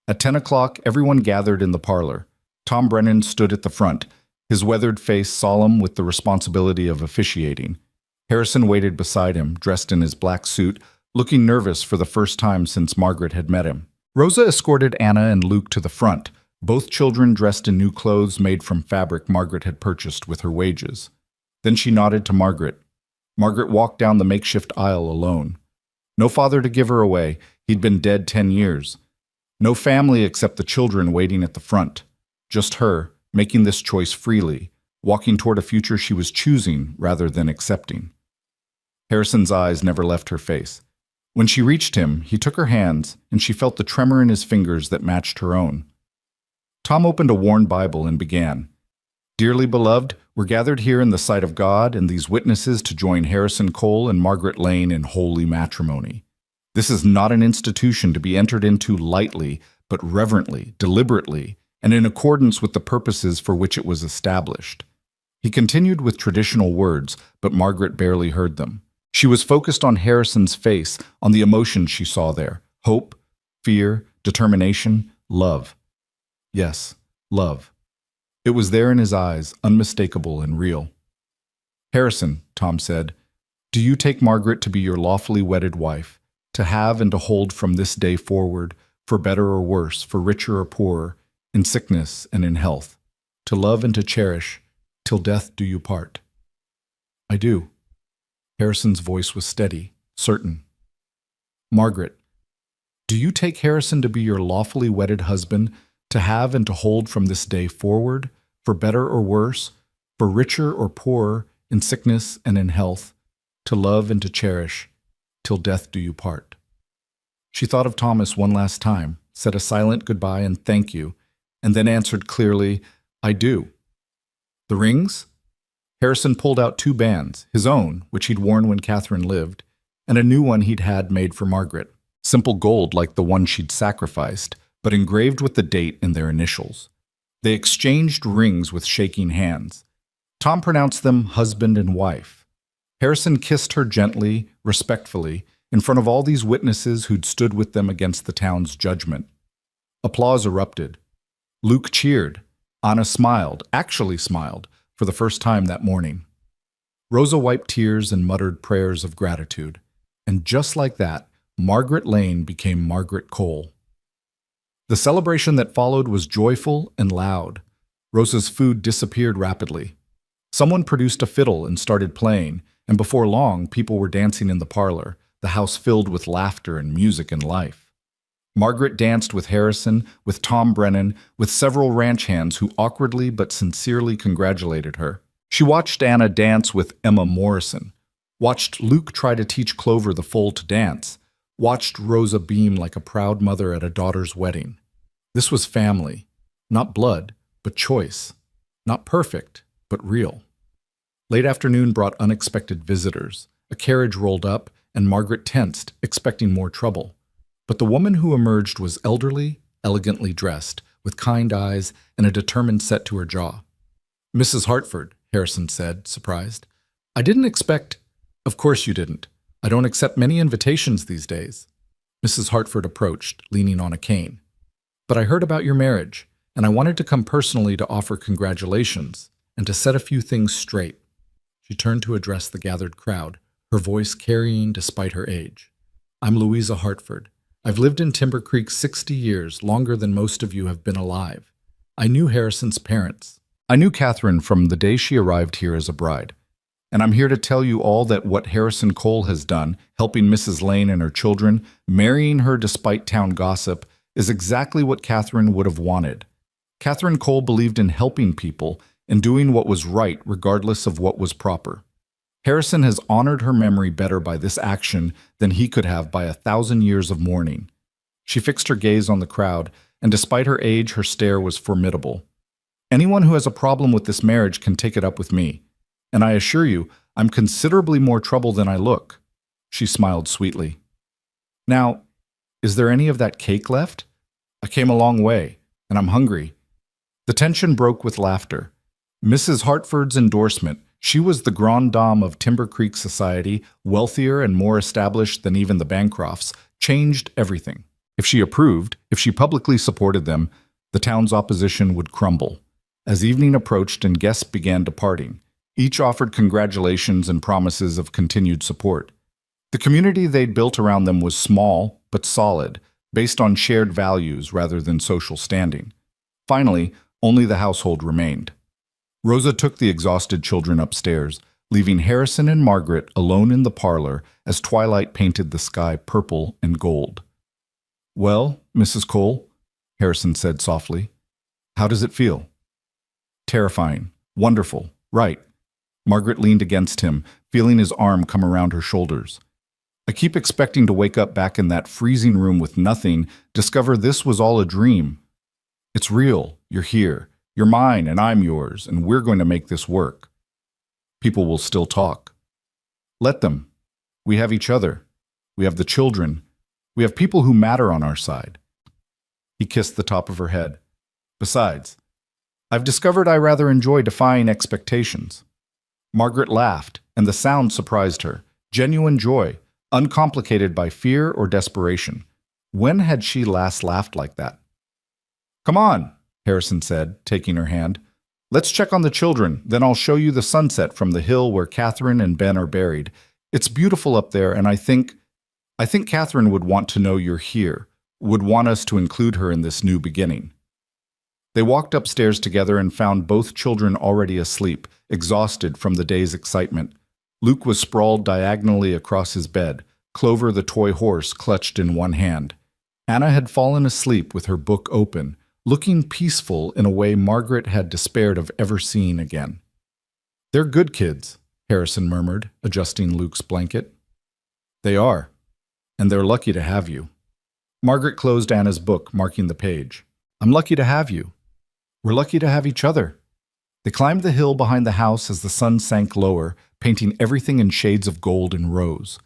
At 10 o'clock, everyone gathered in the parlor. Tom Brennan stood at the front, his weathered face solemn with the responsibility of officiating. Harrison waited beside him, dressed in his black suit, looking nervous for the first time since Margaret had met him. Rosa escorted Anna and Luke to the front, both children dressed in new clothes made from fabric Margaret had purchased with her wages. Then she nodded to Margaret. Margaret walked down the makeshift aisle alone. No father to give her away. He'd been dead 10 years. No family except the children waiting at the front. Just her, making this choice freely, walking toward a future she was choosing rather than accepting. Harrison's eyes never left her face. When she reached him, he took her hands, and she felt the tremor in his fingers that matched her own. Tom opened a worn Bible and began, "Dearly beloved, we're gathered here in the sight of God and these witnesses to join Harrison Cole and Margaret Lane in holy matrimony. This is not an institution to be entered into lightly, but reverently, deliberately, and in accordance with the purposes for which it was established." He continued with traditional words, but Margaret barely heard them. She was focused on Harrison's face, on the emotions she saw there: hope, fear, determination, love. Yes, love. It was there in his eyes, unmistakable and real. "Harrison," Tom said, "do you take Margaret to be your lawfully wedded wife, to have and to hold from this day forward, for better or worse, for richer or poorer, in sickness and in health, to love and to cherish, till death do you part?" "I do." Harrison's voice was steady, certain. "Margaret, do you take Harrison to be your lawfully wedded husband, to have and to hold from this day forward, for better or worse, for richer or poorer, in sickness and in health, to love and to cherish, till death do you part. She thought of Thomas one last time, said a silent goodbye and thank you, and then answered clearly, I do. The rings? Harrison pulled out 2 bands, his own, which he'd worn when Catherine lived, and a new one he'd had made for Margaret. Simple gold like the one she'd sacrificed, but engraved with the date and their initials. They exchanged rings with shaking hands. Tom pronounced them husband and wife. Harrison kissed her gently, respectfully, in front of all these witnesses who'd stood with them against the town's judgment. Applause erupted. Luke cheered. Anna smiled, actually smiled, for the first time that morning. Rosa wiped tears and muttered prayers of gratitude. And just like that, Margaret Lane became Margaret Cole. The celebration that followed was joyful and loud. Rosa's food disappeared rapidly. Someone produced a fiddle and started playing, and before long, people were dancing in the parlor, the house filled with laughter and music and life. Margaret danced with Harrison, with Tom Brennan, with several ranch hands who awkwardly but sincerely congratulated her. She watched Anna dance with Emma Morrison, watched Luke try to teach Clover the foal to dance, watched Rosa beam like a proud mother at a daughter's wedding. This was family, not blood, but choice, not perfect, but real. Late afternoon brought unexpected visitors. A carriage rolled up, and Margaret tensed, expecting more trouble. But the woman who emerged was elderly, elegantly dressed, with kind eyes and a determined set to her jaw. Mrs. Hartford, Harrison said, surprised. I didn't expect— Of course you didn't. I don't accept many invitations these days. Mrs. Hartford approached, leaning on a cane. But I heard about your marriage, and I wanted to come personally to offer congratulations and to set a few things straight. She turned to address the gathered crowd, her voice carrying despite her age. I'm Louisa Hartford. I've lived in Timber Creek 60 years, longer than most of you have been alive. I knew Harrison's parents. I knew Catherine from the day she arrived here as a bride. And I'm here to tell you all that what Harrison Cole has done, helping Mrs. Lane and her children, marrying her despite town gossip, is exactly what Catherine would have wanted. Catherine Cole believed in helping people and doing what was right regardless of what was proper. Harrison has honored her memory better by this action than he could have by 1,000 years of mourning. She fixed her gaze on the crowd, and despite her age, her stare was formidable. Anyone who has a problem with this marriage can take it up with me. And I assure you, I'm considerably more trouble than I look. She smiled sweetly. Now, is there any of that cake left? I came a long way, and I'm hungry. The tension broke with laughter. Mrs. Hartford's endorsement, she was the grande dame of Timber Creek society, wealthier and more established than even the Bancrofts, changed everything. If she approved, if she publicly supported them, the town's opposition would crumble. As evening approached and guests began departing, each offered congratulations and promises of continued support. The community they'd built around them was small but solid, based on shared values rather than social standing. Finally, only the household remained. Rosa took the exhausted children upstairs, leaving Harrison and Margaret alone in the parlor as twilight painted the sky purple and gold. Well, Mrs. Cole, Harrison said softly, how does it feel? Terrifying. Wonderful. Right. Margaret leaned against him, feeling his arm come around her shoulders. I keep expecting to wake up back in that freezing room with nothing, discover this was all a dream. It's real. You're here. You're mine and I'm yours, and we're going to make this work. People will still talk. Let them. We have each other. We have the children. We have people who matter on our side. He kissed the top of her head. Besides, I've discovered I rather enjoy defying expectations. Margaret laughed, and the sound surprised her. Genuine joy, uncomplicated by fear or desperation. When had she last laughed like that? Come on, Harrison said, taking her hand. Let's check on the children, then I'll show you the sunset from the hill where Catherine and Ben are buried. It's beautiful up there, and I think Catherine would want to know you're here, would want us to include her in this new beginning. They walked upstairs together and found both children already asleep, exhausted from the day's excitement. Luke was sprawled diagonally across his bed, Clover the toy horse clutched in one hand. Anna had fallen asleep with her book open, looking peaceful in a way Margaret had despaired of ever seeing again. They're good kids, Harrison murmured, adjusting Luke's blanket. They are, And they're lucky to have you. Margaret closed Anna's book, marking the page. I'm lucky to have you. We're lucky to have each other. They climbed the hill behind the house as the sun sank lower, painting everything in shades of gold and rose.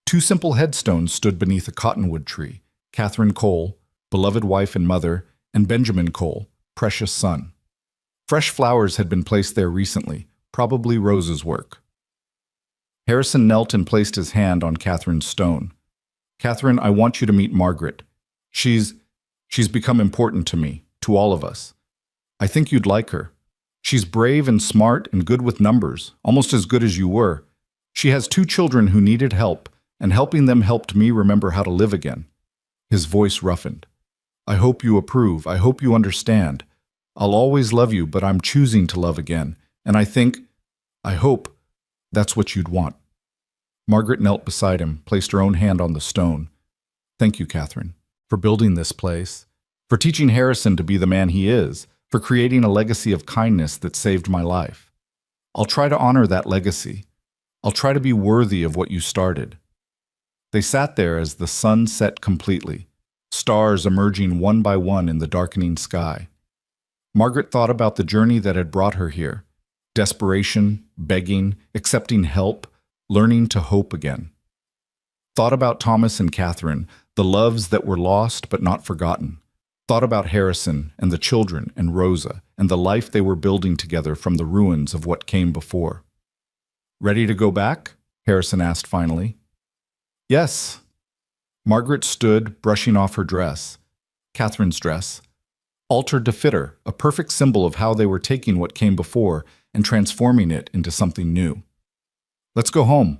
Two simple headstones stood beneath a cottonwood tree: Catherine Cole, beloved wife and mother, and Benjamin Cole, precious son. Fresh flowers had been placed there recently, probably Rose's work. Harrison knelt and placed his hand on Catherine's stone. Catherine, I want you to meet Margaret. She's become important to me, to all of us. I think you'd like her. She's brave and smart and good with numbers, almost as good as you were. She has two children who needed help, and helping them helped me remember how to live again. His voice roughened. I hope you approve. I hope you understand. I'll always love you, but I'm choosing to love again. And I hope that's what you'd want. Margaret knelt beside him, placed her own hand on the stone. Thank you, Catherine, for building this place, for teaching Harrison to be the man he is, for creating a legacy of kindness that saved my life. I'll try to honor that legacy. I'll try to be worthy of what you started. They sat there as the sun set completely, stars emerging one by one in the darkening sky. Margaret thought about the journey that had brought her here: desperation, begging, accepting help, learning to hope again. Thought about Thomas and Catherine, the loves that were lost but not forgotten. Thought about Harrison and the children and Rosa and the life they were building together from the ruins of what came before. Ready to go back? Harrison asked finally. Yes. Margaret stood, brushing off her dress, Catherine's dress, altered to fit her, a perfect symbol of how they were taking what came before and transforming it into something new. Let's go home.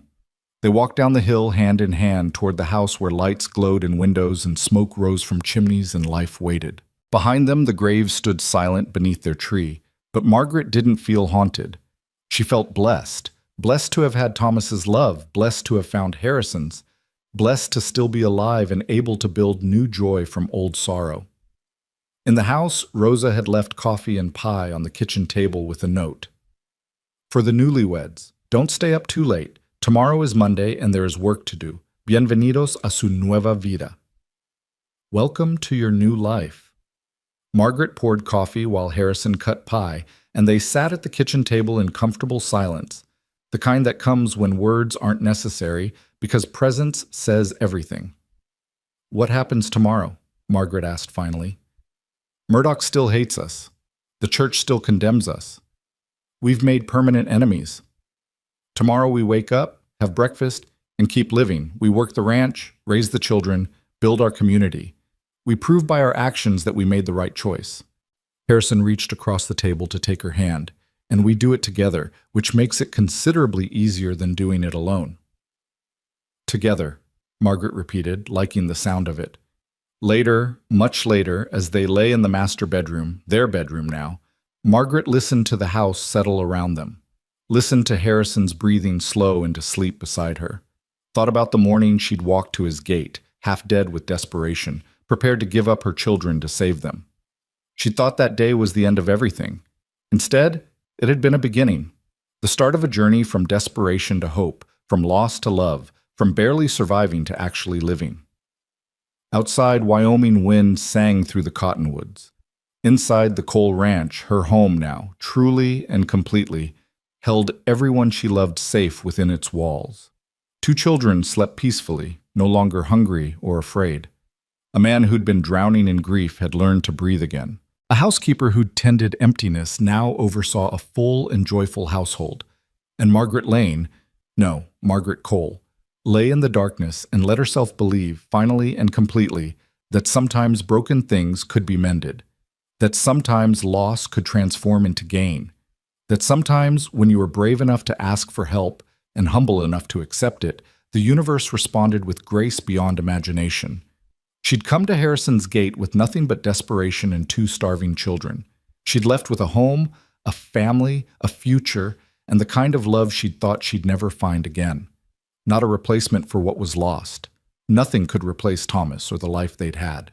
They walked down the hill hand in hand toward the house where lights glowed in windows and smoke rose from chimneys and life waited. Behind them, the graves stood silent beneath their tree, but Margaret didn't feel haunted. She felt blessed, blessed to have had Thomas's love, blessed to have found Harrison's, blessed to still be alive and able to build new joy from old sorrow. In the house, Rosa had left coffee and pie on the kitchen table with a note. For the newlyweds, don't stay up too late. Tomorrow is Monday and there is work to do. Bienvenidos a su nueva vida. Welcome to your new life. Margaret poured coffee while Harrison cut pie, and they sat at the kitchen table in comfortable silence, the kind that comes when words aren't necessary because presence says everything. What happens tomorrow? Margaret asked finally. Murdoch still hates us. The church still condemns us. We've made permanent enemies. Tomorrow we wake up, have breakfast, and keep living. We work the ranch, raise the children, build our community. We prove by our actions that we made the right choice. Harrison reached across the table to take her hand, and we do it together, which makes it considerably easier than doing it alone. Together, Margaret repeated, liking the sound of it. Later, much later, as they lay in the master bedroom, their bedroom now, Margaret listened to the house settle around them. Listened to Harrison's breathing slow into sleep beside her. Thought about the morning she'd walked to his gate, half dead with desperation, prepared to give up her children to save them. She'd thought that day was the end of everything. Instead, it had been a beginning. The start of a journey from desperation to hope, from loss to love, from barely surviving to actually living. Outside, Wyoming wind sang through the cottonwoods. Inside the Cole Ranch, her home now, truly and completely, held everyone she loved safe within its walls. Two children slept peacefully, no longer hungry or afraid. A man who'd been drowning in grief had learned to breathe again. A housekeeper who'd tended emptiness now oversaw a full and joyful household. And Margaret Cole, lay in the darkness and let herself believe, finally and completely, that sometimes broken things could be mended, that sometimes loss could transform into gain, that sometimes when you were brave enough to ask for help and humble enough to accept it, the universe responded with grace beyond imagination. She'd come to Harrison's gate with nothing but desperation and two starving children. She'd left with a home, a family, a future, and the kind of love she'd thought she'd never find again. Not a replacement for what was lost. Nothing could replace Thomas or the life they'd had.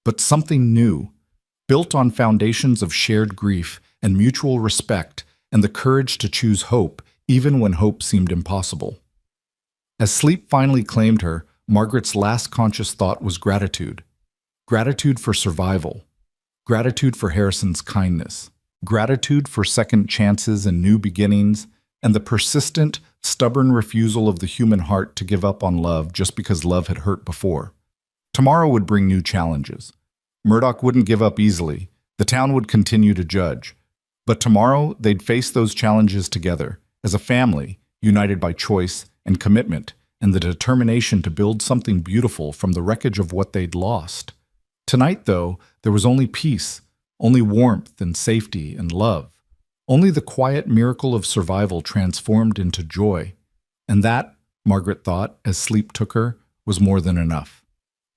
But something new, built on foundations of shared grief and mutual respect and the courage to choose hope, even when hope seemed impossible. As sleep finally claimed her, Margaret's last conscious thought was gratitude. Gratitude for survival. Gratitude for Harrison's kindness. Gratitude for second chances and new beginnings, and the persistent, stubborn refusal of the human heart to give up on love just because love had hurt before. Tomorrow would bring new challenges. Murdoch wouldn't give up easily. The town would continue to judge. But tomorrow, they'd face those challenges together, as a family, united by choice and commitment, and the determination to build something beautiful from the wreckage of what they'd lost. Tonight, though, there was only peace, only warmth and safety and love. Only the quiet miracle of survival transformed into joy. And that, Margaret thought, as sleep took her, was more than enough.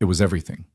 It was everything.